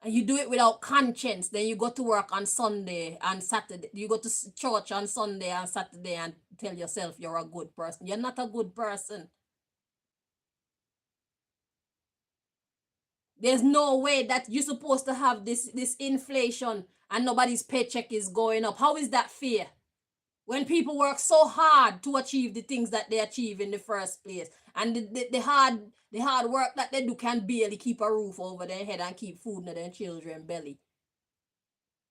and you do it without conscience. Then you go to work on Sunday and Saturday. You go to church on Sunday and Saturday and tell yourself you're a good person. You're not a good person. There's no way that you're supposed to have this inflation and nobody's paycheck is going up. How is that fair? When people work so hard to achieve the things that they achieve in the first place, and the hard work that they do can barely keep a roof over their head and keep food in their children's belly.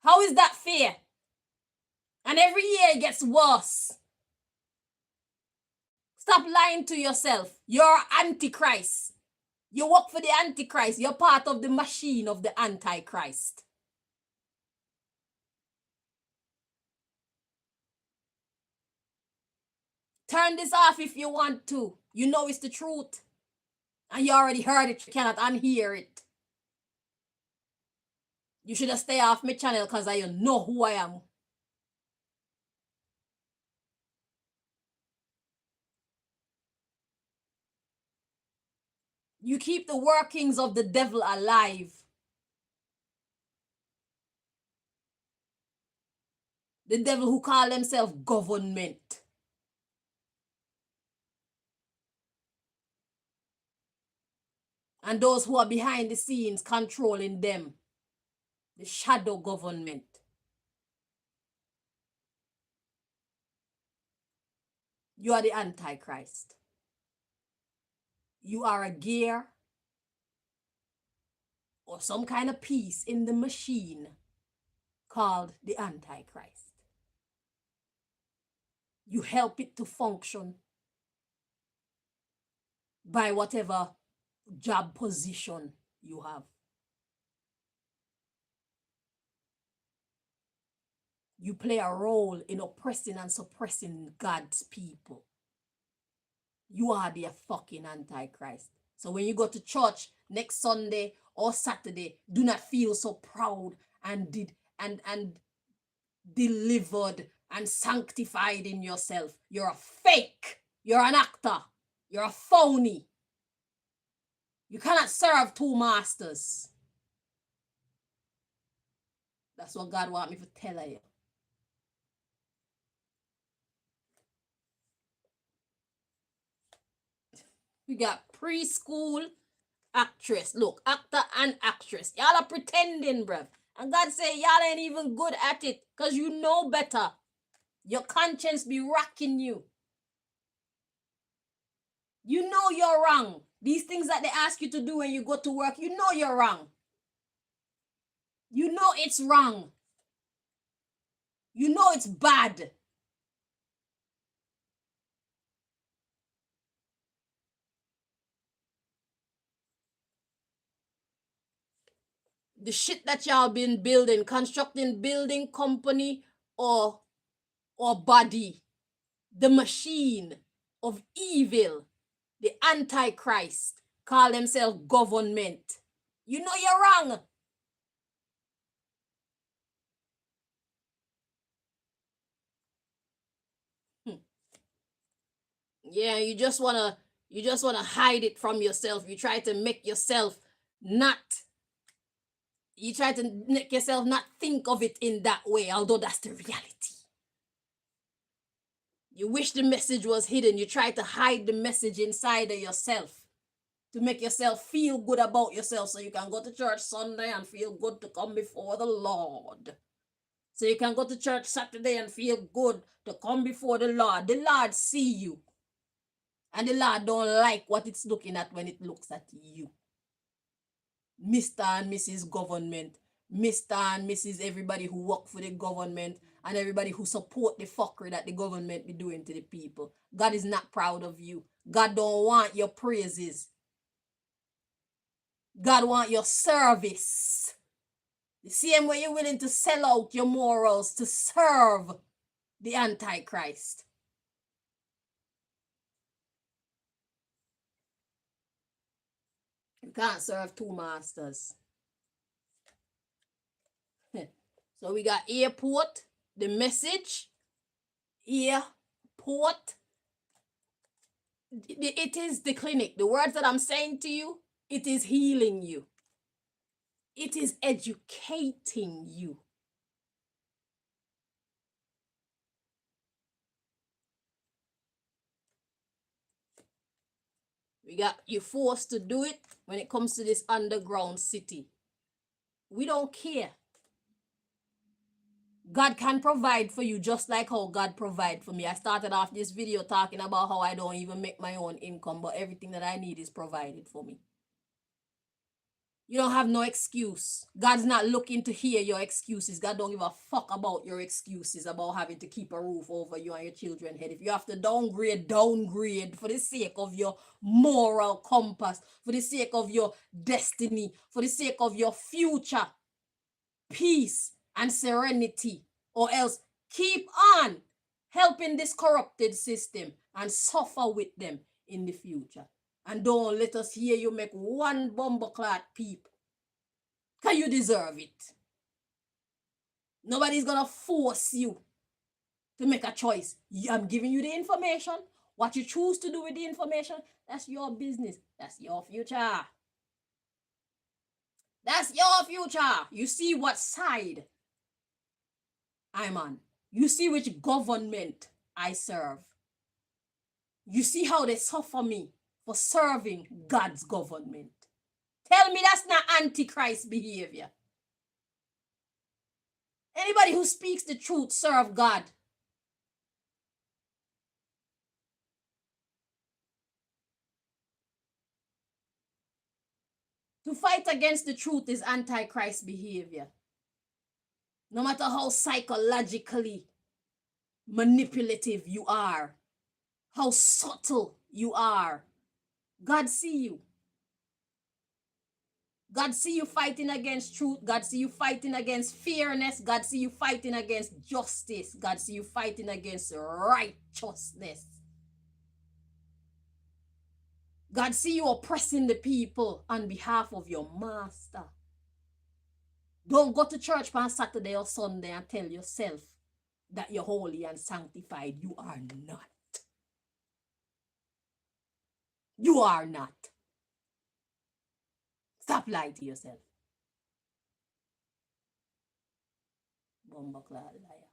How is that fair? And every year it gets worse. Stop lying to yourself. You're Antichrist. You work for the Antichrist. You're part of the machine of the Antichrist. Turn this off if you want to. You know it's the truth. And you already heard it. You cannot unhear it. You should have stay off my channel because I know who I am. You keep the workings of the devil alive. The devil who call themselves government. And those who are behind the scenes controlling them. The shadow government. You are the Antichrist. You are a gear or some kind of piece in the machine called the Antichrist. You help it to function by whatever job position you have. You play a role in oppressing and suppressing God's people. You are the fucking Antichrist. So when you go to church next Sunday or Saturday, do not feel so proud and delivered and sanctified in yourself. You're a fake. You're an actor. You're a phony. You cannot serve two masters. That's what God wants me to tell you. We got preschool actress. Look, actor and actress. Y'all are pretending, bruv. And God say y'all ain't even good at it because you know better. Your conscience be racking you. You know you're wrong. These things that they ask you to do when you go to work, you know you're wrong. You know it's wrong. You know it's bad. The shit that y'all been building, constructing building company or body, the machine of evil, the Antichrist, call themselves government. You know you're wrong. Yeah, you just wanna hide it from yourself. You try to make yourself not think of it in that way, although that's the reality. You wish the message was hidden. You try to hide the message inside of yourself to make yourself feel good about yourself so you can go to church Sunday and feel good to come before the Lord. So you can go to church Saturday and feel good to come before the Lord. The Lord see you. And the Lord don't like what it's looking at when it looks at you. Mr. and Mrs. Government, Mr. and Mrs. everybody who work for the government and everybody who support the fuckery that the government be doing to the people. God is not proud of you. God don't want your praises. God want your service. The same way you're willing to sell out your morals to serve the Antichrist. You can't serve two masters. So we got airport, the message, airport. It is the clinic. The words that I'm saying to you, it is healing you. It is educating you. We got you forced to do it when it comes to this underground city. We don't care. God can provide for you just like how God provide for me. I started off this video talking about how I don't even make my own income, but everything that I need is provided for me. You don't have no excuse. God's not looking to hear your excuses. God don't give a fuck about your excuses about having to keep a roof over you and your children's head. If you have to downgrade for the sake of your moral compass, for the sake of your destiny, for the sake of your future, peace and serenity, or else keep on helping this corrupted system and suffer with them in the future. And don't let us hear you make one bumbleclad peep. Because you deserve it. Nobody's going to force you to make a choice. I'm giving you the information. What you choose to do with the information, that's your business. That's your future. That's your future. You see what side I'm on. You see which government I serve. You see how they suffer me for serving God's government. Tell me that's not Antichrist behavior. Anybody who speaks the truth serve God. To fight against the truth is Antichrist behavior. No matter how psychologically manipulative you are, how subtle you are, God see you. God see you fighting against truth. God see you fighting against fairness. God see you fighting against justice. God see you fighting against righteousness. God see you oppressing the people on behalf of your master. Don't go to church on Saturday or Sunday and tell yourself that you're holy and sanctified. You are not. You are not. Stop lying to yourself. Bumbleclad liar.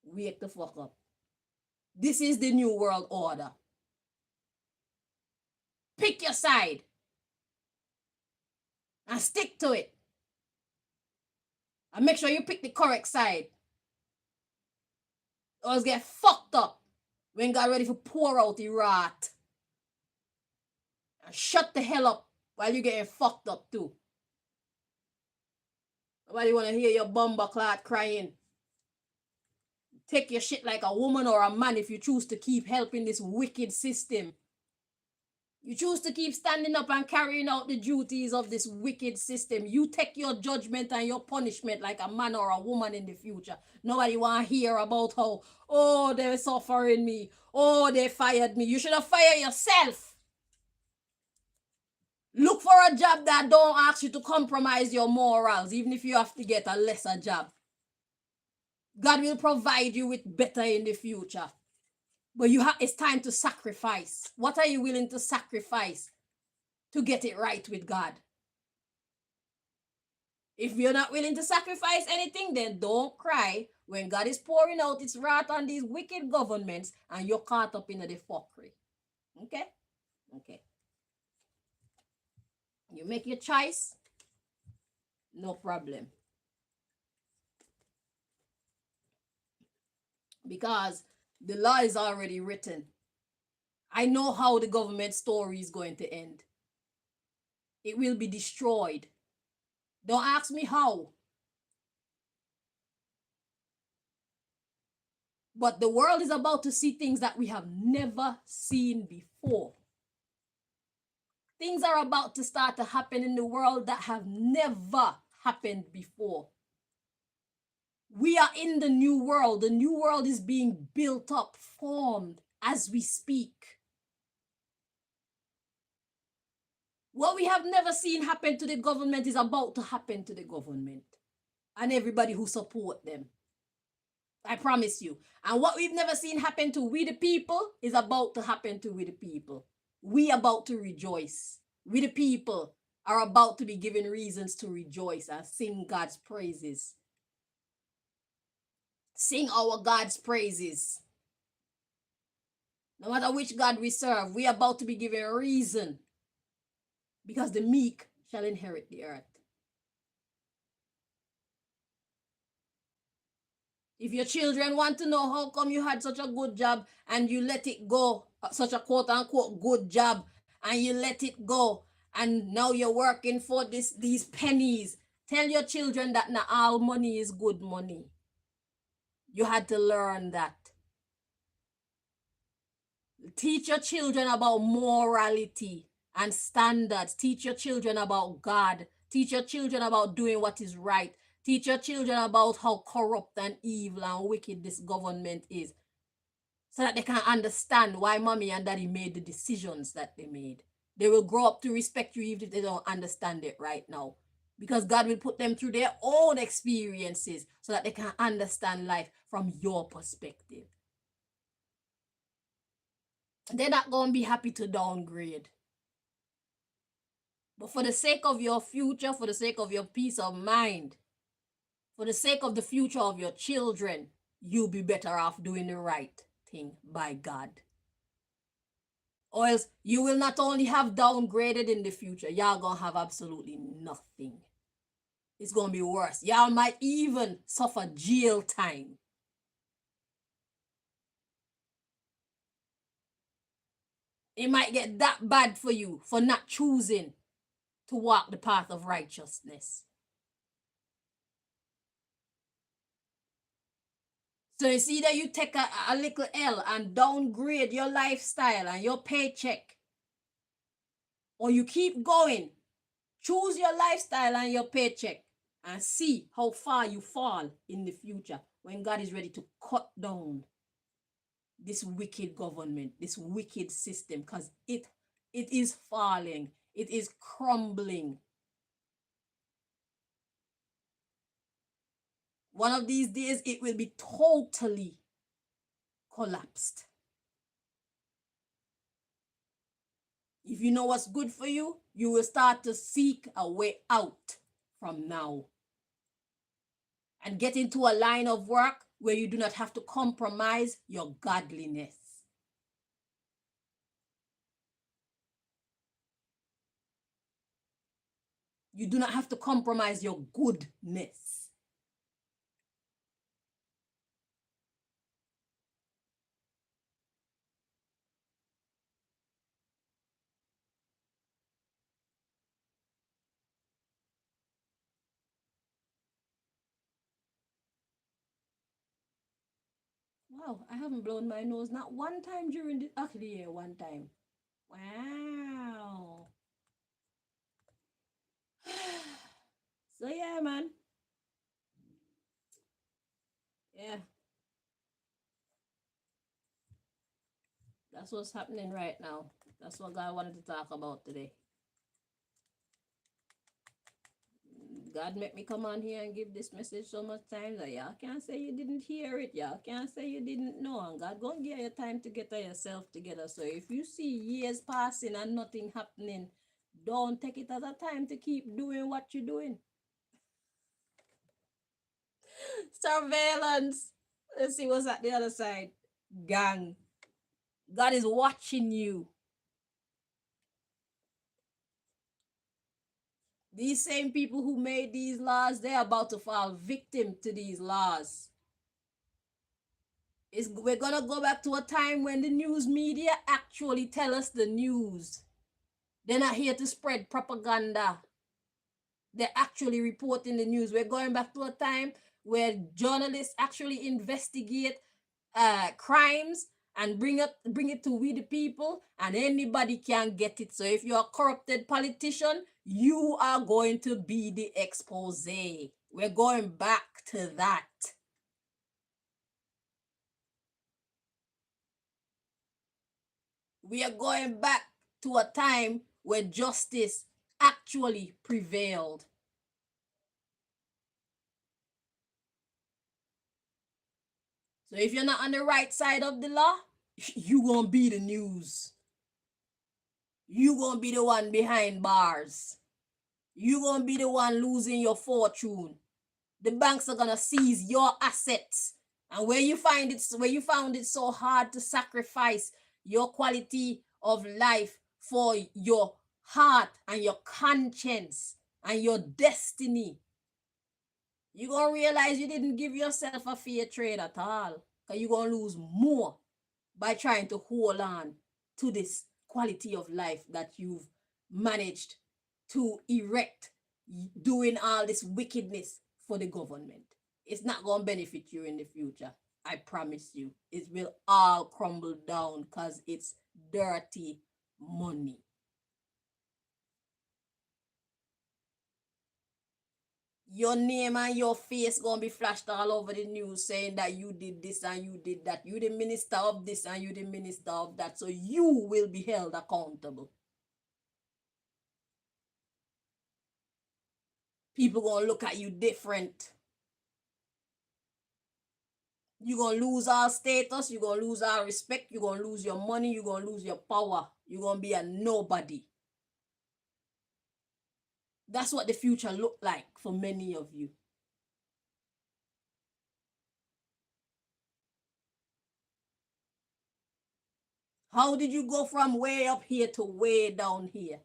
Wake the fuck up. This is the new world order. Pick your side. And stick to it. And make sure you pick the correct side. Or else get fucked up when God ready to pour out the wrath. And shut the hell up while you're getting fucked up too. Nobody want to hear your bumbleclad crying. Take your shit like a woman or a man if you choose to keep helping this wicked system. You choose to keep standing up and carrying out the duties of this wicked system. You take your judgment and your punishment like a man or a woman in the future. Nobody want to hear about how, oh, they're suffering me. Oh, they fired me. You should have fired yourself. Look for a job that don't ask you to compromise your morals, even if you have to get a lesser job. God will provide you with better in the future. But it's time to sacrifice. What are you willing to sacrifice to get it right with God? If you're not willing to sacrifice anything, then don't cry when God is pouring out its wrath on these wicked governments and you're caught up in the fuckery. Okay? Okay. You make your choice, no problem. Because the law is already written. I know how the government story is going to end. It will be destroyed. Don't ask me how. But the world is about to see things that we have never seen before. Things are about to start to happen in the world that have never happened before. We are in the new world. The new world is being built up, formed as we speak. What we have never seen happen to the government is about to happen to the government and everybody who support them. I promise you. And what we've never seen happen to we the people is about to happen to we the people. We about to rejoice. We the people are about to be given reasons to rejoice and sing God's praises. Sing our God's praises. No matter which God we serve, we are about to be given a reason, because the meek shall inherit the earth. If your children want to know how come you had such a good job and you let it go, such a quote unquote good job, and you let it go, and now you're working for these pennies, tell your children that not all money is good money. You had to learn that. Teach your children about morality and standards. Teach your children about God. Teach your children about doing what is right. Teach your children about how corrupt and evil and wicked this government is, so that they can understand why mommy and daddy made the decisions that they made. They will grow up to respect you even if they don't understand it right now, because God will put them through their own experiences so that they can understand life from your perspective. They're not going to be happy to downgrade. But for the sake of your future, for the sake of your peace of mind, for the sake of the future of your children, you'll be better off doing the right thing by God. Or else you will not only have downgraded in the future, y'all gonna have absolutely nothing. It's gonna be worse. Y'all might even suffer jail time. It might get that bad for you for not choosing to walk the path of righteousness. So you see that you take a little L and downgrade your lifestyle and your paycheck, or you keep going. Choose your lifestyle and your paycheck and see how far you fall in the future when God is ready to cut down this wicked government, this wicked system, because it is falling. It is crumbling. One of these days, it will be totally collapsed. If you know what's good for you, you will start to seek a way out from now and get into a line of work where you do not have to compromise your godliness. You do not have to compromise your goodness. Wow, I haven't blown my nose not one time during the actually yeah, one time. Wow. So yeah, man. Yeah. That's what's happening right now. That's what God wanted to talk about today. God made me come on here and give this message so much times that y'all can't say you didn't hear it. Y'all can't say you didn't know. And God gonna give you time to get yourself together. So if you see years passing and nothing happening, don't take it as a time to keep doing what you're doing. Surveillance. Let's see what's at the other side. Gang. God is watching you. These same people who made these laws, they're about to fall victim to these laws. We're going to go back to a time when the news media actually tell us the news. They're not here to spread propaganda. They're actually reporting the news. We're going back to a time where journalists actually investigate crimes and bring it to we the people, and anybody can get it. So if you're a corrupted politician, you are going to be the expose. We're going back to that. We are going back to a time where justice actually prevailed. So if you're not on the right side of the law, you gonna be the news. You gonna be the one behind bars. You gonna be the one losing your fortune. The banks are gonna seize your assets. And where you found it so hard to sacrifice your quality of life for your heart and your conscience and your destiny, you're gonna realize you didn't give yourself a fair trade at all. Because you're gonna lose more by trying to hold on to this quality of life that you've managed to erect doing all this wickedness for the government. It's not going to benefit you in the future. I promise you. It will all crumble down because it's dirty money. Your name and your face gonna be flashed all over the news saying that you did this and you did that. You the minister of this and you the minister of that. So you will be held accountable. People gonna look at you different. You're gonna lose our status, you're gonna lose our respect, you're gonna lose your money, you're gonna lose your power. You're gonna be a nobody. That's what the future look like for many of you. How did you go from way up here to way down here?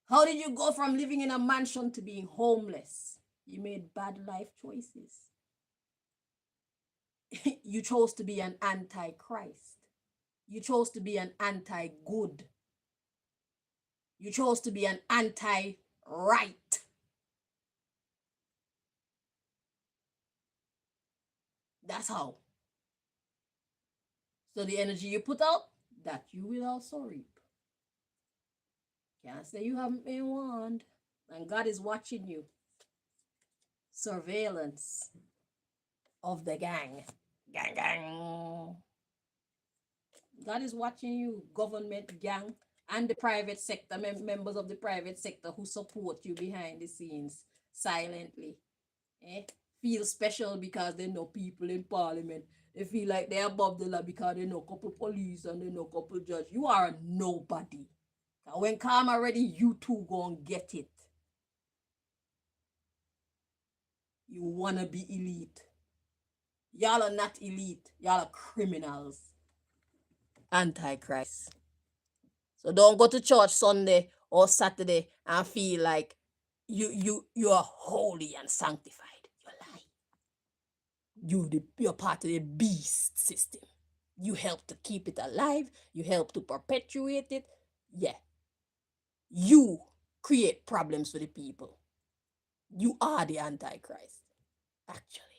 How did you go from living in a mansion to being homeless? You made bad life choices. You chose to be an anti-Christ. You chose to be an anti-good. You chose to be an anti-right. That's how. So the energy you put out, that you will also reap. Can't say you haven't been warned. And God is watching you. Surveillance of the gang. Gang, gang. God is watching you, government, gang, and the private sector, members of the private sector who support you behind the scenes silently. Feel special because they know people in parliament. They feel like they're above the law because they know a couple police and they know a couple judge. You are a nobody. And when karma ready, you too gonna get it. You wanna be elite. Y'all are not elite. Y'all are criminals. Antichrist. So don't go to church Sunday or Saturday and feel like you are holy and sanctified. You're lying. You're part of the beast system. You help to keep it alive. You help to perpetuate it. Yeah. You create problems for the people. You are the Antichrist, actually.